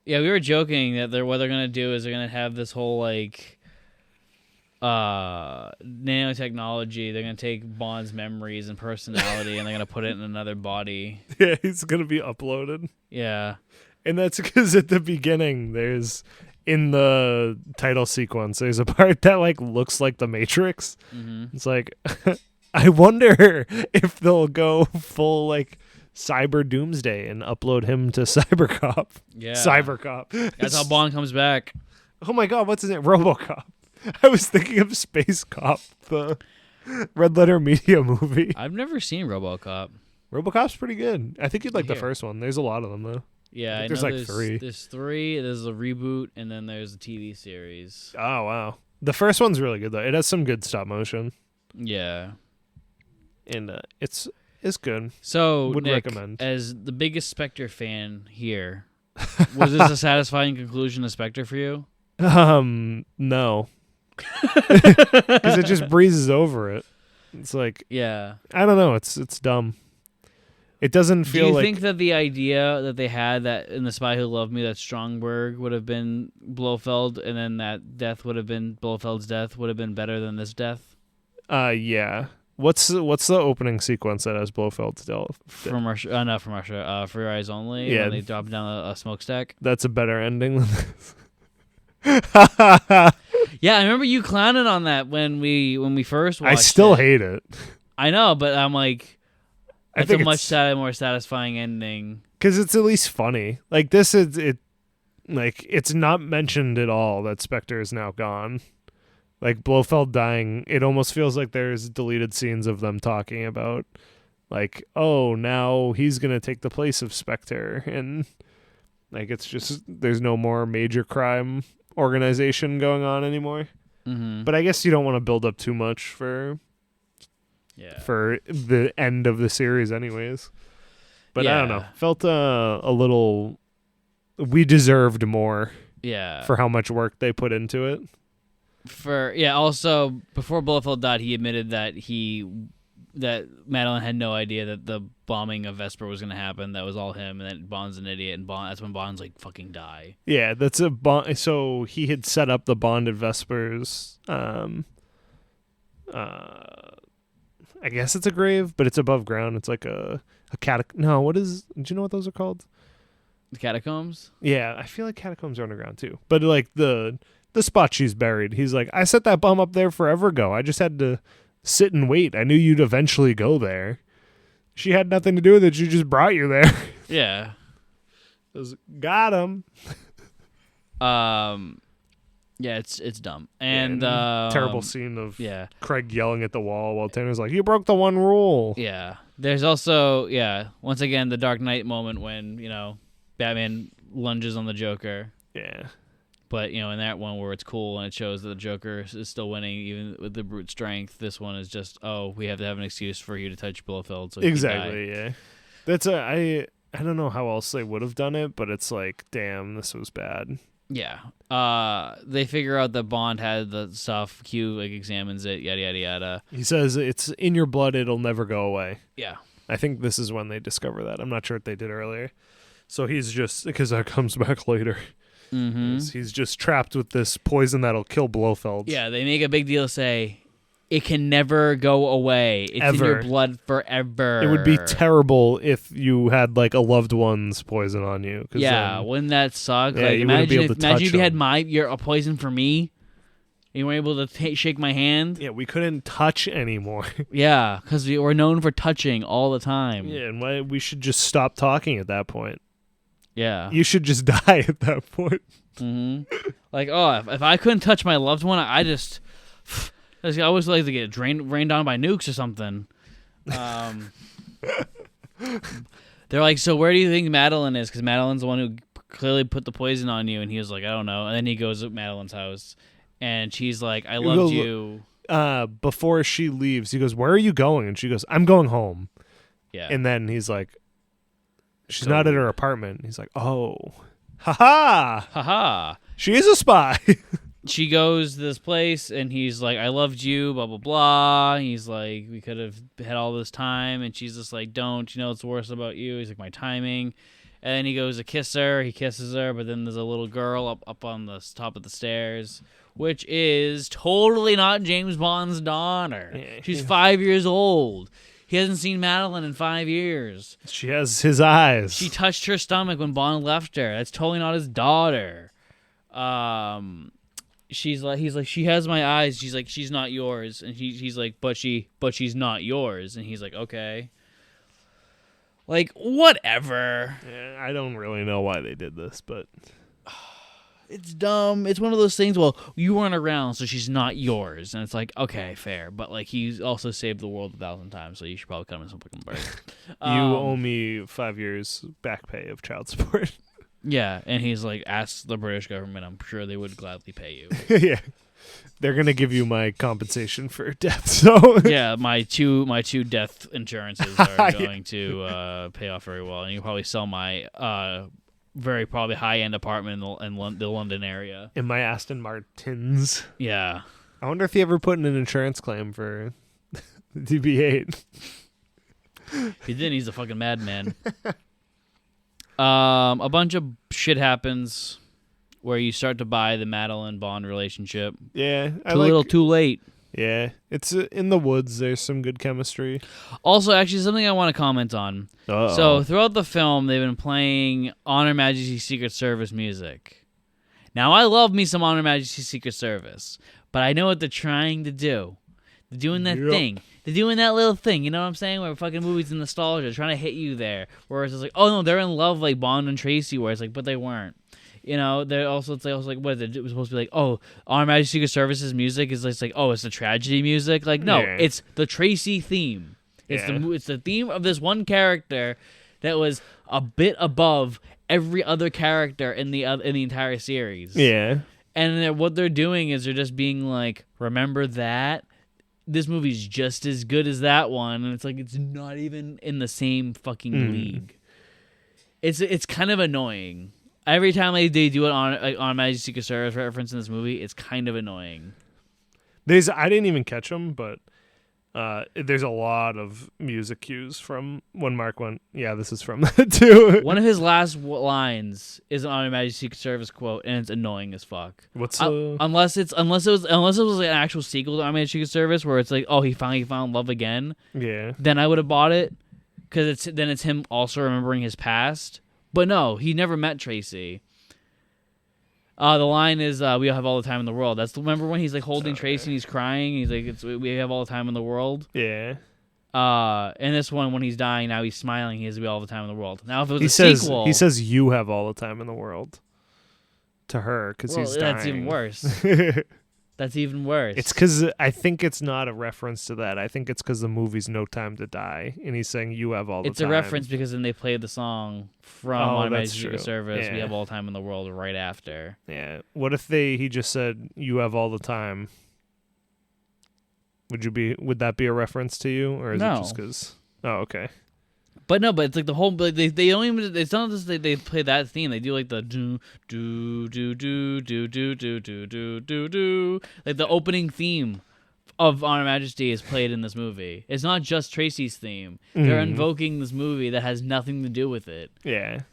Yeah, we were joking that what they're gonna do is they're gonna have this whole like nanotechnology. They're gonna take Bond's memories and personality and they're gonna put it in another body. Yeah, he's gonna be uploaded. Yeah. And that's because at the beginning there's in the title sequence there's a part that like looks like the Matrix. Mm-hmm. It's like I wonder if they'll go full like Cyber Doomsday and upload him to CyberCop. Yeah. CyberCop. That's how Bond comes back. Oh my God, what's his name? RoboCop. I was thinking of Space Cop, the Red Letter Media movie. I've never seen RoboCop. RoboCop's pretty good. I think you'd like the Here. first one. There's a lot of them though. Yeah, I there's know like three. There's three. There's a reboot, and then there's a TV series. Oh wow, the first one's really good though. It has some good stop motion, Yeah. and it's good. So, Would Nick, recommend. as the biggest Spectre fan here, was this a satisfying conclusion of Spectre for you? No, because it just breezes over it. It's like Yeah. I don't know. It's dumb. It doesn't Do feel you like think that the idea that they had that in The Spy Who Loved Me that Stromberg would have been Blofeld and then that death would have been Blofeld's death would have been better than this death? yeah. What's the opening sequence that has Blofeld's death? From Russia, not from Russia. For Your Eyes Only. Yeah. When they drop down a smokestack. That's a better ending than this. Yeah, I remember you clowning on that when we first watched I still it. hate it. I know, but I'm like, I it's think a much more satisfying ending. because it's at least funny. Like this is it. Like it's not mentioned at all that Spectre is now gone. Like Blofeld dying, it almost feels like there's deleted scenes of them talking about, like, oh, now he's gonna take the place of Spectre, and like it's just there's no more major crime organization going on anymore. Mm-hmm. But I guess you don't want to build up too much for the end of the series, anyways. But I don't know, felt a little. We deserved more. Yeah. For how much work they put into it. Also before Blofeld died, he admitted that Madeline had no idea that the bombing of Vesper was going to happen. That was all him, and then Bond's an idiot, and that's when Bond's like, fucking die. Yeah, that's a Bond. So he had set up the Bond at Vesper's. I guess it's a grave, but it's above ground. It's like a No, what is? Do you know what those are called? The catacombs. Yeah, I feel like catacombs are underground too. But like the spot she's buried, he's like, I set that bomb up there forever ago. I just had to sit and wait. I knew you'd eventually go there. She had nothing to do with it. She just brought you there. Yeah. Got him. Yeah, it's dumb. And terrible scene of yeah. Craig yelling at the wall while Tanner's like, you broke the one rule. Yeah. There's also, once again, the Dark Knight moment when, Batman lunges on the Joker. Yeah. But, in that one where it's cool and it shows that the Joker is still winning even with the brute strength, this one is just, we have to have an excuse for you to touch Blofeld. So exactly, yeah. That's I don't know how else they would have done it, but it's like, damn, this was bad. Yeah. They figure out that Bond had the stuff. Q examines it, yada, yada, yada. He says it's in your blood, it'll never go away. Yeah. I think this is when they discover that. I'm not sure what they did earlier. So he's just, because that comes back later. Mm-hmm. He's just trapped with this poison that'll kill Blofeld. Yeah, they make a big deal, say, it can never go away. It's in your blood forever. It would be terrible if you had like a loved one's poison on you. Yeah, wouldn't that suck? Yeah, you wouldn't be able to touch imagine if you had him. a poison for me. You weren't able to shake my hand. Yeah, we couldn't touch anymore. Yeah, because we were known for touching all the time. Yeah, and we should just stop talking at that point. Yeah. You should just die at that point. Mm-hmm. Like, if I couldn't touch my loved one, I always like to get rained on by nukes or something. They're like, so where do you think Madeline is? Because Madeline's the one who clearly put the poison on you. And he was like, I don't know. And then he goes to Madeline's house. And she's like, I loved you. Before she leaves, he goes, where are you going? And she goes, I'm going home. Yeah. And then he's like, she's not at her apartment. He's like, oh. Ha-ha! Ha-ha! She is a spy. She goes to this place, and he's like, I loved you, blah, blah, blah. He's like, we could have had all this time. And she's just like, don't. You know what's worse about you? He's like, my timing. And then he goes to kiss her. He kisses her, but then there's a little girl up on the top of the stairs, which is totally not James Bond's daughter. Yeah, She's 5 years old. He hasn't seen Madeline in 5 years. She has his eyes. She touched her stomach when Bond left her. That's totally not his daughter. He's like, she has my eyes. She's like, she's not yours. And he's like, but she's not yours. And he's like, okay. Like, whatever. Yeah, I don't really know why they did this, but It's dumb. It's one of those things, well, you weren't around, so she's not yours. And it's like, okay, fair. But, like, he's also saved the world 1,000 times, so you should probably cut him some fucking break. you owe me 5 years back pay of child support. Yeah, and he's like, ask the British government. I'm sure they would gladly pay you. Yeah. They're going to give you my compensation for death, so... Yeah, my two death insurances are going to pay off very well. And you probably sell my... very probably high-end apartment in the London area. In my Aston Martins. Yeah. I wonder if he ever put in an insurance claim for DB8. If he didn't, he's a fucking madman. A bunch of shit happens where you start to buy the Madeline Bond relationship. Yeah. Too little, too late. Yeah. It's in the woods. There's some good chemistry. Also, actually, something I want to comment on. Uh-oh. So, throughout the film, they've been playing On Her Majesty's Secret Service music. Now, I love me some On Her Majesty's Secret Service, but I know what they're trying to do. They're doing that thing. They're doing that little thing, you know what I'm saying? Where fucking movies in nostalgia, trying to hit you there. Whereas it's like, oh no, they're in love like Bond and Tracy, where it's like, but they weren't. You know, they're also, it's like, what is it? It was supposed to be like, oh, On Her Majesty's Secret Service's music is like, oh, it's the tragedy music. Like, no, it's the Tracy theme. It's the theme of this one character that was a bit above every other character in the entire series. Yeah. And what they're doing is they're just being like, remember that? This movie's just as good as that one. And it's like, it's not even in the same fucking league. It's kind of annoying. Every time they do it on Majesty's Secret Service reference in this movie, it's kind of annoying. I didn't even catch them, but there's a lot of music cues from when Mark went, yeah, this is from that too. One of his last lines is an On Her Majesty's Secret Service quote, and it's annoying as fuck. Unless it was like an actual sequel to On Her Majesty's Secret Service where it's like, oh, he finally found love again. Yeah. Then I would have bought it because it's him also remembering his past. But no, he never met Tracy. The line is, "We have all the time in the world." Remember when he's like holding Tracy and he's crying. He's like, "We have all the time in the world." Yeah. In this one, when he's dying, now he's smiling. He has all the time in the world. Now, if it was sequel, he says, "You have all the time in the world." To her, because he's dying. That's even worse. That's even worse. It's because I think it's not a reference to that. I think it's because the movie's No Time to Die, and he's saying you have all the time. It's a reference because then they played the song from On Her Majesty's Secret Service. Yeah. We have all the time in the world right after. Yeah. What if he just said you have all the time? Would that be a reference to you, or is it just because? Oh, okay. But no, but it's like the whole. They don't even. It's not just they play that theme. They do like the do do do do do do do do do do. Like the opening theme of On Her Majesty is played in this movie. It's not just Tracy's theme. They're invoking this movie that has nothing to do with it. Yeah.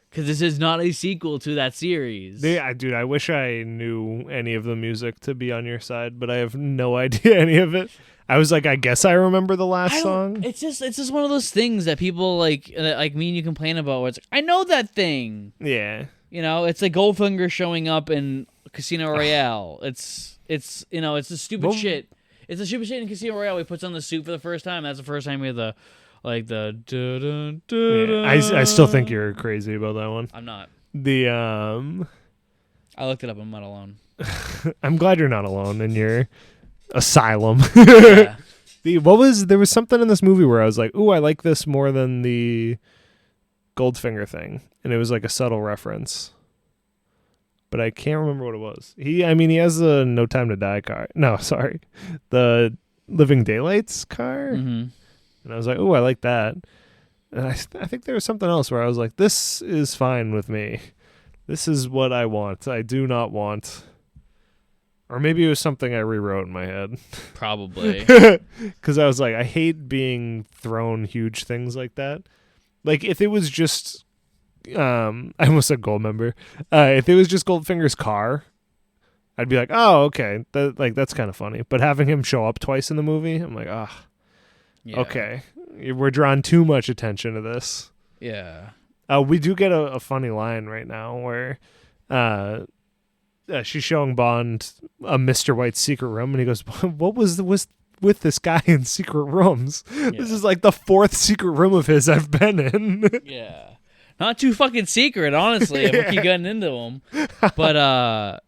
Because this is not a sequel to that series. Dude, I wish I knew any of the music to be on your side, but I have no idea any of it. I was like, I guess I remember the last song. It's just one of those things that people like me and you complain about. Where it's like, I know that thing. Yeah. You know, it's like Goldfinger showing up in Casino Royale. it's the stupid shit. It's the stupid shit in Casino Royale. He puts on the suit for the first time. That's the first time we have the. Like the I still think you're crazy about that one. I'm not. I looked it up. I'm not alone. I'm glad you're not alone in your asylum. Yeah. There was something in this movie where I was like, ooh, I like this more than the Goldfinger thing, and it was like a subtle reference, but I can't remember what it was. He has the No Time to Die car. No, sorry, the Living Daylights car. Mm-hmm. And I was like, oh, I like that. And I think there was something else where I was like, this is fine with me. This is what I want. I do not want. Or maybe it was something I rewrote in my head. Probably. Because I was like, I hate being thrown huge things like that. Like, if it was just... I almost said Goldmember. If it was just Goldfinger's car, I'd be like, oh, okay. That's kind of funny. But having him show up twice in the movie, I'm like, ah. Yeah. Okay, we're drawing too much attention to this. Yeah. We do get a funny line right now where she's showing Bond a Mr. White's secret room, and he goes, what was with this guy in secret rooms. Yeah. This is like the 4th secret room of his I've been in. Yeah. Not too fucking secret, honestly, if we keep getting into them. But,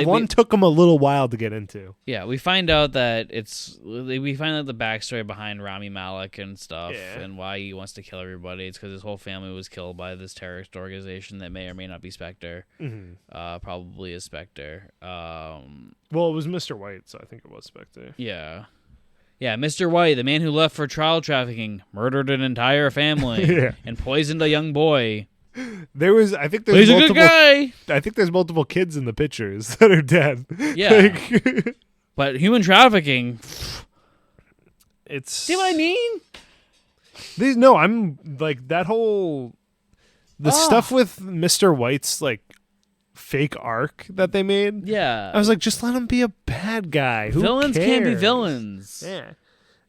One took him a little while to get into. Yeah, we find out that we find out the backstory behind Rami Malek and stuff, and why he wants to kill everybody. It's because his whole family was killed by this terrorist organization that may or may not be Spectre. Probably is Spectre. Well, it was Mr. White, so I think it was Spectre. Yeah. Yeah, Mr. White, the man who left for child trafficking, murdered an entire family and poisoned a young boy. He's a good guy. I think there's multiple kids in the pictures that are dead. Yeah. But human trafficking, it's... See what I mean? I'm like that whole... The stuff with Mr. White's like fake arc that they made. Yeah. I was like, just let him be a bad guy. Villains cares? can't be villains. Yeah.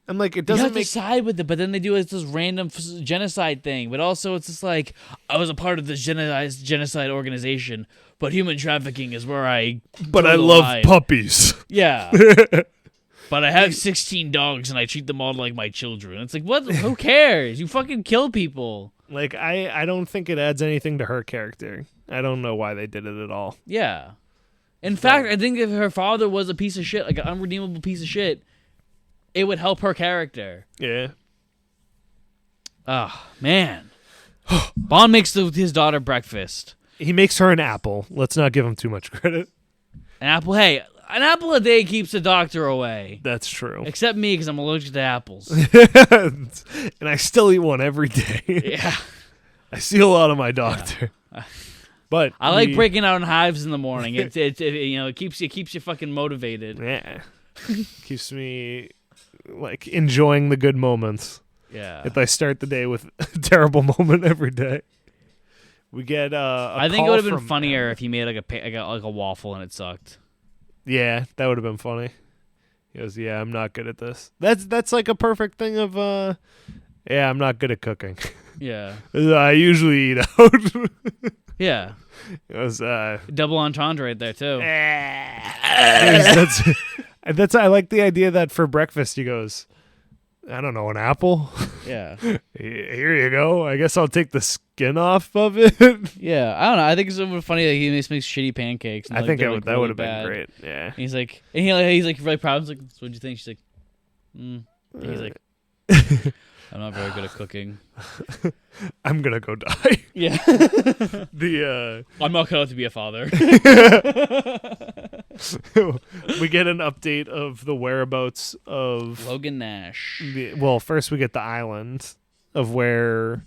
I'm like, it doesn't you have to side with it, but then they do this random genocide thing. But also, it's just like, I was a part of this genocide organization, but human trafficking is where I. But I love puppies. Yeah. But I have 16 dogs and I treat them all like my children. It's like, what? Who cares? You fucking kill people. Like, I don't think it adds anything to her character. I don't know why they did it at all. Yeah. In fact, I think if her father was a piece of shit, like an unredeemable piece of shit, it would help her character. Yeah. Oh, man. Bond makes his daughter breakfast. He makes her an apple. Let's not give him too much credit. An apple? Hey, an apple a day keeps the doctor away. That's true. Except me, because I'm allergic to apples. And I still eat one every day. Yeah. I steal a lot of my doctor. Yeah. But I like breaking out in hives in the morning. It keeps you fucking motivated. Yeah. Keeps me like enjoying the good moments. Yeah. If I start the day with a terrible moment every day. We get I think it would have been funnier if he made like a waffle and it sucked. Yeah, that would have been funny. He goes, "Yeah, I'm not good at this." That's like a perfect thing of yeah, I'm not good at cooking. Yeah. I usually eat out. Yeah. It was double entendre right there too. That's I like the idea that for breakfast he goes, I don't know, an apple? Yeah. Here you go. I guess I'll take the skin off of it. Yeah. I don't know. I think it's so funny that he makes shitty pancakes. And, I think that really would have bad. been great. Yeah. And he's like really proud. He's like, so what'd you think? She's like, He's like, I'm not very good at cooking. I'm gonna go die. Yeah. I'm not cut out to be a father. We get an update of the whereabouts of Logan Nash. First we get the island of where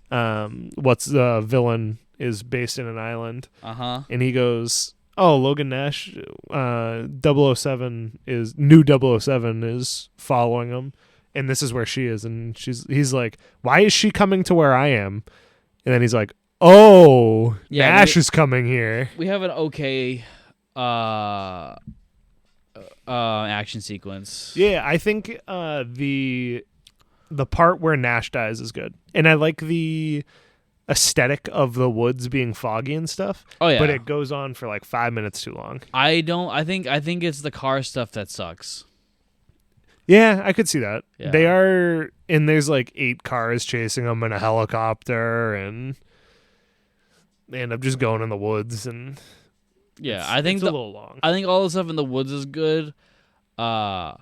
what's the villain is based in an island. Uh-huh. And he goes, "Oh, Logan Nash 007 is new 007 is following him. And this is where she is." And he's like, "Why is she coming to where I am?" And then he's like, "Oh, yeah, Nash is coming here." We have an okay action sequence. Yeah, I think the part where Nash dies is good. And I like the aesthetic of the woods being foggy and stuff. Oh yeah. But it goes on for like 5 minutes too long. I think it's the car stuff that sucks. Yeah, I could see that. Yeah. They are, and there's like 8 cars chasing them in a helicopter, and they end up just going in the woods. And yeah, I think it's a little long. I think all the stuff in the woods is good. I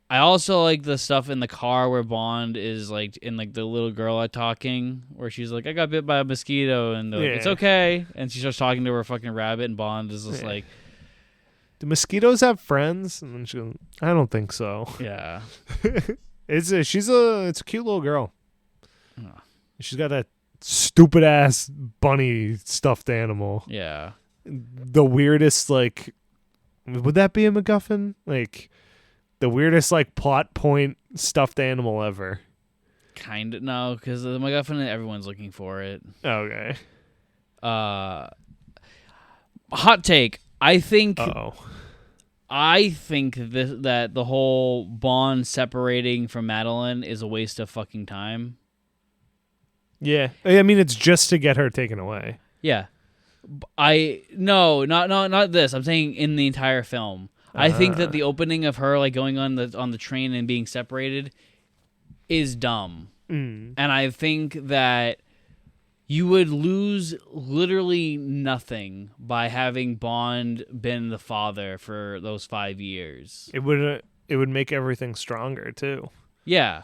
also like the stuff in the car where Bond is like in like the little girl are talking, where she's like, "I got bit by a mosquito," and they're like, "It's okay," and she starts talking to her fucking rabbit, and Bond is just like, "Do mosquitoes have friends?" And then she goes, "I don't think so." Yeah. It's a cute little girl. Oh. She's got that stupid ass bunny stuffed animal. Yeah. The weirdest, like, would that be a MacGuffin? Like, the weirdest, like, plot point stuffed animal ever. Kind of, no, because the MacGuffin, everyone's looking for it. Okay. Hot take. I think that the whole Bond separating from Madeline is a waste of fucking time. Yeah. I mean, it's just to get her taken away. Yeah. Not this. I'm saying in the entire film. I think that the opening of her like going on the train and being separated is dumb. And I think that you would lose literally nothing by having Bond been the father for those 5 years. It would make everything stronger too. Yeah.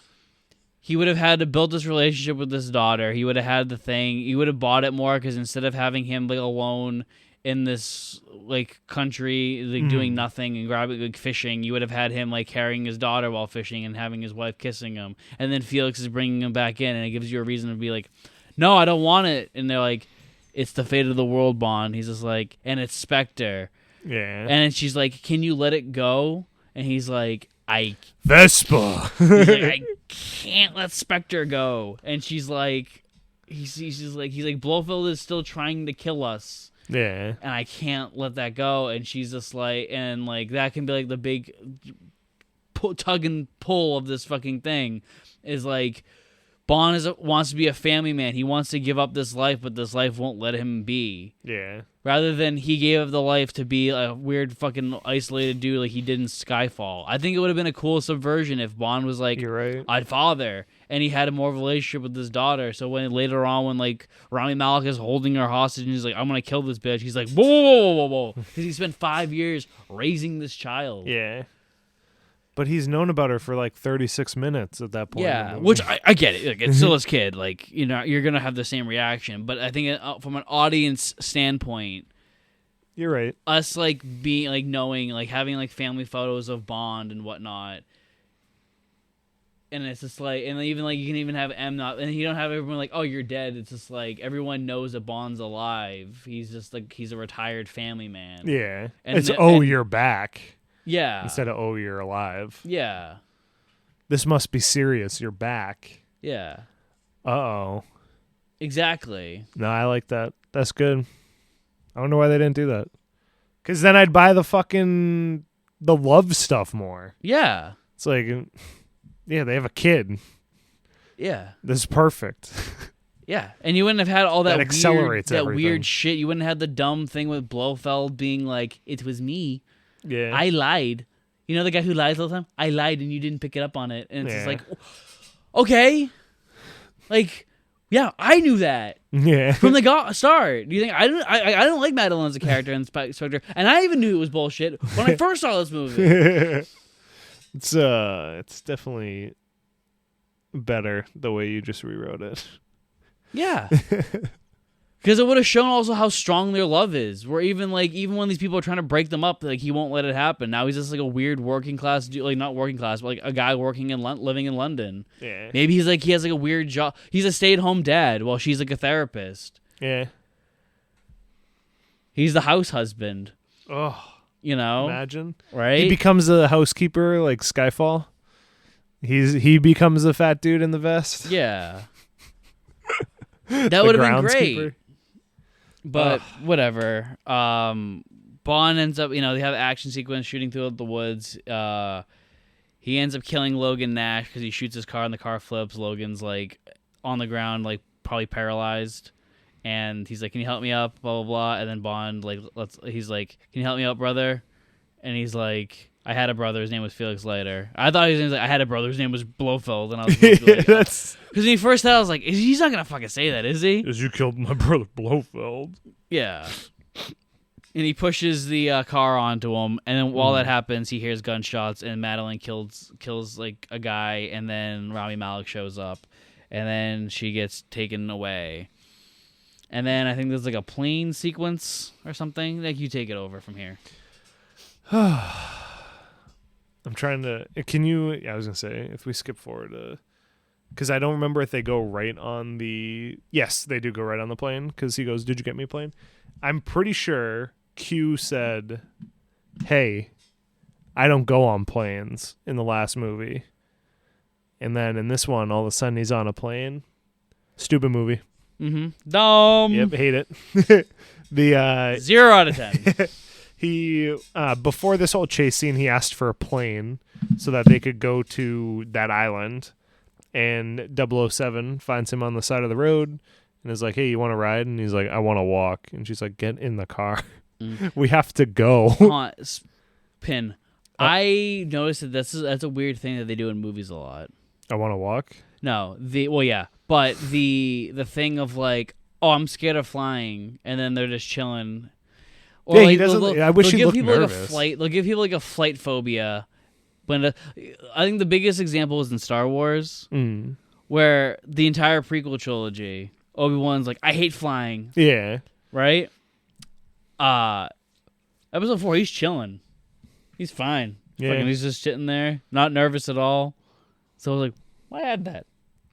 He would have had to build this relationship with his daughter. He would have had the thing. He would have bought it more because instead of having him like alone in this like country like doing nothing and grabbing like fishing, you would have had him like carrying his daughter while fishing and having his wife kissing him. And then Felix is bringing him back in, and it gives you a reason to be like, no, I don't want it. And they're like, it's the fate of the world, Bond. He's just like, and it's Spectre. Yeah. And she's like, can you let it go? And he's like, Vespa. he's like, I can't let Spectre go. And she's like, he's like, Blofeld is still trying to kill us. Yeah. And I can't let that go. And she's just like, and like, that can be like the big tug and pull of this fucking thing is like, Bond wants to be a family man. He wants to give up this life, but this life won't let him be. Yeah. Rather than he gave up the life to be a weird fucking isolated dude like he did in Skyfall. I think it would have been a cool subversion if Bond was like, you're right, I'd father, and he had a more of a relationship with his daughter. So when later on, when like Rami Malek is holding her hostage and he's like, I'm gonna kill this bitch, he's like, whoa, because he spent 5 years raising this child. Yeah. But he's known about her for like 36 minutes at that point. Yeah, which I get it. Like, it's still his kid. Like, you know, you're going to have the same reaction. But I think from an audience standpoint, you're right. Us, like, being, like, knowing, like, having, like, family photos of Bond and whatnot. And it's just like, and even, like, you can even have M not, and you don't have everyone like, oh, you're dead. It's just like, everyone knows that Bond's alive. He's just, like, he's a retired family man. Yeah. And it's, you're back. Yeah. Instead of, oh, you're alive. Yeah. This must be serious. You're back. Yeah. Uh-oh. Exactly. No, I like that. That's good. I wonder why they didn't do that. Because then I'd buy the love stuff more. Yeah. It's like, yeah, they have a kid. Yeah. This is perfect. Yeah, and you wouldn't have had all that accelerates weird shit. You wouldn't have had the dumb thing with Blofeld being like, it was me. Yeah. I lied. You know the guy who lies all the time? I lied and you didn't pick it up on it. And it's just like, okay. Like, yeah, I knew that. Yeah. From the start. Do you think I don't like Madeline as a character in Spectre, and I even knew it was bullshit when I first saw this movie. It's definitely better the way you just rewrote it. Yeah. Because it would have shown also how strong their love is. Where even when these people are trying to break them up, like he won't let it happen. Now he's just like a weird working class dude, like not working class, but like a guy working in living in London. Yeah. Maybe he has like a weird job. He's a stay-at-home dad while she's like a therapist. Yeah. He's the house husband. Oh. You know? Imagine. Right? He becomes a housekeeper like Skyfall. He becomes a fat dude in the vest. Yeah. That would have been great. But whatever. Bond ends up, they have an action sequence shooting through the woods. He ends up killing Logan Nash because he shoots his car and the car flips. Logan's like on the ground, like probably paralyzed. And he's like, "Can you help me up?" Blah blah blah. And then Bond he's like, "Can you help me up, brother?" And he's like, "I had a brother. His name was Felix Leiter." I thought his name was like, "I had a brother. His name was Blofeld." And I was like, because when he first said, I was like, "He's not gonna fucking say that, is he?" Because you killed my brother Blofeld. Yeah. And he pushes the car onto him, and then while that happens, he hears gunshots, and Madeline kills like a guy, and then Rami Malek shows up, and then she gets taken away. And then I think there's like a plane sequence or something. Like, you take it over from here. I'm trying to. Can you? Yeah, I was gonna say if we skip forward, because I don't remember if they go right on the. Yes, they do go right on the plane because he goes, "Did you get me a plane?" I'm pretty sure Q said, "Hey, I don't go on planes" in the last movie, and then in this one, all of a sudden he's on a plane. Stupid movie. Mm-hmm. Dumb. Yep, hate it. 0 out of 10. He before this whole chase scene, he asked for a plane so that they could go to that island. And 007 finds him on the side of the road and is like, "Hey, you want to ride?" And he's like, "I want to walk." And she's like, "Get in the car. We have to go." Pin. I noticed that that's a weird thing that they do in movies a lot. I want to walk. No, but the thing of like, oh, I'm scared of flying, and then they're just chilling. Or Yeah, like, he doesn't. I wish he looked nervous. They'll give people like a flight phobia. When I think the biggest example is in Star Wars, where the entire prequel trilogy, Obi-Wan's like, I hate flying. Yeah. Right. Episode 4, he's chilling. He's fine. Yeah. Fucking, he's just sitting there, not nervous at all. So I was like, why add that?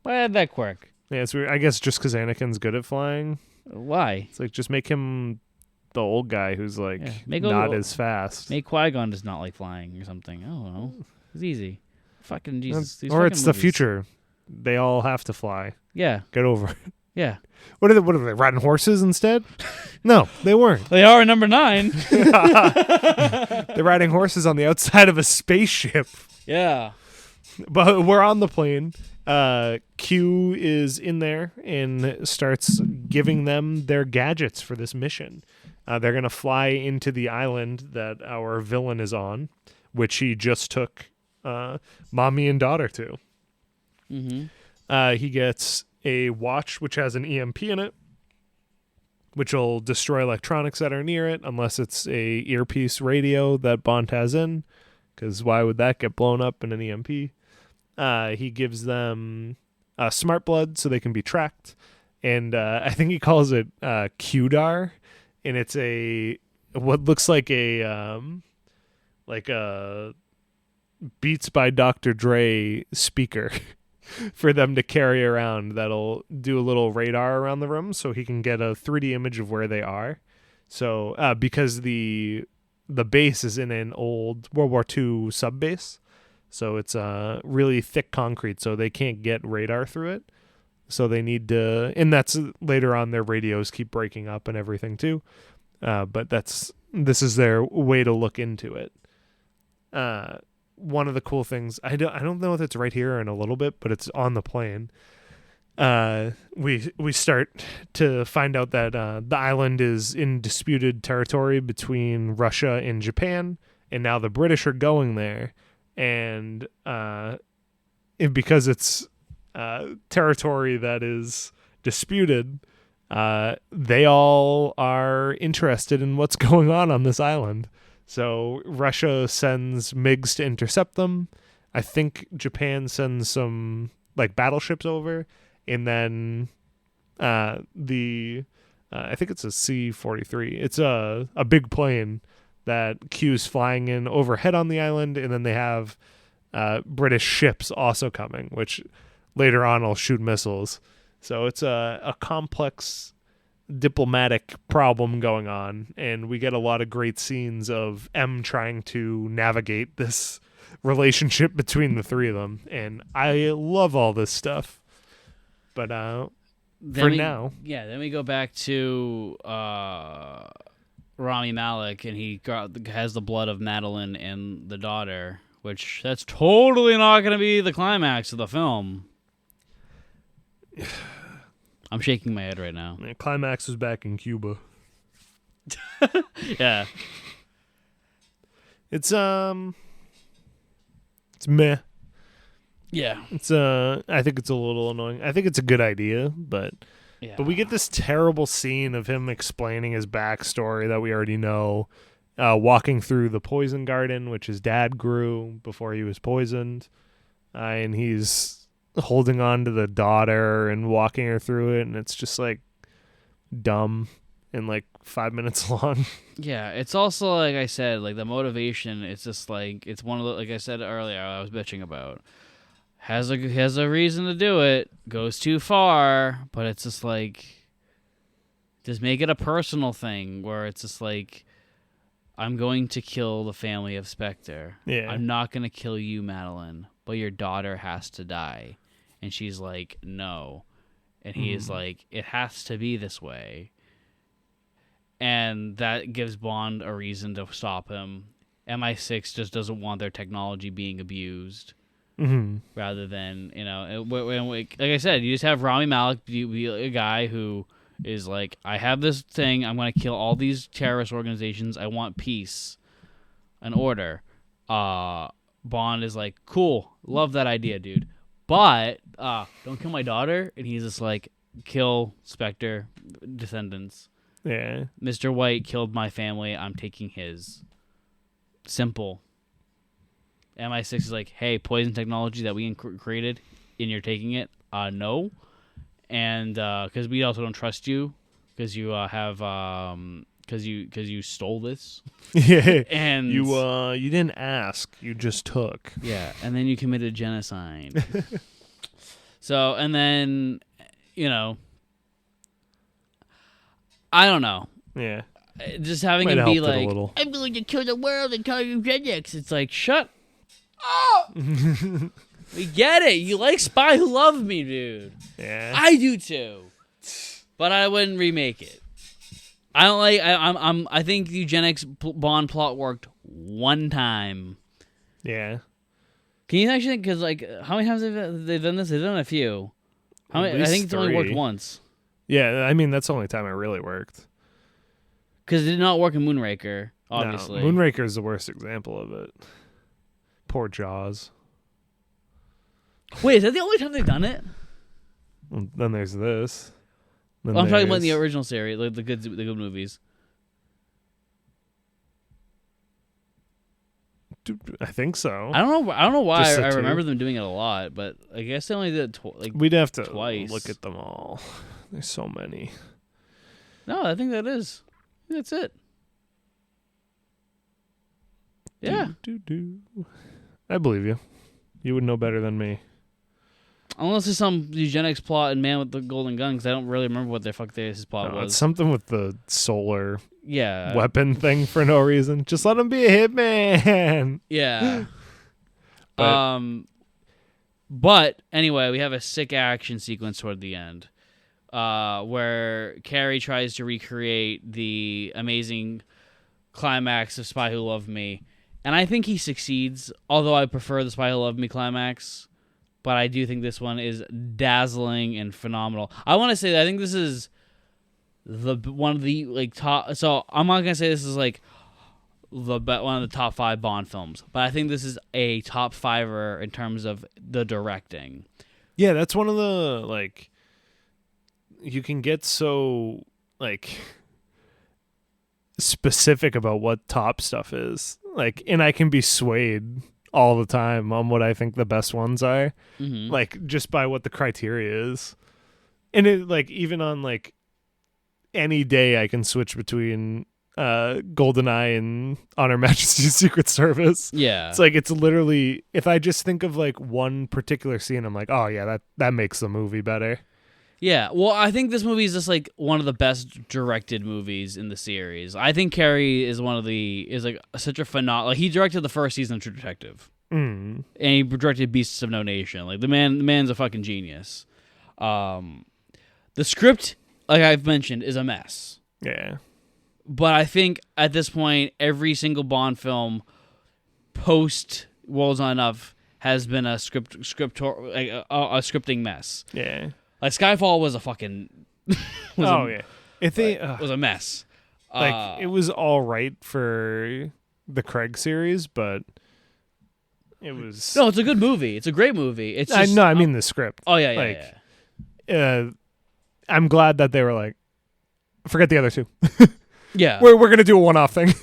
Why add that quirk? Yeah, it's weird. I guess just because Anakin's good at flying. Why? It's like, just make him the old guy who's like not as fast. Make Qui-Gon does not like flying or something. I don't know. It's easy. Fucking Jesus. Or it's the future. They all have to fly. Yeah. Get over it. Yeah. What are they riding horses instead? No, they weren't. They are number 9. They're riding horses on the outside of a spaceship. Yeah. But we're on the plane. Q is in there and starts giving them their gadgets for this mission. They're going to fly into the island that our villain is on, which he just took mommy and daughter to. Mm-hmm. He gets a watch which has an EMP in it, which will destroy electronics that are near it, unless it's a earpiece radio that Bond has in, because why would that get blown up in an EMP? He gives them smart blood so they can be tracked, and I think he calls it QDAR, and it's what looks like a Beats by Dr. Dre speaker for them to carry around that'll do a little radar around the room so he can get a 3D image of where they are. So because the base is in an old World War II sub base, so it's really thick concrete, so they can't get radar through it. So they need to, and that's later on their radios keep breaking up and everything too. But this is their way to look into it. One of the cool things, I don't know if it's right here in a little bit, but it's on the plane. We start to find out that the island is in disputed territory between Russia and Japan, and now the British are going there, and because it's territory that is disputed, they all are interested in what's going on this island. So Russia sends MiGs to intercept them. I think Japan sends some like battleships over, and then I think it's a C-43. It's a big plane that Q's flying in overhead on the island, and then they have British ships also coming, which later on will shoot missiles. So it's a complex diplomatic problem going on, and we get a lot of great scenes of M trying to navigate this relationship between the three of them, and I love all this stuff. But now then we go back to Rami Malek, and he has the blood of Madeline and the daughter, which that's totally not going to be the climax of the film. I'm shaking my head right now. The climax was back in Cuba. Yeah. It's meh. Yeah. It's I think it's a little annoying. I think it's a good idea, but we get this terrible scene of him explaining his backstory that we already know, walking through the poison garden, which his dad grew before he was poisoned, and he's holding on to the daughter and walking her through it, and it's just like dumb and like 5 minutes long. Yeah, it's also like I said, like the motivation. It's just like it's one of the, like I said earlier, I was bitching about. Has a reason to do it, goes too far, but it's just like, just make it a personal thing where it's just like, I'm going to kill the family of Spectre. Yeah. I'm not going to kill you, Madeline, but your daughter has to die. And she's like, no. And he is like, it has to be this way. And that gives Bond a reason to stop him. MI6 just doesn't want their technology being abused. Rather than, like I said, you just have Rami Malek be a guy who is like, I have this thing, I'm going to kill all these terrorist organizations, I want peace and order. Bond is like, cool, love that idea, dude. But don't kill my daughter. And he's just like, kill Spectre, descendants. Yeah. Mr. White killed my family. I'm taking his. Simple. MI6 is like, hey, poison technology that we created, and you're taking it. No. And because we also don't trust you, because you because you stole this. Yeah. And you didn't ask, you just took. Yeah, and then you committed genocide. So, and then, I don't know. Yeah. Just having Might him be helped it a like, little. I'm going to kill the world and call you rednecks. It's like, shut up. We get it. You like Spy Who Loved Me, dude. Yeah. I do too. But I wouldn't remake it. I don't like. I think the eugenics Bond plot worked one time. Yeah. Can you actually? Because like, how many times have they done this? They've done a few. How many? I think it's only worked once. Yeah, I mean that's the only time it really worked. Because it did not work in Moonraker, obviously. No, Moonraker is the worst example of it. Poor Jaws. Wait, is that the only time they've done it? Well, then there's this. Then I'm talking about the original series, like the good movies. I think so. I don't know why Just I the remember two? them doing it a lot, but I guess they only did it We'd have to twice. look at them all. There's so many. No, I think that's it. Yeah. I believe you. You would know better than me. Unless there's some eugenics plot in Man with the Golden Gun, because I don't really remember what the fuck his plot No, was. it's something with the solar Yeah. weapon thing for no reason. Just let him be a hitman. Yeah. But- But anyway, we have a sick action sequence toward the end, where Carrie tries to recreate the amazing climax of Spy Who Loved Me, and I think he succeeds. Although I prefer the Spy Who Loved Me climax, but I do think this one is dazzling and phenomenal. I want to say that I think this is one of the like top. So I'm not gonna say this is like one of the top 5 Bond films, but I think this is a top 5er in terms of the directing. Yeah, that's one of the like. You can get so like specific about what top stuff is, like, and I can be swayed all the time on what I think the best ones are, like just by what the criteria is, and it like even on like any day I can switch between GoldenEye and On Her Majesty's Secret Service. Yeah, It's like it's literally if I just think of like one particular scene, I'm like, oh yeah, that makes the movie better. yeah. Well, I think this movie is just like one of the best directed movies in the series. I think Carey is like such a phenomenal. Like he directed the first season of True Detective, and he directed Beasts of No Nation. Like the man's a fucking genius. The script, like I've mentioned, is a mess. Yeah. But I think at this point, every single Bond film post World's Not Enough has been a scripting mess. Yeah. Like Skyfall was a fucking Yeah. If they was a mess. like it was all right for the Craig series, but it was No, it's a good movie. It's a great movie. It's just, I mean the script. Oh yeah, like, yeah. I'm glad that they were like, forget the other two. Yeah. We're gonna do a one-off thing.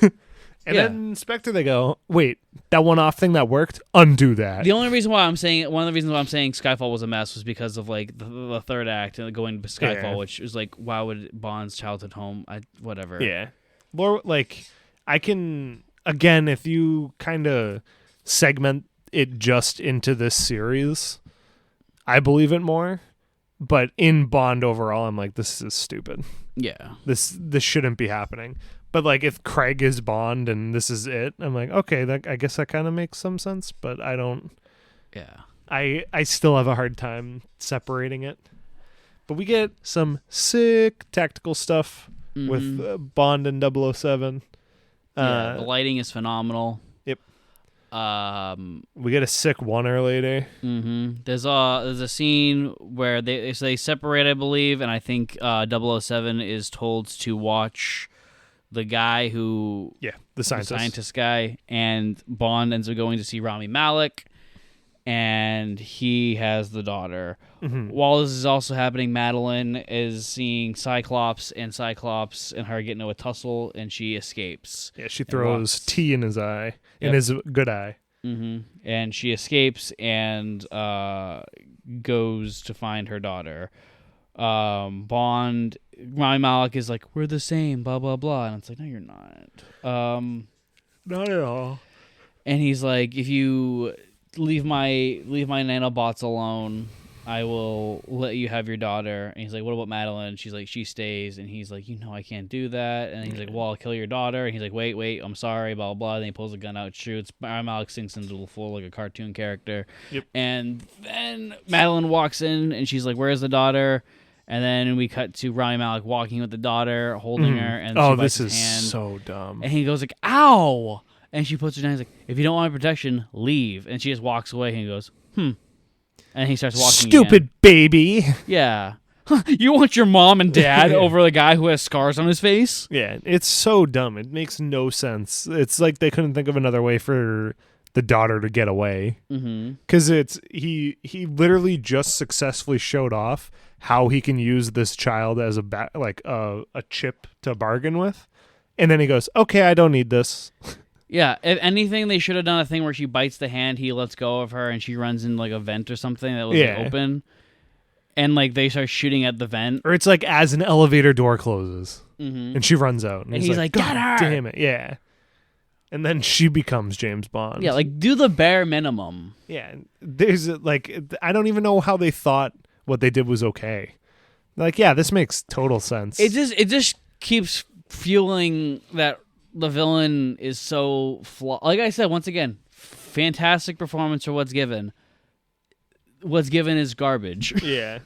And Yeah. then Spectre, they go, wait, that one-off thing that worked, undo that. The only reason why I'm saying Skyfall was a mess was because of like the third act and going to Skyfall, Yeah. which was like, why would Bond's childhood home? Whatever. Yeah. More like I can again, if you kind of segment it just into this series, I believe it more. But in Bond overall, I'm like, this is stupid. Yeah. This shouldn't be happening. But like if Craig is Bond and this is it, I'm like, okay, I guess that kind of makes some sense, but I don't. Yeah. I still have a hard time separating it. But we get some sick tactical stuff with Bond and 007. The lighting is phenomenal. Yep. We get a sick one-er later. There's a scene where they separate, I believe, and I think 007 is told to watch the guy who the scientist guy, and Bond ends up going to see Rami Malek, and he has the daughter. Mm-hmm. While this is also happening, Madeline is seeing Cyclops and her get into a tussle, and she escapes. Yeah, she throws tea in his eye, in his good eye. Mm-hmm. And she escapes and goes to find her daughter. Rami Malek is like, we're the same, blah, blah, blah. And it's like, no, you're not. Not at all. And he's like, if you leave my nanobots alone, I will let you have your daughter. And he's like, what about Madeline? She's like, she stays. And he's like, I can't do that. And he's like, well, I'll kill your daughter. And he's like, wait, I'm sorry, blah, blah, blah. Then he pulls a gun out, shoots. Malek sinks into the floor like a cartoon character. Yep. And then Madeline walks in, and she's like, where's the daughter? And then we cut to Rami Malek walking with the daughter, holding her. And she bites his hand. So dumb. And he goes like, ow! And she puts her down. He's like, if you don't want my protection, leave. And she just walks away. And he goes, And he starts walking Stupid again. Baby. Yeah. You want your mom and dad over the guy who has scars on his face? Yeah, it's so dumb. It makes no sense. It's like they couldn't think of another way for the daughter to get away. Because he literally just successfully showed off how he can use this child as a chip to bargain with. And then he goes, okay, I don't need this. Yeah, if anything, they should have done a thing where she bites the hand, he lets go of her, and she runs in like a vent or something that was open. And like they start shooting at the vent. Or it's like as an elevator door closes. And she runs out. And he's like, get her! Damn it, yeah. And then she becomes James Bond. Yeah, like do the bare minimum. Yeah, there's I don't even know how they thought what they did was okay. Like, yeah, this makes total sense. It just keeps fueling that the villain is so flawed. Like I said, once again, fantastic performance for what's given. What's given is garbage. Yeah.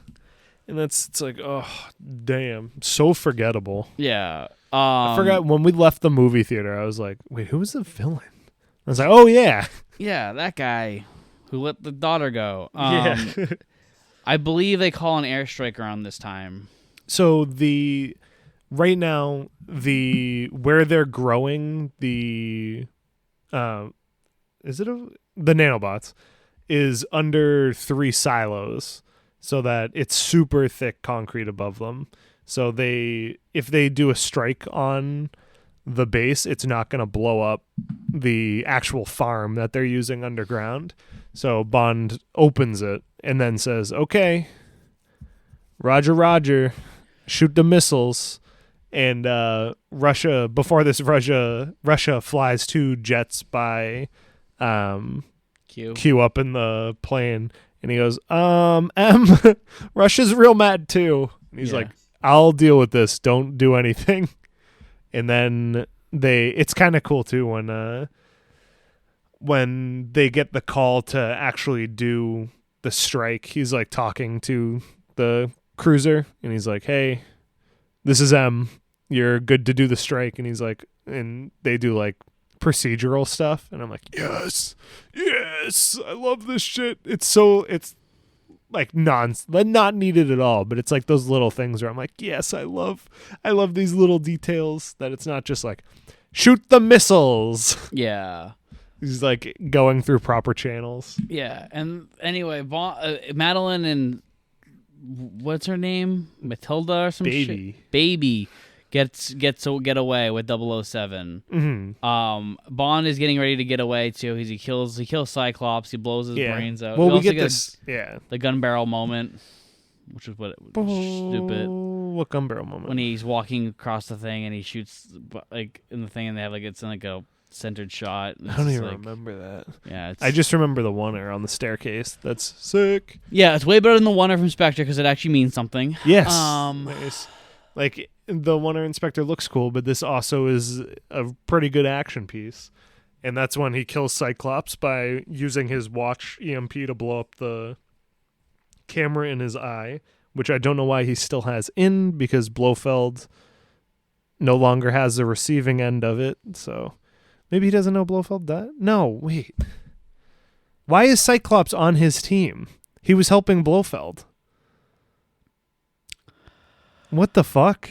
And it's like, oh, damn. So forgettable. Yeah. I forgot when we left the movie theater, I was like, wait, who was the villain? I was like, oh, yeah. Yeah, that guy who let the daughter go. Yeah. I believe they call an airstrike around this time. So right now, where they're growing the nanobots is under 3 silos, so that it's super thick concrete above them. So if they do a strike on the base, it's not going to blow up the actual farm that they're using underground. So Bond opens it and then says, okay, Roger, shoot the missiles. And Russia flies 2 jets by Q up in the plane. And he goes, Russia's real mad too. And he's like, I'll deal with this. Don't do anything. And then it's kind of cool too when they get the call to actually do the strike. He's like talking to the cruiser and he's like, hey, this is M. You're good to do the strike. And he's like, and they do like procedural stuff. And I'm like, yes, I love this shit. It's like not needed at all, but it's like those little things where I'm like, yes, I love these little details that it's not just like shoot the missiles. Yeah. He's like going through proper channels. Yeah. And anyway, Madeline and what's her name? Matilda or some shit? Baby gets get away with 007. Mm-hmm. Bond is getting ready to get away too. He kills Cyclops. He blows his brains out. Well, we get this. The gun barrel moment, which is stupid. What gun barrel moment? When he's walking across the thing and he shoots like in the thing, and they have it's in like a centered shot. I don't even remember that. Yeah, I just remember the oneer on the staircase. That's sick. Yeah, it's way better than the oneer from Spectre because it actually means something. Yes. Nice. Like the Wonder Inspector looks cool, but this also is a pretty good action piece. And that's when he kills Cyclops by using his watch EMP to blow up the camera in his eye, which I don't know why he still has in, because Blofeld no longer has the receiving end of it. So maybe he doesn't know Blofeld died? No, wait. Why is Cyclops on his team? He was helping Blofeld. What the fuck?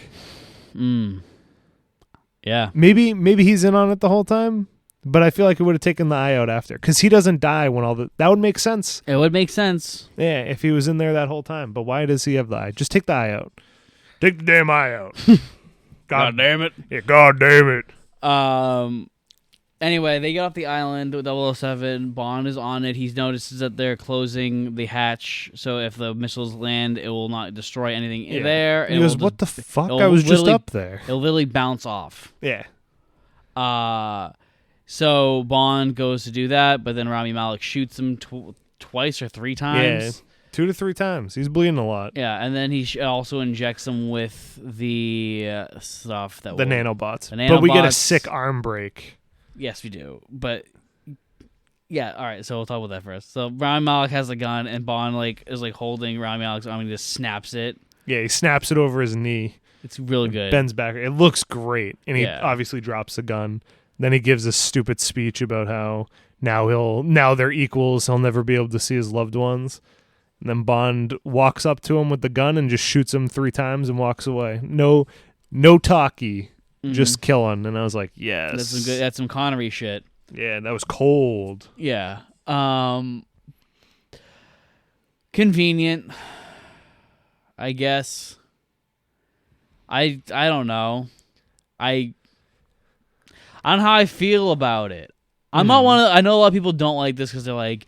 Yeah. Maybe he's in on it the whole time, but I feel like it would have taken the eye out after, because he doesn't die when that would make sense. It would make sense. Yeah, if he was in there that whole time. But why does he have the eye? Just take the eye out. Take the damn eye out. God damn it. Yeah, God damn it. Anyway, they get off the island with 007. Bond is on it. He notices that they're closing the hatch, so if the missiles land, it will not destroy anything there. He goes, what the fuck? I was just up there. It'll literally bounce off. Yeah. So Bond goes to do that, but then Rami Malek shoots him twice or 3 times. Yeah, 2 to 3 times. He's bleeding a lot. Yeah, and then he also injects him with the stuff that the nanobots. The nanobots. But we get a sick arm break. Yes, we do. But yeah, all right. So we'll talk about that first. So Rami Malek has the gun, and Bond is holding Rami Malek's arm and just snaps it. Yeah, he snaps it over his knee. It's really good. Bends back. It looks great, and he obviously drops the gun. Then he gives a stupid speech about how now they're equals. He'll never be able to see his loved ones. And then Bond walks up to him with the gun and just shoots him 3 times and walks away. No talkie. Mm-hmm. Just killing. And I was like, yes. That's some Connery shit. Yeah, that was cold. Yeah. Convenient, I guess. I don't know. I don't know how I feel about it. I'm not one of. I know a lot of people don't like this because they're like,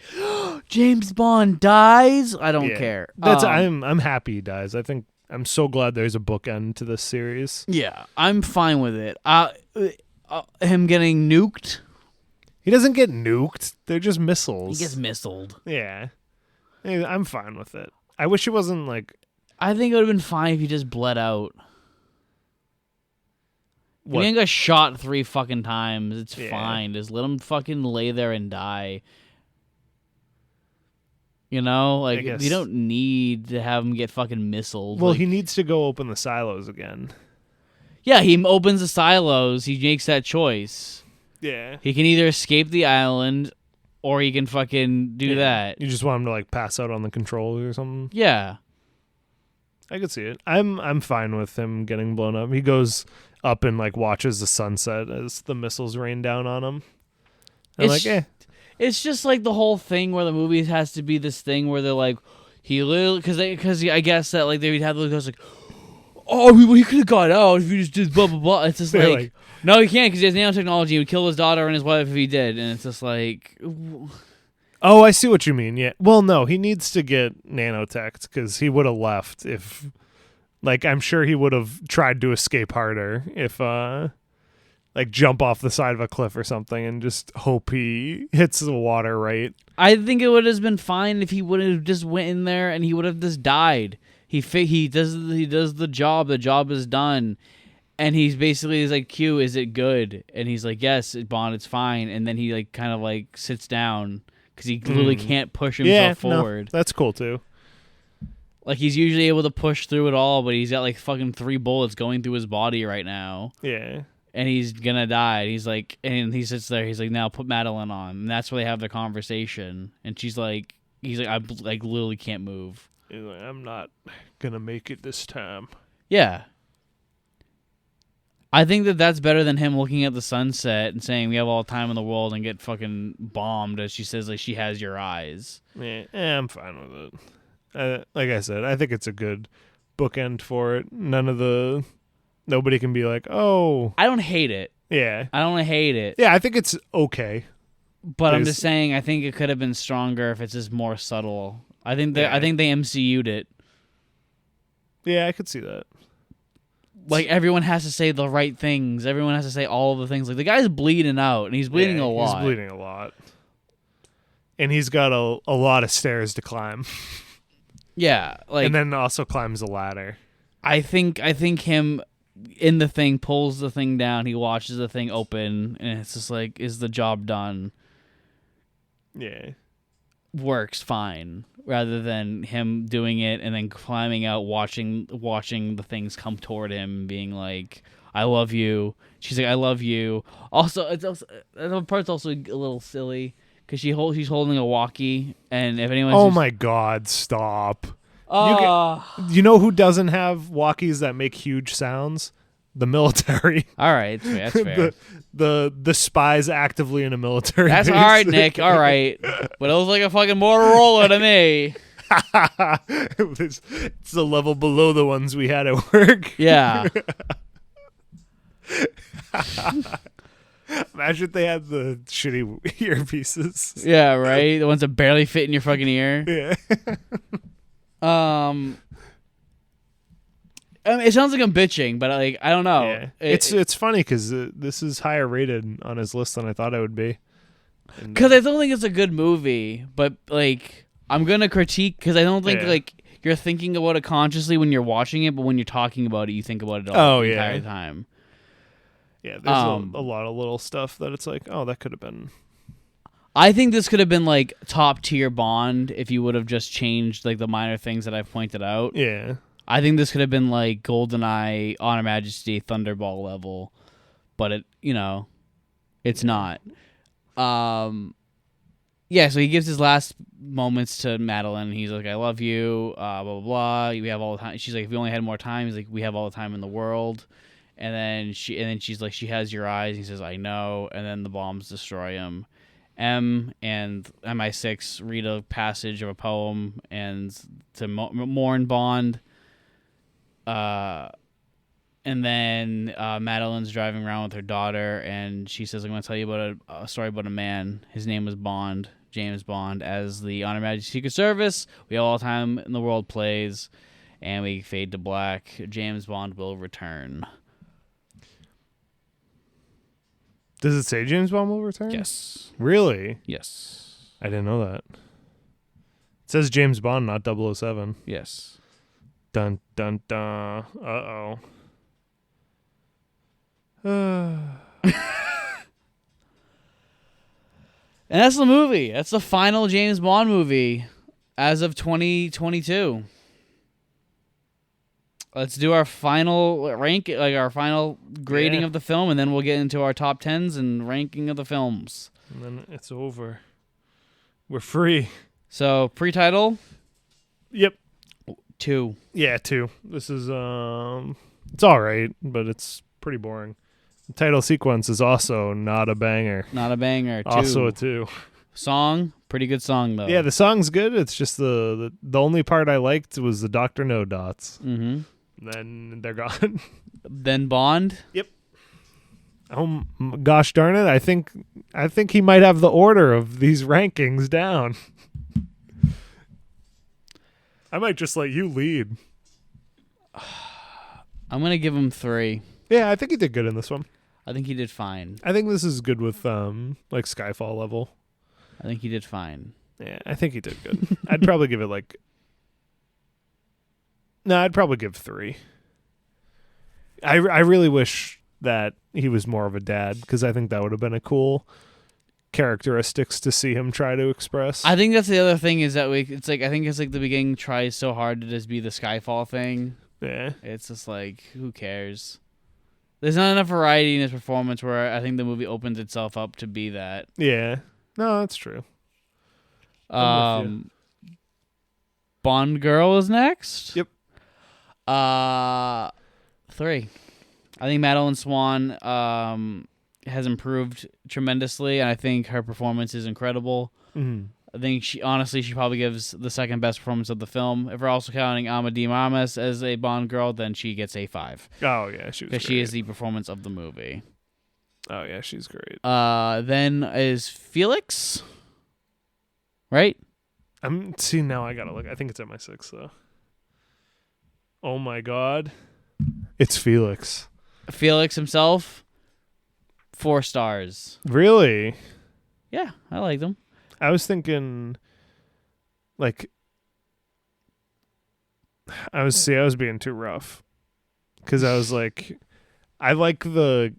James Bond dies. I don't care. I'm happy he dies. I think I'm so glad there's a bookend to this series. Yeah, I'm fine with it. Him getting nuked. He doesn't get nuked. They're just missiles. He gets missiled. Yeah, I'm fine with it. I wish it wasn't like. I think it would have been fine if he just bled out. What? If he got shot 3 fucking times, it's fine. Just let him fucking lay there and die. You know? You don't need to have him get fucking missiled. Well, he needs to go open the silos again. Yeah, he opens the silos. He makes that choice. Yeah. He can either escape the island or he can fucking do that. You just want him to pass out on the controls or something? Yeah. I could see it. I'm fine with him getting blown up. He goes up and watches the sunset as the missiles rain down on him. It's just the whole thing where the movie has to be this thing where they're he literally because I guess that they would have those he could have got out if you just did blah blah blah. It's just no, he can't because he has nanotechnology. He would kill his daughter and his wife if he did, and it's just oh, I see what you mean. Yeah. Well, no, he needs to get nanotech because he would have left if, I'm sure he would have tried to escape harder if, jump off the side of a cliff or something and just hope he hits the water right. I think it would have been fine if he would have just went in there and he would have just died. He does the job. The job is done. And he's basically Q, is it good? And he's like, yes, Bond, it's fine. And then he sits down. Because he literally can't push himself forward. No, that's cool too. He's usually able to push through it all, but he's got fucking 3 bullets going through his body right now. Yeah. And he's gonna die. And he sits there. He's like, now put Madeline on. And that's where they have their conversation. And he's like, I literally can't move. He's like, I'm not gonna make it this time. Yeah. I think that's better than him looking at the sunset and saying we have all the time in the world and get fucking bombed as she says she has your eyes. Yeah, I'm fine with it. Like I said, I think it's a good bookend for it. Nobody can be oh. I don't hate it. Yeah. I don't hate it. Yeah, I think it's okay. But I'm just saying I think it could have been stronger if it's just more subtle. I think they MCU'd it. Yeah, I could see that. Everyone has to say the right things. Everyone has to say all of the things. The guy's bleeding out, and he's bleeding a lot. He's bleeding a lot. And he's got a lot of stairs to climb. Yeah. And then also climbs a ladder. I think him in the thing pulls the thing down. He watches the thing open, and it's just is the job done? Yeah. Works fine. Rather than him doing it and then climbing out, watching the things come toward him, and being I love you. She's like, I love you. Also, the part's also a little silly because she's holding a walkie, and if anyone. Oh my God! Stop. You know who doesn't have walkies that make huge sounds? the military. All right, that's fair. the spies actively in a military That's base. all right, Nick. All right, but it was like a fucking Motorola to me. It's a level below the ones we had at work. Yeah. Imagine if they had the shitty earpieces. Yeah, right. The ones that barely fit in your fucking ear. Yeah. I mean, it sounds like I'm bitching, but like I don't know. Yeah. It's funny because this is higher rated on his list than I thought it would be. Because I don't think it's a good movie, but like I'm gonna critique because I don't think like you're thinking about it consciously when you're watching it, but when you're talking about it, you think about it all the entire time. Yeah, there's a lot of little stuff that it's like, oh, that could have been. I think this could have been like top tier Bond if you would have just changed like the minor things that I've pointed out. Yeah. I think this could have been like GoldenEye, On Her Majesty, Thunderball level, but it's not. Yeah, so he gives his last moments to Madeline. He's like, "I love you," blah blah blah. We have all the time. She's like, "If we only had more time," he's like, "We have all the time in the world." And then she's like, "She has your eyes." He says, "I know." And then the bombs destroy him. M and MI6 read a passage of a poem and to mourn Bond. And then Madeline's driving around with her daughter, and she says, "I'm going to tell you about a story about a man. His name was Bond, James Bond." As the On Her Majesty's Secret Service, We Have All the Time in the World plays, and we fade to black. James Bond will return. Does it say James Bond will return? Yes. Really? Yes. I didn't know that. It says James Bond, not 007. Yes. Dun, dun, dun. Uh-oh. And that's the movie. That's the final James Bond movie as of 2022. Let's do our final rank, like our final grading of the film, and then we'll get into our top 10s and ranking of the films. And then it's over. We're free. So, pre-title? Yep. 2. Yeah, 2. This is, it's all right, but it's pretty boring. The title sequence is also not a banger. Not a banger. 2. Also a 2. Song? Pretty good song, though. Yeah, the song's good. It's just the only part I liked was the Dr. No dots. Mm-hmm. Then they're gone. Then Bond? Yep. Oh gosh darn it! I think he might have the order of these rankings down. I might just let you lead. I'm gonna give him 3. Yeah, I think he did good in this one. I think he did fine. I think this is good with like Skyfall level. I think he did fine. Yeah, I think he did good. I'd probably give it like. No, I'd probably give 3. I really wish that he was more of a dad because I think that would have been a cool characteristics to see him try to express. I think that's the other thing is that I think it's like the beginning tries so hard to just be the Skyfall thing. Yeah. It's just like, who cares? There's not enough variety in his performance where I think the movie opens itself up to be that. Yeah. No, that's true. Bond Girl is next? Yep. 3. I think Madeline Swan has improved tremendously, and I think her performance is incredible. Mm-hmm. I think she probably gives the second best performance of the film. If we're also counting Amadee Mamas as a Bond girl, then she gets a 5. Oh yeah, she was. Because she is the performance of the movie. Oh yeah, she's great. Then is Felix, right? See now I gotta look. I think it's at my 6 though. Oh my god, it's Felix. Felix himself, 4 stars. Really? Yeah, I like them. I was thinking, like, I was being too rough, because I was like, I like the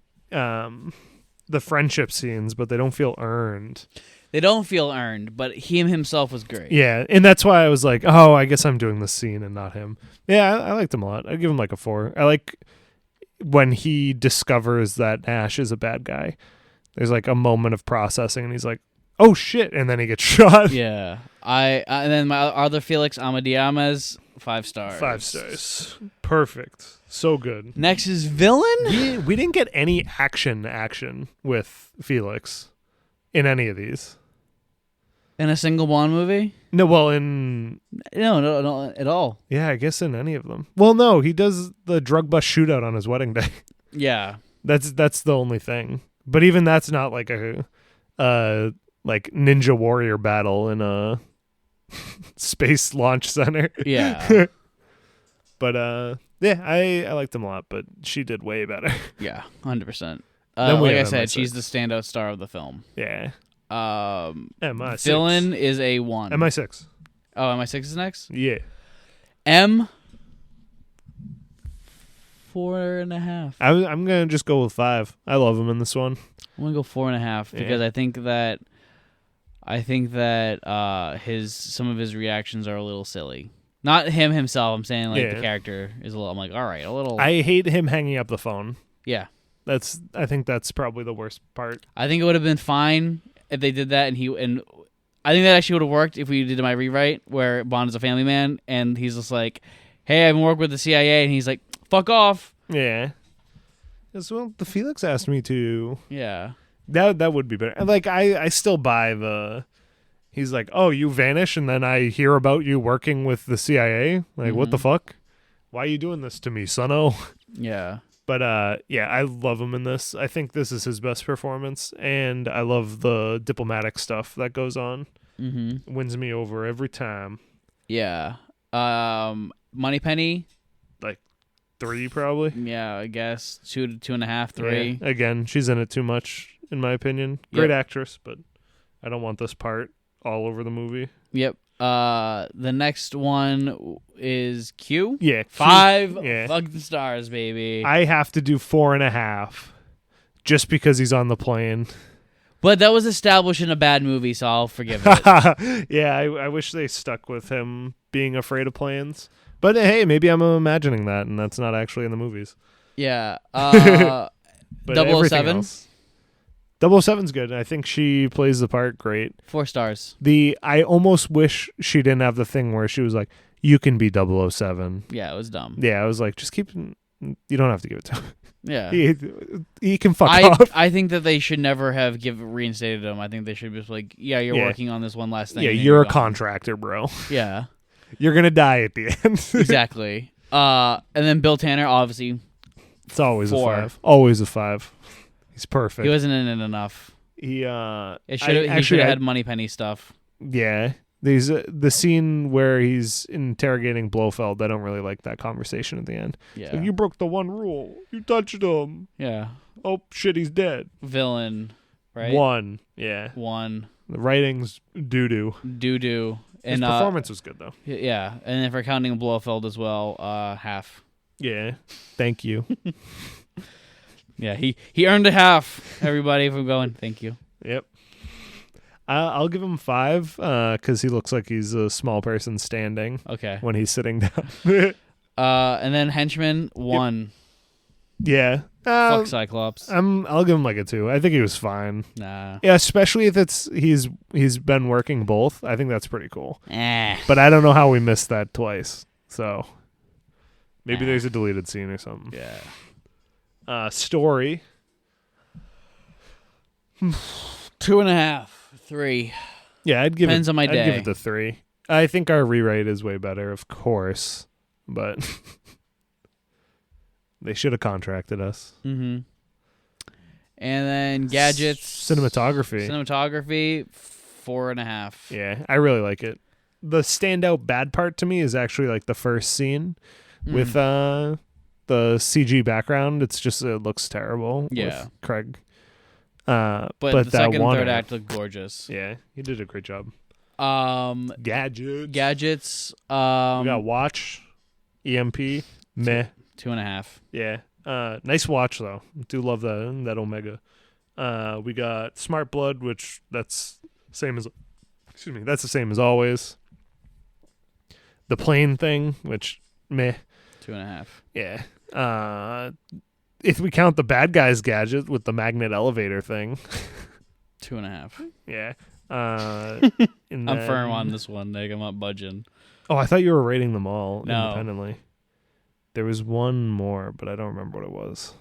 friendship scenes, but they don't feel earned. They don't feel earned, but he himself was great. Yeah, and that's why I was like, oh, I guess I'm doing this scene and not him. Yeah, I liked him a lot. I'd give him like a 4. I like when he discovers that Ash is a bad guy. There's like a moment of processing, and he's like, oh shit, and then he gets shot. Yeah. And then my other Felix, Amadee Amas, 5 stars. 5 stars. Perfect. So good. Next is Villain. We didn't get any action with Felix in any of these. In a single Bond movie? No, well, in... No, at all. Yeah, I guess in any of them. Well, no, he does the drug bust shootout on his wedding day. Yeah. That's the only thing. But even that's not like a like Ninja Warrior battle in a space launch center. Yeah. But yeah, I liked him a lot, but she did way better. Yeah, 100%. Then we like I have said, MI6. she's the standout star of the film. Yeah. MI6. Villain is a 1. MI6. Oh, MI6 is next? Yeah. M 4.5. I'm gonna just go with 5. I love him in this one. I'm gonna go 4.5 because I think that some of his reactions are a little silly. Not him himself. I'm saying like the character is a little. I'm like, all right, a little. I hate him hanging up the phone. Yeah. I think that's probably the worst part. I think it would have been fine if they did that, and I think that actually would have worked if we did my rewrite where Bond is a family man and he's just like, hey, I've been working with the CIA, and he's like, fuck off. Yeah. Well, the Felix asked me to. Yeah. That would be better. And like I still buy the. He's like, oh, you vanish, and then I hear about you working with the CIA. Like, what the fuck? Why are you doing this to me, son-o? Yeah. But yeah, I love him in this. I think this is his best performance, and I love the diplomatic stuff that goes on. Mm-hmm. Wins me over every time. Yeah. Moneypenny. Like 3 probably. Yeah, I guess 2 to 2.5, 3. Yeah. Again, she's in it too much, in my opinion. Great actress, but I don't want this part all over the movie. Yep. The next one is Q. Yeah. 5 yeah. fucking stars, baby. I have to do 4.5 just because he's on the plane. But that was established in a bad movie, so I'll forgive it. Yeah, I wish they stuck with him being afraid of planes. But hey, maybe I'm imagining that, and that's not actually in the movies. Yeah. But 007. 007's good. I think she plays the part great. 4 stars. I almost wish she didn't have the thing where she was like, you can be 007. Yeah, it was dumb. Yeah, I was like, just keep... You don't have to give it to him. Yeah. He can fuck off. I think that they should never have reinstated him. I think they should be just like, yeah, you're working on this one last thing. Yeah, you're a contractor, bro. Yeah. You're going to die at the end. Exactly. And then Bill Tanner, obviously. It's always 4. a 5. Always a 5. He's perfect. He wasn't in it enough. He should have had Moneypenny stuff. Yeah. There's the scene where he's interrogating Blofeld. I don't really like that conversation at the end. Yeah. So you broke the one rule. You touched him. Yeah. Oh shit, he's dead. Villain, right? 1. Yeah. 1. The writing's doo-doo. Doo-doo. His performance was good though. Yeah. And then for counting Blofeld as well, half. Yeah. Thank you. Yeah, he earned a half, everybody, if we're going. Thank you. Yep. I'll give him 5 because he looks like he's a small person standing. Okay. When he's sitting down. And then Henchman, 1. Yeah. Fuck Cyclops. I'll give him like a 2. I think he was fine. Nah. Yeah, especially if he's been working both. I think that's pretty cool. But I don't know how we missed that twice. So maybe there's a deleted scene or something. Yeah. Story. 2.5, 3. Yeah, I'd give Depends on my day. I'd give it the 3. I think our rewrite is way better, of course, but they should have contracted us. Mm-hmm. And then gadgets, cinematography, 4.5. Yeah, I really like it. The standout bad part to me is actually like the first scene with the CG background. It looks terrible. Yeah, with Craig. But the second and third act look gorgeous. Yeah, he did a great job. Gadgets. We got watch, EMP, meh. 2.5. Yeah. Nice watch though. Do love that Omega. We got Smart Blood, which that's the same as always. The plane thing, which meh. 2.5. Yeah. If we count the bad guy's gadget with the magnet elevator thing. 2.5. Yeah. I'm firm on this one, Nick. I'm not budging. Oh, I thought you were rating them all No. independently. There was one more, but I don't remember what it was.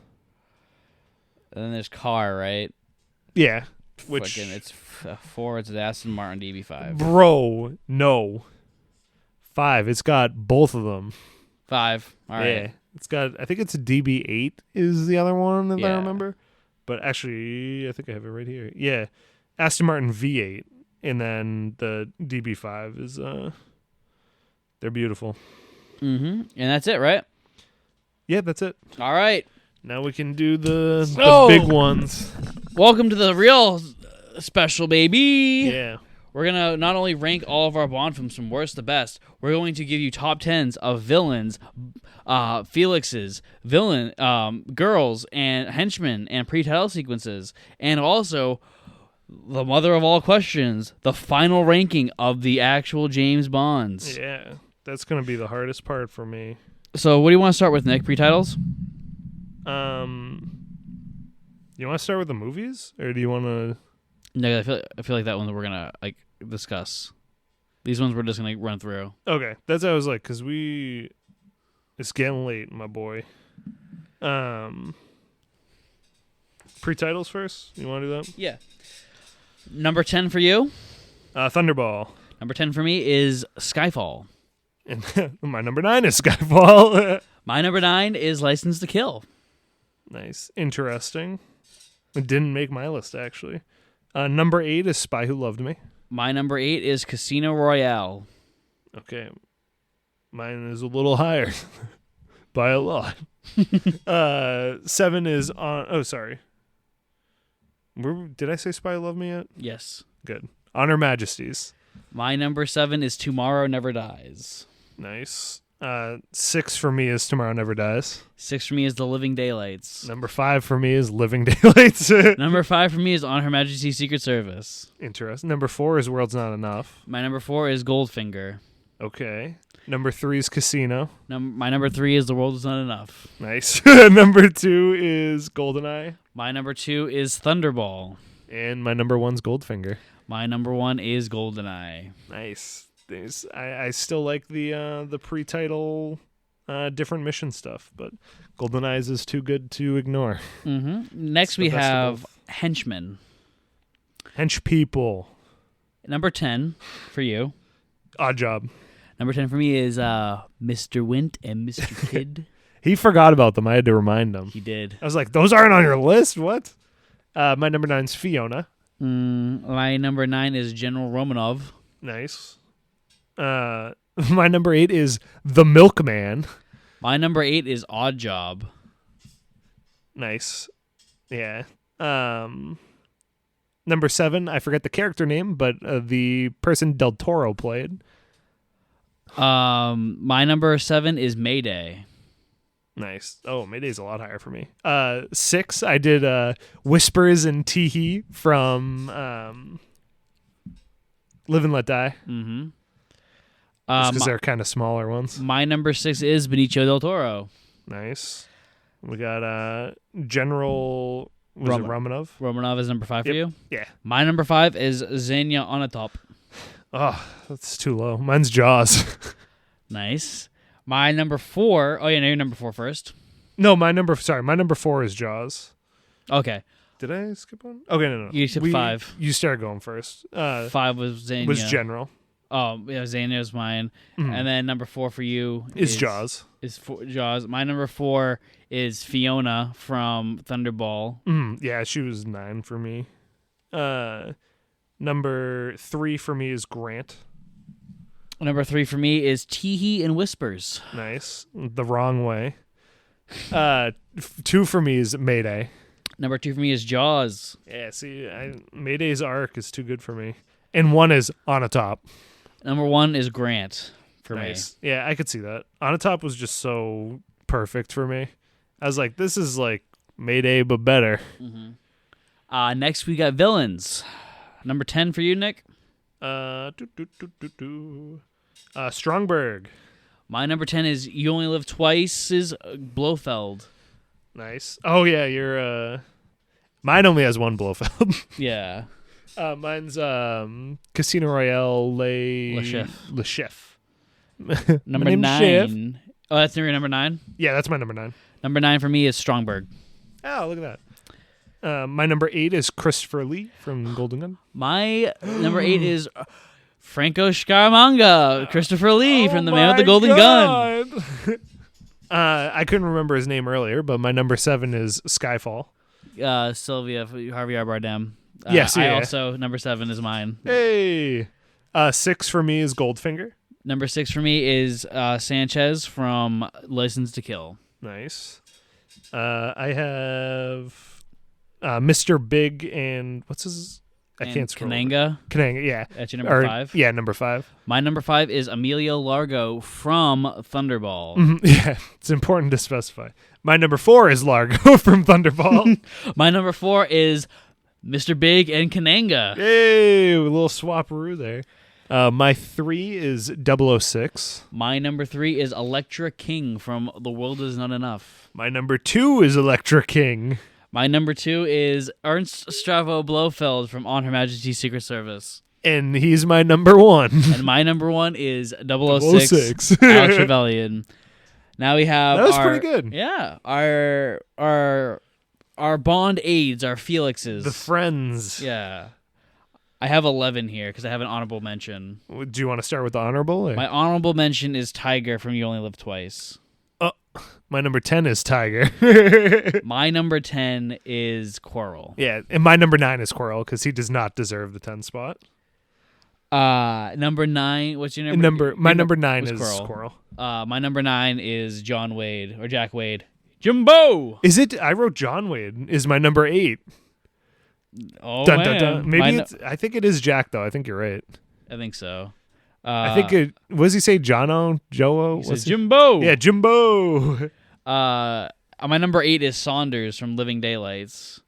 And then there's car, right? Yeah. Which Fucking, it's 4. It's the Aston Martin DB5. Bro, no. 5. It's got both of them. 5. All right. Yeah. It's got, I think it's a DB8 is the other one that I Yeah. remember. But actually, I think I have it right here. Yeah. Aston Martin V8. And then the DB5 is, they're beautiful. Mm-hmm. And that's it, right? Yeah, that's it. All right. Now we can do the So- big ones. Welcome to the real special, baby. Yeah. We're going to not only rank all of our Bond films from worst to best, we're going to give you top 10s of villains, Felix's, girls, and henchmen, and pre-title sequences, and also the mother of all questions, the final ranking of the actual James Bonds. Yeah. That's going to be the hardest part for me. So what do you want to start with, Nick? Pre-titles? You want to start with the movies? Or do you want to... No, I feel like that one we're going to discuss. These ones we're just going to run through. Okay. That's what I was like, because it's getting late, my boy. Pre-titles first? You want to do that? Yeah. Number 10 for you? Thunderball. Number 10 for me is Skyfall. And my number 9 is Skyfall. My number 9 is License to Kill. Nice. Interesting. It didn't make my list, actually. Number 8 is Spy Who Loved Me. My number 8 is Casino Royale. Okay. Mine is a little higher. By a lot. 7 is on... Oh, sorry. Did I say Spy Who Loved Me yet? Yes. Good. On Her Majesties. My number 7 is Tomorrow Never Dies. Nice. 6 for me is Tomorrow Never Dies. 6 for me is The Living Daylights. Number 5 for me is Living Daylights. Number 5 for me is On Her Majesty's Secret Service. Interesting. Number 4 is World's Not Enough. My number 4 is Goldfinger. Okay. Number 3 is Casino. My number 3 is The World Is Not Enough. Nice. Number 2 is Goldeneye. My number 2 is Thunderball. And my number 1's Goldfinger. My number 1 is Goldeneye. Nice. I still like the pre-title different mission stuff, but GoldenEye's is too good to ignore. Mm-hmm. Next we have Henchmen. Hench people. Number 10 for you. Odd Job. Number 10 for me is Mr. Wint and Mr. Kidd. He forgot about them. I had to remind him. He did. I was like, those aren't on your list? What? My number 9's Fiona. My number 9 is General Romanov. Nice. My number 8 is The Milkman. My number 8 is Odd Job. Nice. Yeah. Number 7, I forget the character name, but the person Del Toro played. My number 7 is Mayday. Nice. Oh, Mayday's a lot higher for me. 6, I did Whispers and Teehee from Live and Let Die. Mm-hmm. Just because they're kind of smaller ones. My number 6 is Benicio del Toro. Nice. We got General Romanov. Romanov is number 5 for you? Yeah. My number 5 is Xenia Onatop. Oh, that's too low. Mine's Jaws. Nice. My number 4... Oh, yeah, no, you're number 4 first. No, my number 4 is Jaws. Okay. Did I skip one? Okay, no. You skipped 5. You start going first. 5 was Xenia. Was General. Oh, yeah, Xenia is mine. Mm. And then number 4 for you is Jaws. Jaws. My number 4 is Fiona from Thunderball. Yeah, she was 9 for me. Number 3 for me is Grant. Number 3 for me is Teehee and Whispers. Nice. The wrong way. 2 for me is Mayday. Number 2 for me is Jaws. Yeah, see, Mayday's arc is too good for me. And 1 is On a Top. Number 1 is Grant for me. Yeah, I could see that. On a Top was just so perfect for me. I was like, this is like Mayday, but better. Mm-hmm. Next, we got villains. Number 10 for you, Nick? Strongberg. My number 10 is You Only Live Twice is Blofeld. Nice. Oh, yeah, you're... Mine only has 1 Blofeld. Yeah. Mine's Casino Royale Le Chef. Le Chef. Number name's 9. Shiv. Oh, that's your number 9? Yeah, that's my number 9. Number 9 for me is Strongberg. Oh, look at that. My number 8 is Christopher Lee from Golden Gun. My number 8 is Franco Scaramanga, Christopher Lee from The Man with the Golden Gun. I couldn't remember his name earlier, but my number 7 is Skyfall. Sylvia, Javier Bardem. Yes, yeah. I also, number 7 is mine. Hey. 6 for me is Goldfinger. Number 6 for me is Sanchez from License to Kill. Nice. I have Mr. Big and what's his? I can't scroll. Kananga. Kananga, yeah. That's your number 5? Yeah, number 5. My number 5 is Emilio Largo from Thunderball. Mm-hmm, yeah, it's important to specify. My number 4 is Largo from Thunderball. My number 4 is Mr. Big and Kananga. Hey, a little swapperoo there. My 3 is 006. My number 3 is Electra King from The World Is Not Enough. My number 2 is Electra King. My number 2 is Ernst Stravo Blofeld from On Her Majesty's Secret Service. And he's my number 1. And my number 1 is 006 Alex Rebellion. Now we have that was pretty good. Yeah, our Bond aides, our Felixes. The friends. Yeah. I have 11 here because I have an honorable mention. Do you want to start with the honorable? Or? My honorable mention is Tiger from You Only Live Twice. My number 10 is Tiger. My number 10 is Quarrel. Yeah, and my number 9 is Quarrel because he does not deserve the 10 spot. Number 9, what's your number? My number 9 is Quarrel. My number 9 is John Wade or Jack Wade. Jimbo! Is it? I wrote John Wade is my number 8. Oh, dun, man. dun, dun. Maybe I think it is Jack, though. I think you're right. I think so. I think it... What does he say? Jono? Joe? He says Jimbo! Yeah, Jimbo! My number 8 is Saunders from Living Daylights.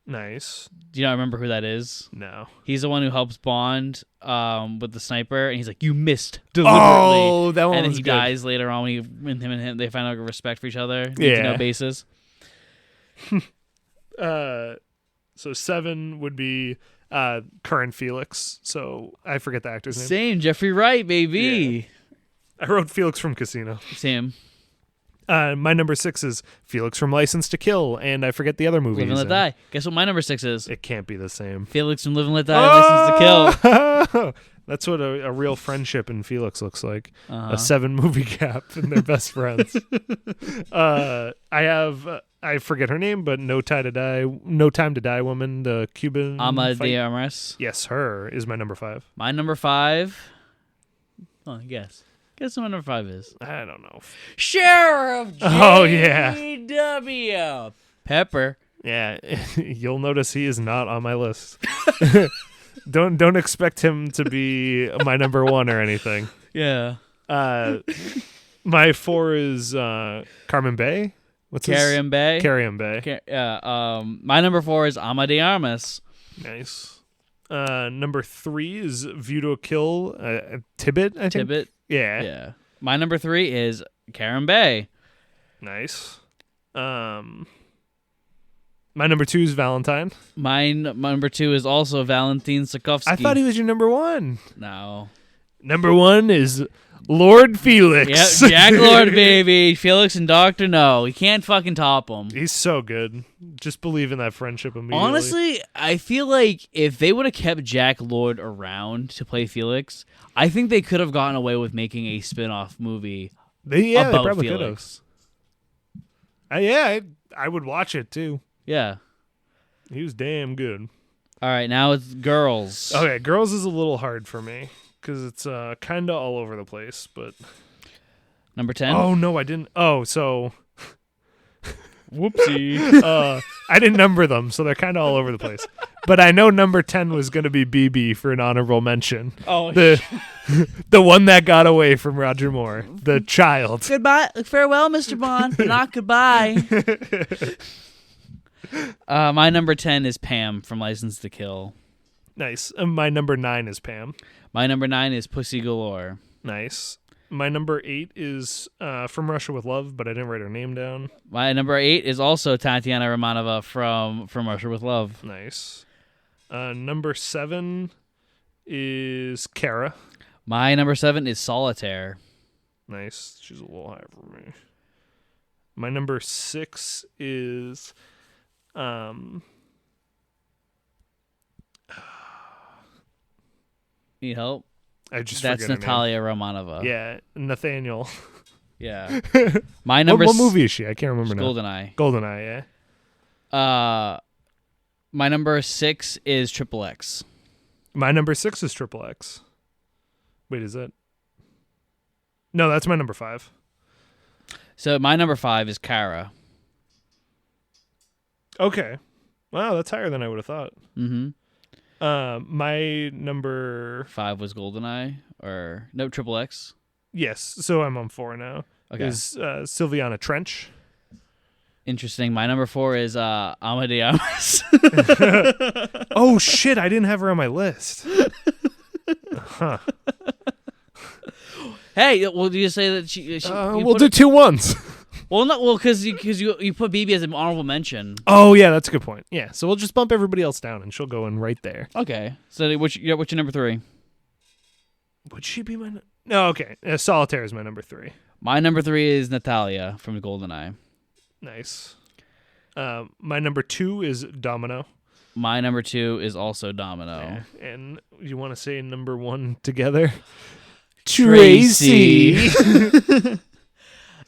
Nice. Do you not remember who that is? No. He's the one who helps Bond with the sniper, and he's like, "You missed deliberately." Oh, that one and then was he good. dies later on when him and him they find out respect for each other. Need to know basis. So 7 would be current Felix. So I forget the actor's name. Same, Jeffrey Wright, baby. Yeah. I wrote Felix from Casino. Same. My number 6 is Felix from License to Kill, and I forget the other movie. Live and Let Die. Guess what my number 6 is? It can't be the same. Felix from Live and Let Die, License to Kill. That's what a real friendship in Felix looks like. Uh-huh. A 7 movie gap, and they're best friends. I forget her name, but No Time to Die woman, the Cuban Ama fight. de Armas. Yes, her is my number 5. My number 5. Oh, guess. Guess what my number 5 is. I don't know. Sheriff Oh, yeah. J.W. Pepper. Yeah, you'll notice he is not on my list. Don't expect him to be my number 1 or anything. Yeah. My 4 is Carmen Bay. What's Carrion Bay. Carrion Bay. My number 4 is Ama de Armas. Nice. Number 3 is View to a Kill. Tibbet, I think. Tibbet. Yeah. My number 3 is Karen Bay. Nice. My number 2 is Valentine. My number 2 is also Valentin Sokovsky. I thought he was your number 1. No. Number 1 is Lord Felix. Yep, Jack Lord, baby. Felix and Dr. No. You can't fucking top him. He's so good. Just believe in that friendship immediately. Honestly, I feel like if they would have kept Jack Lord around to play Felix, I think they could have gotten away with making a spin-off movie they about probably Felix. could have. I would watch it too. Yeah. He was damn good. All right, now it's girls. Okay, girls is a little hard for me because it's kind of all over the place. But Number 10? oh no, I didn't. Oh, so whoopsie. I didn't number them, so they're kind of all over the place. But I know number 10 was going to be BB for an honorable mention. Oh, the one that got away from Roger Moore, the child. Goodbye. Farewell, Mr. Bond. Not goodbye. My number 10 is Pam from License to Kill. Nice. My number 9 is Pam. My number 9 is Pussy Galore. Nice. My number 8 is From Russia with Love, but I didn't write her name down. My number 8 is also Tatiana Romanova from Russia with Love. Nice. Number 7 is Kara. My number 7 is Solitaire. Nice. She's a little higher for me. My number 6 is Need help? That's That's Natalia Romanova. Yeah, Nathaniel. Yeah. My number. What movie is she? I can't remember now. GoldenEye. GoldenEye. Yeah. My number 6 is Triple X. My number 6 is Triple X. Wait, is that? No, that's my number 5. So my number 5 is Kara. Okay. Wow, that's higher than I would have thought. Mm-hmm. My number 5 was GoldenEye, or no, Triple X. Yes, so I'm on 4 now. Okay. Is Sylviana Trench. Interesting. My number 4 is Amadeus. Oh shit! I didn't have her on my list. Huh. Hey, well, do you say that she we'll do 2 ones. Well, not well, because you put BB as an honorable mention. Oh yeah, that's a good point. Yeah, so we'll just bump everybody else down, and she'll go in right there. Okay. So what's your number 3? Would she be my? No, okay. Solitaire is my number 3. My number 3 is Natalia from GoldenEye. Nice. My number 2 is Domino. My number 2 is also Domino. Yeah. And you want to say number 1 together? Tracy.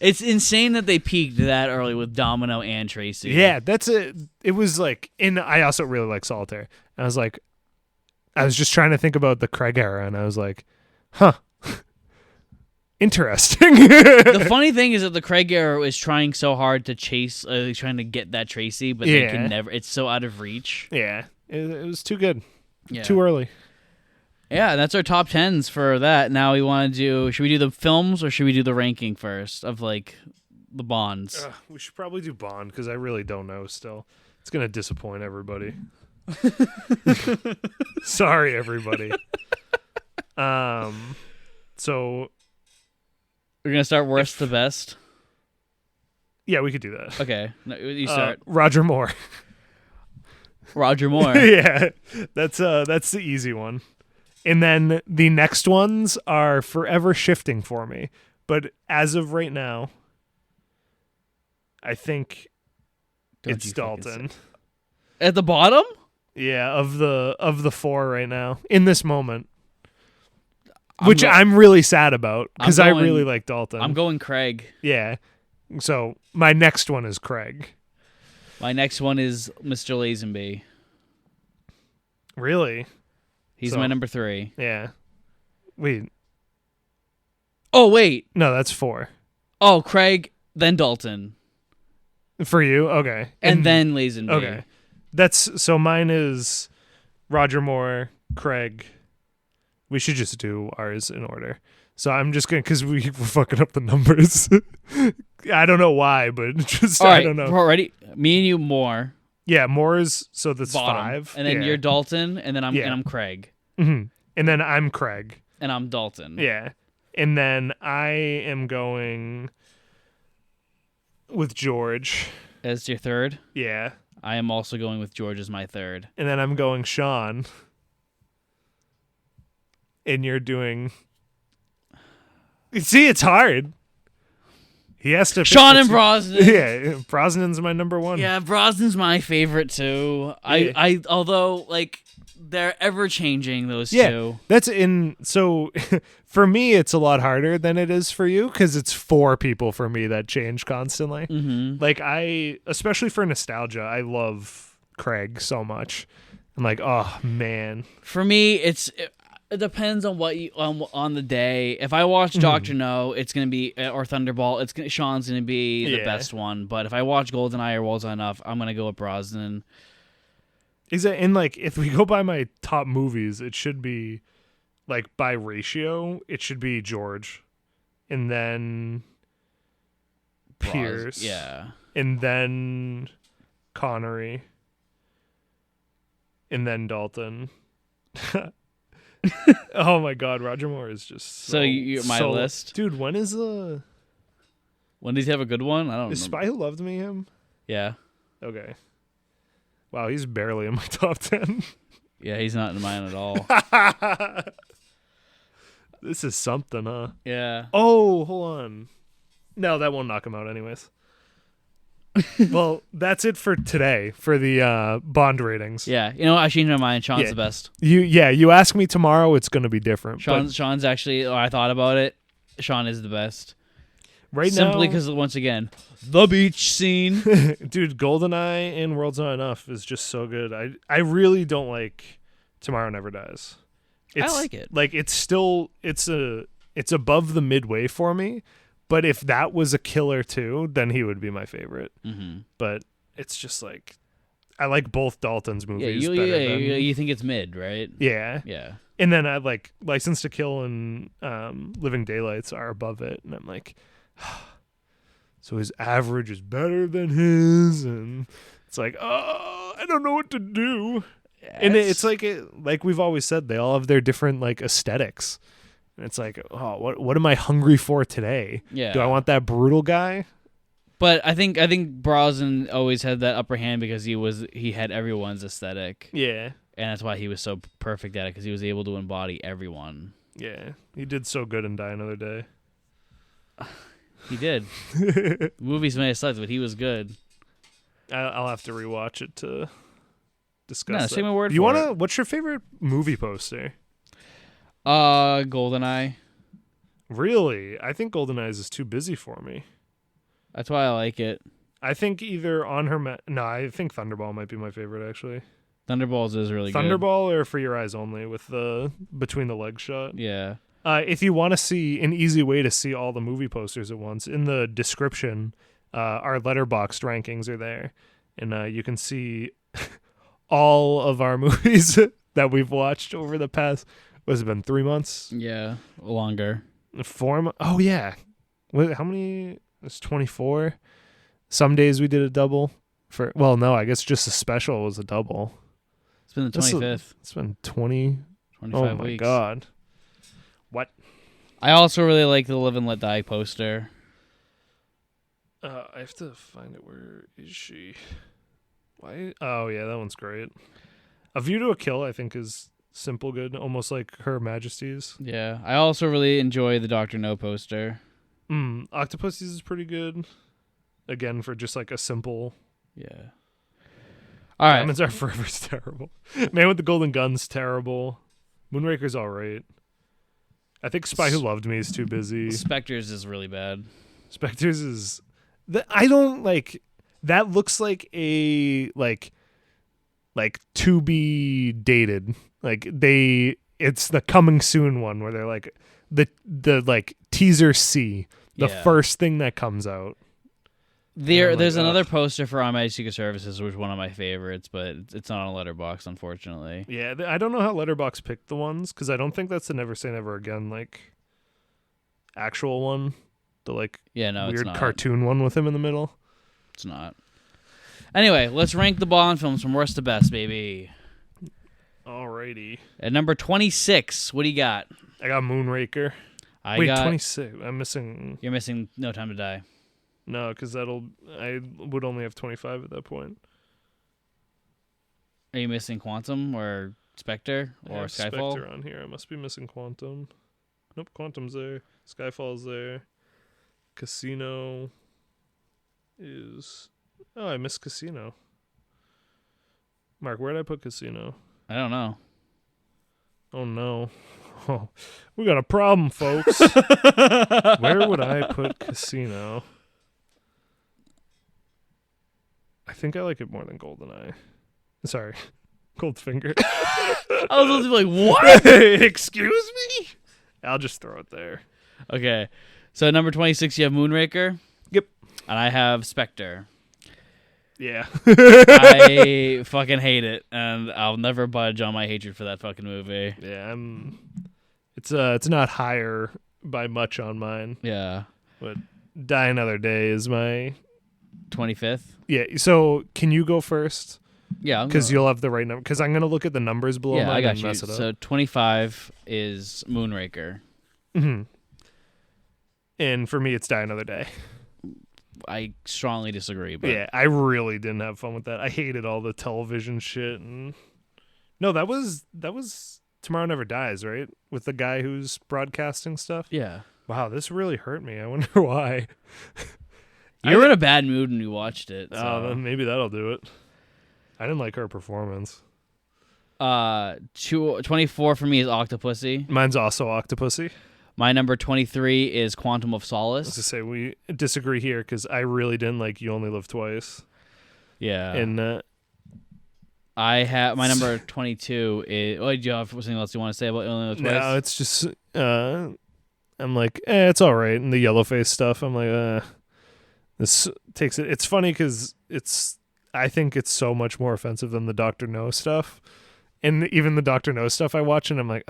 It's insane that they peaked that early with Domino and Tracy. Yeah, that's it. It was like, and I also really like Solitaire. I was just trying to think about the Craig era, and I was like, huh. Interesting. The funny thing is that the Craig era is trying so hard to chase, trying to get that Tracy, but they can never. It's so out of reach. Yeah, it was too good. Yeah. Too early. Yeah, that's our top 10s for that. Now we want to do. Should we do the films or should we do the ranking first of like the Bonds? We should probably do Bond because I really don't know. Still, it's gonna disappoint everybody. Sorry, everybody. So. We're going to start worst to best? Yeah, we could do that. Okay. No, you start. Roger Moore. Roger Moore. Yeah, that's the easy one. And then the next ones are forever shifting for me. But as of right now, I think it's Dalton. At the bottom? Yeah, of the 4 right now, in this moment. Which I'm really sad about because I really like Dalton. I'm going Craig. Yeah. So my next one is Craig. My next one is Mr. Lazenby. Really? He's my number 3. Yeah. Wait. Oh, wait. No, that's 4. Oh, Craig, then Dalton. For you? Okay. And then Lazenby. Okay. So mine is Roger Moore, Craig. We should just do ours in order. So I'm just going to, because we're fucking up the numbers. I don't know why, but just, I don't know. All right, ready? Me and you, Moore. Yeah, Moore is, so that's bottom. 5. And then you're Dalton, and then I'm Craig. Mm-hmm. And then I'm Craig. And I'm Dalton. Yeah. And then I am going with George. As your 3rd? Yeah. I am also going with George as my 3rd. And then I'm going Sean. And you're doing. See, it's hard. He has to. Sean and Brosnan. Yeah, Brosnan's my number 1. Yeah, Brosnan's my favorite too. Yeah. I although like they're ever changing those two. Yeah, that's in. So for me, it's a lot harder than it is for you because it's 4 people for me that change constantly. Mm-hmm. Like especially for nostalgia, I love Craig so much. I'm like, oh man. For me, it depends on what you on the day. If I watch Dr. No, it's gonna be or Thunderball. Sean's gonna be the best one. But if I watch GoldenEye or Walls Enough, I'm gonna go with Brosnan. Is it in like if we go by my top movies, it should be like by ratio. It should be George, and then Pierce, and then Connery, and then Dalton. Oh my God, Roger Moore is just so you're my list, dude. When does he have a good one? I don't know. Is Spy Who Loved Me him? Yeah. Okay. Wow, he's barely in my top 10. Yeah, he's not in mine at all. This is something, huh? Yeah. Oh, hold on. No, that won't knock him out anyways. Well, that's it for today for the Bond ratings. Yeah. You know what? I changed my mind. Sean's Yeah. the best. You ask me tomorrow, it's going to be different. Sean's actually, I thought about it. Sean is the best. Right Simply now, because, once again, the beach scene. dude, GoldenEye and World's Not Enough is just so good. I really don't like Tomorrow Never Dies. I like it. Like it's above the midway for me. But if that was a killer too, then he would be my favorite. Mm-hmm. But it's just like I like both Dalton's Yeah, movies better than you think it's mid, right? yeah. Yeah. And then I like License to Kill and Living Daylights are above it, and I'm like, so his average is better than his, and it's like, oh, I don't know what to do. And it's like we've always said, they all have their different like aesthetics. And it's like, oh, what am I hungry for today? Yeah. Do I want that brutal guy? But I think Brosnan always had that upper hand because he had everyone's aesthetic. Yeah. And that's why he was so perfect at it, because he was able to embody everyone. Yeah. He did so good in Die Another Day. He did. The movies may have sucked, but he was good. I'll have to rewatch it to discuss that. Say my word you for wanna? it. What's your favorite movie poster? GoldenEye. Really? I think GoldenEye is too busy for me. That's why I like it. I think either On Her No, I think Thunderball might be my favorite actually. Thunderballs is really good. Thunderball or For Your Eyes Only with the between the legs shot. Yeah. If you want to see an easy way to see all the movie posters at once, in the description, our Letterboxd rankings are there, and you can see all of our movies that we've watched over the past. What has it been, 3 months? Yeah. Longer. 4 months? Oh yeah. How many? It's 24. Some days we did a double. No, I guess just a special was a double. It's been the 25th. It's been 20. 25 Oh my weeks. god. What? I also really like the Live and Let Die poster. I have to find it. Where is she? Why? Oh yeah, that one's great. A View to a Kill, I think, is simple good, almost like Her Majesty's. Yeah. I also really enjoy the Dr. No poster. Octopussies is pretty good. Again, for just like a simple. Yeah. All right. Diamonds Are Forever's terrible. Man with the Golden Gun's terrible. Moonraker's all right. I think Spy Who Loved Me is too busy. Spectres is really bad. Spectres is. I don't like. That looks like a like to be dated. Like it's the coming soon one where they're like the like teaser C, the first thing that comes out. There's another poster for On My Secret Services, which is one of my favorites, but it's not on Letterboxd, unfortunately. Yeah, I don't know how Letterboxd picked the ones, because I don't think that's the Never Say Never Again like actual one, the like weird cartoon one with him in the middle. It's not. Anyway, let's rank the Bond films from worst to best, baby. Alrighty. At number 26, what do you got? I got Moonraker. Wait, 26. I'm missing. You're missing No Time to Die. No, because I would only have 25 at that point. Are you missing Quantum or Spectre or Skyfall? Spectre on here. I must be missing Quantum. Nope, Quantum's there. Skyfall's there. Casino is. Oh, I missed Casino. Mark, where did I put Casino? I don't know. Oh no. Oh, we got a problem, folks. Where would I put Casino? I think I like it more than GoldenEye. Sorry. Goldfinger. I was like, what? Excuse me? I'll just throw it there. Okay. So at number 26, you have Moonraker. Yep. And I have Spectre. Yeah. I fucking hate it, and I'll never budge on my hatred for that fucking movie. Yeah, it's not higher by much on mine. Yeah. But Die Another Day is my 25th. Yeah, so can you go first? Yeah, because you'll have the right number. Because I'm gonna look at the numbers below mine I got and you. mess it up. So 25 is Moonraker. Mm-hmm. And for me, it's Die Another Day. I strongly disagree. But yeah, I really didn't have fun with that. I hated all the television shit. And no, that was Tomorrow Never Dies, right? With the guy who's broadcasting stuff. Yeah. Wow, this really hurt me. I wonder why. You were in a bad mood when you watched it. So. Oh, then maybe that'll do it. I didn't like her performance. 24 for me is Octopussy. Mine's also Octopussy. My number 23 is Quantum of I was Solace. to say we disagree here because I really didn't like You Only Live Twice. Yeah. And I have my number 22 is. Oh, do you have something else you want to say about You Only Live Twice? no, it's just I'm like, it's all right. And the yellow face stuff, I'm like, this takes it. It's funny because I think it's so much more offensive than the Dr. No stuff. And even the Dr. No stuff I watch, and I'm like,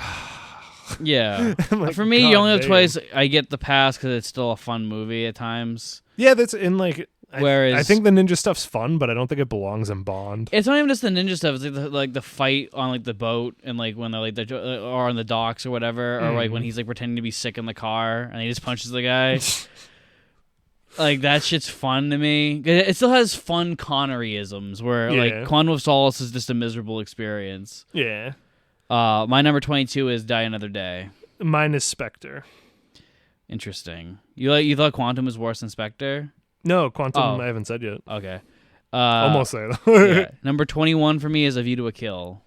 yeah. I'm like, for me, God You Only Live damn. Twice, I get the pass because it's still a fun movie at times. Yeah, that's in like. Whereas I think the ninja stuff's fun, but I don't think it belongs in Bond. it's not even just the ninja stuff. It's like the fight on like the boat and like when they're like or on the docks or whatever, or like when he's like pretending to be sick in the car and he just punches the guy. Like that shit's fun to me. It still has fun Connery-isms where like Quantum of Solace is just a miserable experience. Yeah. My number 22 is Die Another Day. Mine is Spectre. Interesting. You thought Quantum was worse than Spectre? No, Quantum I haven't said yet. Okay. Almost there though. Yeah. Number 21 for me is A View to a Kill.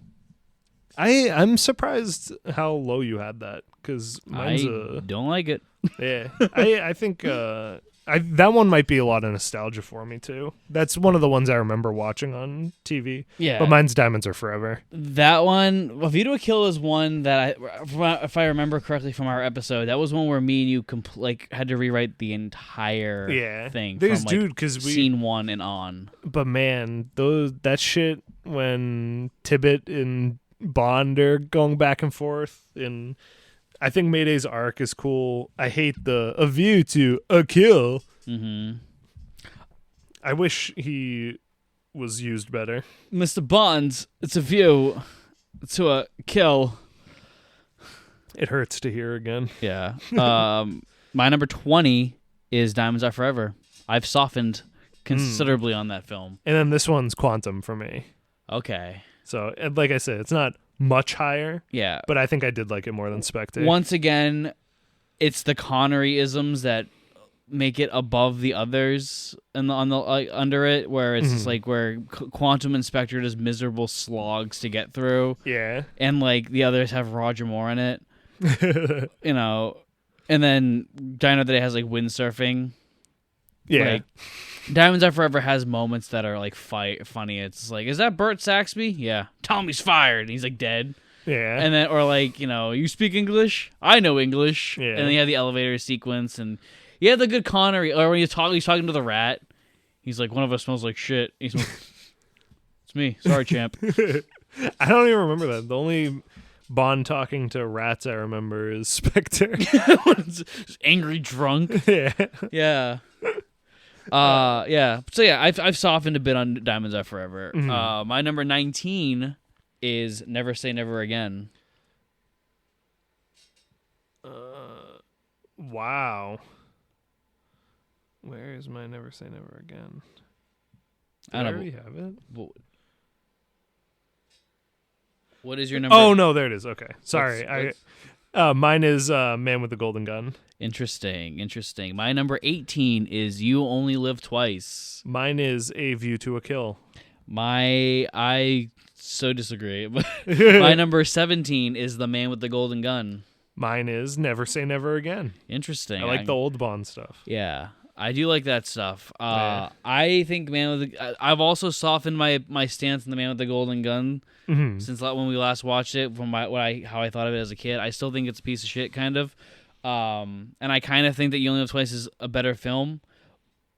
I'm surprised how low you had that because mine's don't like it. Yeah. I think that one might be a lot of nostalgia for me too. That's one of the ones I remember watching on TV. Yeah. But mine's Diamonds Are Forever. That one, A View to a Kill is one that if I remember correctly from our episode, that was one where me and you had to rewrite the entire thing There's from dude because scene 1 and on. But man, that shit when Tibbet and Bond are going back and forth, and I think Mayday's arc is cool. I hate the A View to a Kill. Mm-hmm. I wish he was used better. Mr. Bonds, it's a view to a kill. It hurts to hear again. Yeah. My number 20 is Diamonds Are Forever. I've softened considerably on that film. And then this one's Quantum for me. Okay. So, like I said, it's not much higher. Yeah. But I think I did like it more than Spectre. Once again, it's the Connery-isms that make it above the others and under it, where it's just like where Quantum and Spectre are just miserable slogs to get through. Yeah. And like the others have Roger Moore in it. You know. And then Die Another Day has like windsurfing. Yeah. Like, Diamonds Are Forever has moments that are like funny. It's like, is that Bert Saxby? Yeah. Tommy's fired. And he's like dead. Yeah. And then, or like, you speak English? I know English. Yeah. And then you have the elevator sequence, and you have the good Connery. Or when he's talking to the rat, he's like, one of us smells like shit. He's like, it's me. Sorry, champ. I don't even remember that. The only Bond talking to rats I remember is Spectre. Angry drunk. Yeah. Yeah. Yeah. So yeah, I've softened a bit on Diamonds Are Forever. Mm-hmm. My number 19 is Never Say Never Again. Wow. Where is my Never Say Never Again? I don't know. already have it? What is your number? Oh no, there it is. Okay, sorry. Mine is Man with the Golden Gun. Interesting. My number 18 is You Only Live Twice. Mine is A View to a Kill. I so disagree. My number 17 is The Man with the Golden Gun. Mine is Never Say Never Again. Interesting. I like the old Bond stuff. Yeah, I do like that stuff. I think I've also softened my stance on The Man with the Golden Gun since when we last watched it. From how I thought of it as a kid, I still think it's a piece of shit, kind of. And I kind of think that You Only Live Twice is a better film.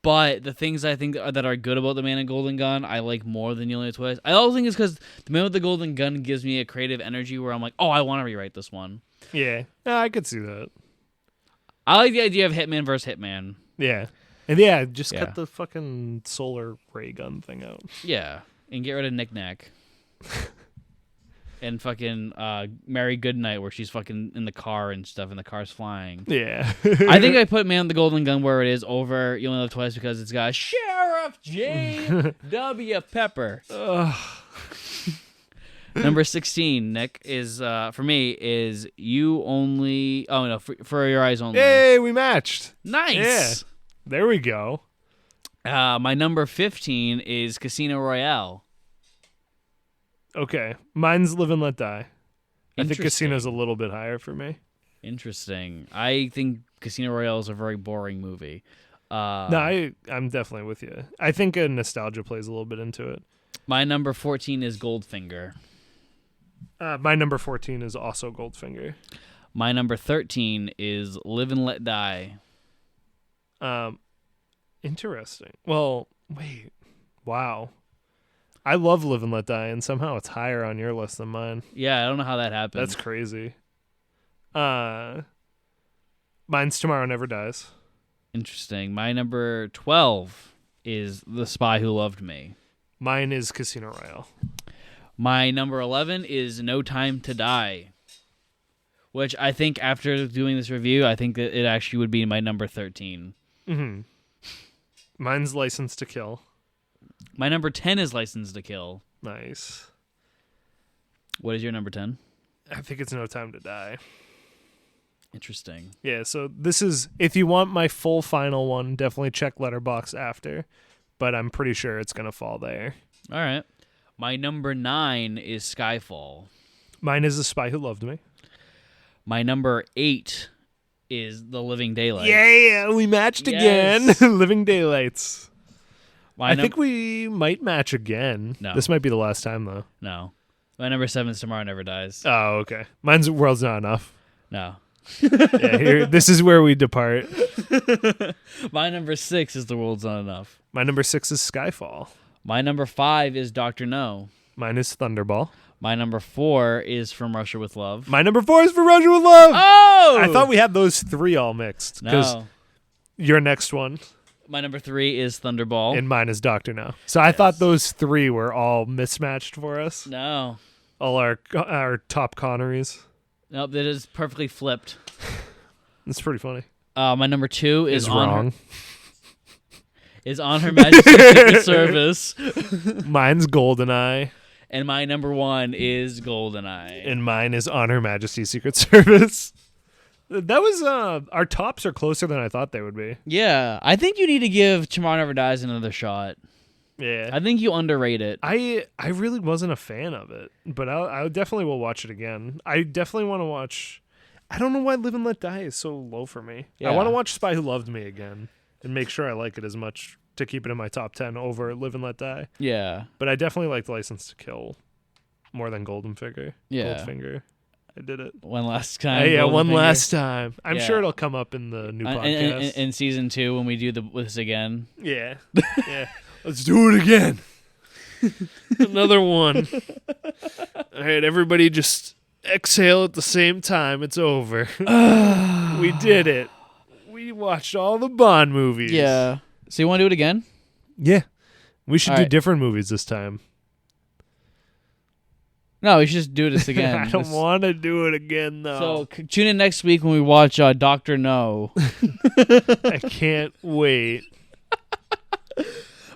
But the things I think that are good about The Man with the Golden Gun, I like more than You Only Live Twice. I also think it's because The Man with the Golden Gun gives me a creative energy where I'm like, oh, I want to rewrite this one. Yeah, I could see that. I like the idea of Hitman versus Hitman. Yeah. And yeah, just cut the fucking solar ray gun thing out. Yeah. And get rid of Knick Knack. And fucking Mary Goodnight, where she's fucking in the car and stuff, and the car's flying. Yeah. I think I put Man with the Golden Gun where it is over You Only Live Twice because it's got Sheriff J.W. Pepper. Number 16, Nick, is for me is You Only. Oh no, for Your Eyes Only. Hey, we matched. Nice. Yeah, there we go. My number 15 is Casino Royale. Okay, mine's Live and Let Die. I think Interesting. Casino's a little bit higher for me. Interesting. I think Casino Royale is a very boring movie. No, I'm definitely with you. I think nostalgia plays a little bit into it. My number 14 is Goldfinger. My number 14 is also Goldfinger. My number 13 is Live and Let Die. Interesting. Well, wait. Wow. I love Live and Let Die, and somehow it's higher on your list than mine. Yeah, I don't know how that happened. That's crazy. Mine's Tomorrow Never Dies. Interesting. My number 12 is The Spy Who Loved Me. Mine is Casino Royale. My number 11 is No Time to Die, which I think after doing this review, I think that it actually would be my number 13. Mm-hmm. Mine's License to Kill. My number 10 is License to Kill. Nice. What is your number 10? I think it's No Time to Die. Interesting. Yeah, so this is, if you want my full final one, definitely check Letterboxd after, but I'm pretty sure it's going to fall there. All right. My number 9 is Skyfall. Mine is The Spy Who Loved Me. My number 8 is The Living Daylights. Yeah, we matched again. Yes. Living Daylights. My I think we might match again. No. This might be the last time, though. No. My number 7 is Tomorrow Never Dies. Oh, okay. Mine's World's Not Enough. No. Yeah, this is where we depart. My number 6 is The World's Not Enough. My number 6 is Skyfall. My number 5 is Dr. No. Mine is Thunderball. My number 4 is From Russia with Love. My number 4 is For Russia with Love. Oh! I thought we had those three all mixed. No. Your next one. My number 3 is Thunderball. And mine is Dr. No. So I thought those three were all mismatched for us. No. All our top Connerys. Nope, that is perfectly flipped. That's pretty funny. My number 2 is wrong. Is On Her Majesty's Secret Service. Mine's GoldenEye. And my number 1 is GoldenEye. And mine is On Her Majesty's Secret Service. That was our tops are closer than I thought they would be. Yeah, I think you need to give Tomorrow Never Dies another shot. Yeah, I think you underrate it. I really wasn't a fan of it, but I definitely will watch it again. I definitely want to watch. I don't know why Live and Let Die is so low for me. Yeah. I want to watch Spy Who Loved Me again and make sure I like it as much to keep it in my top 10 over Live and Let Die. Yeah. But I definitely liked License to Kill more than Goldfinger. Yeah. Goldfinger. I did it. One last time. Yeah, one Goldfinger. last time. I'm Yeah. sure it'll come up in the new podcast. In season 2 when we do this again. Yeah. Yeah. Let's do it again. Another one. All right, everybody just exhale at the same time. It's over. We did it. We watched all the Bond movies. Yeah. So you want to do it again? Yeah. We should All do right. different movies this time. No, we should just do this again. I don't want to do it again, though. So tune in next week when we watch Dr. No. I can't wait.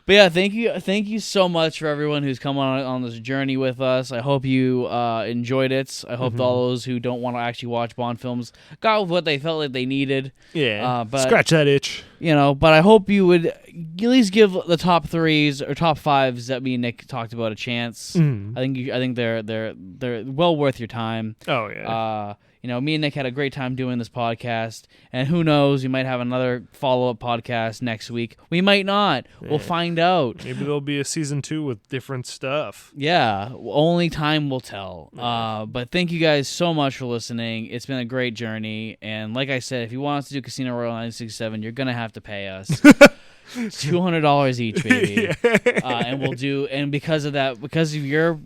But yeah, thank you so much for everyone who's come on this journey with us. I hope you enjoyed it. I hope all those who don't want to actually watch Bond films got what they felt like they needed. Yeah, but scratch that itch. But I hope you would at least give the top 3s or top 5s that me and Nick talked about a chance. Mm. I think they're well worth your time. Oh yeah. Me and Nick had a great time doing this podcast, and who knows, we might have another follow-up podcast next week. We might not. Yeah. We'll find out. Maybe there'll be a season 2 with different stuff. Yeah, only time will tell. Yeah. But thank you guys so much for listening. It's been a great journey, and like I said, if you want us to do Casino Royale 1967, you're gonna have to pay us. $200 each, baby. Yeah. And we'll do, and because of your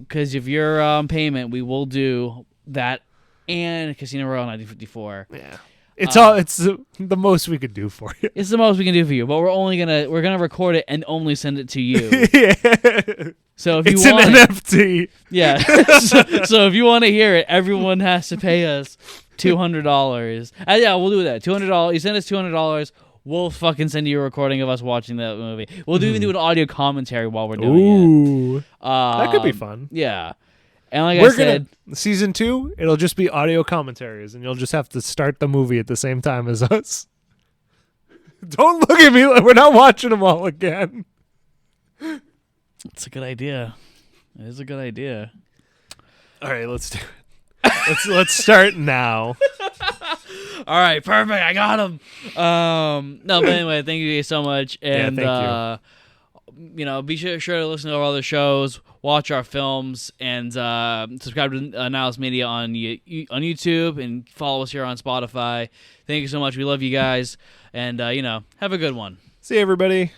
payment, we will do that. And Casino Royale 1954. Yeah, it's the most we could do for you. It's the most we can do for you, but we're gonna record it and only send it to you. Yeah. So if you want an NFT. Yeah. so if you want to hear it, everyone has to pay us $200. Yeah, we'll do that. $200. You send us $200. We'll fucking send you a recording of us watching that movie. We'll even do an audio commentary while we're doing it. That could be fun. Yeah. And like We're I said, season 2, it'll just be audio commentaries, and you'll just have to start the movie at the same time as us. Don't look at me like we're not watching them all again. it's a good idea. It is a good idea. All right, let's do it. Let's start now. All right, perfect. I got him. No, but anyway, thank you guys so much, and thank you. Be sure to listen to our other shows, watch our films, and subscribe to Nihilist Media on YouTube, and follow us here on Spotify. Thank you so much. We love you guys, and have a good one. See you, everybody.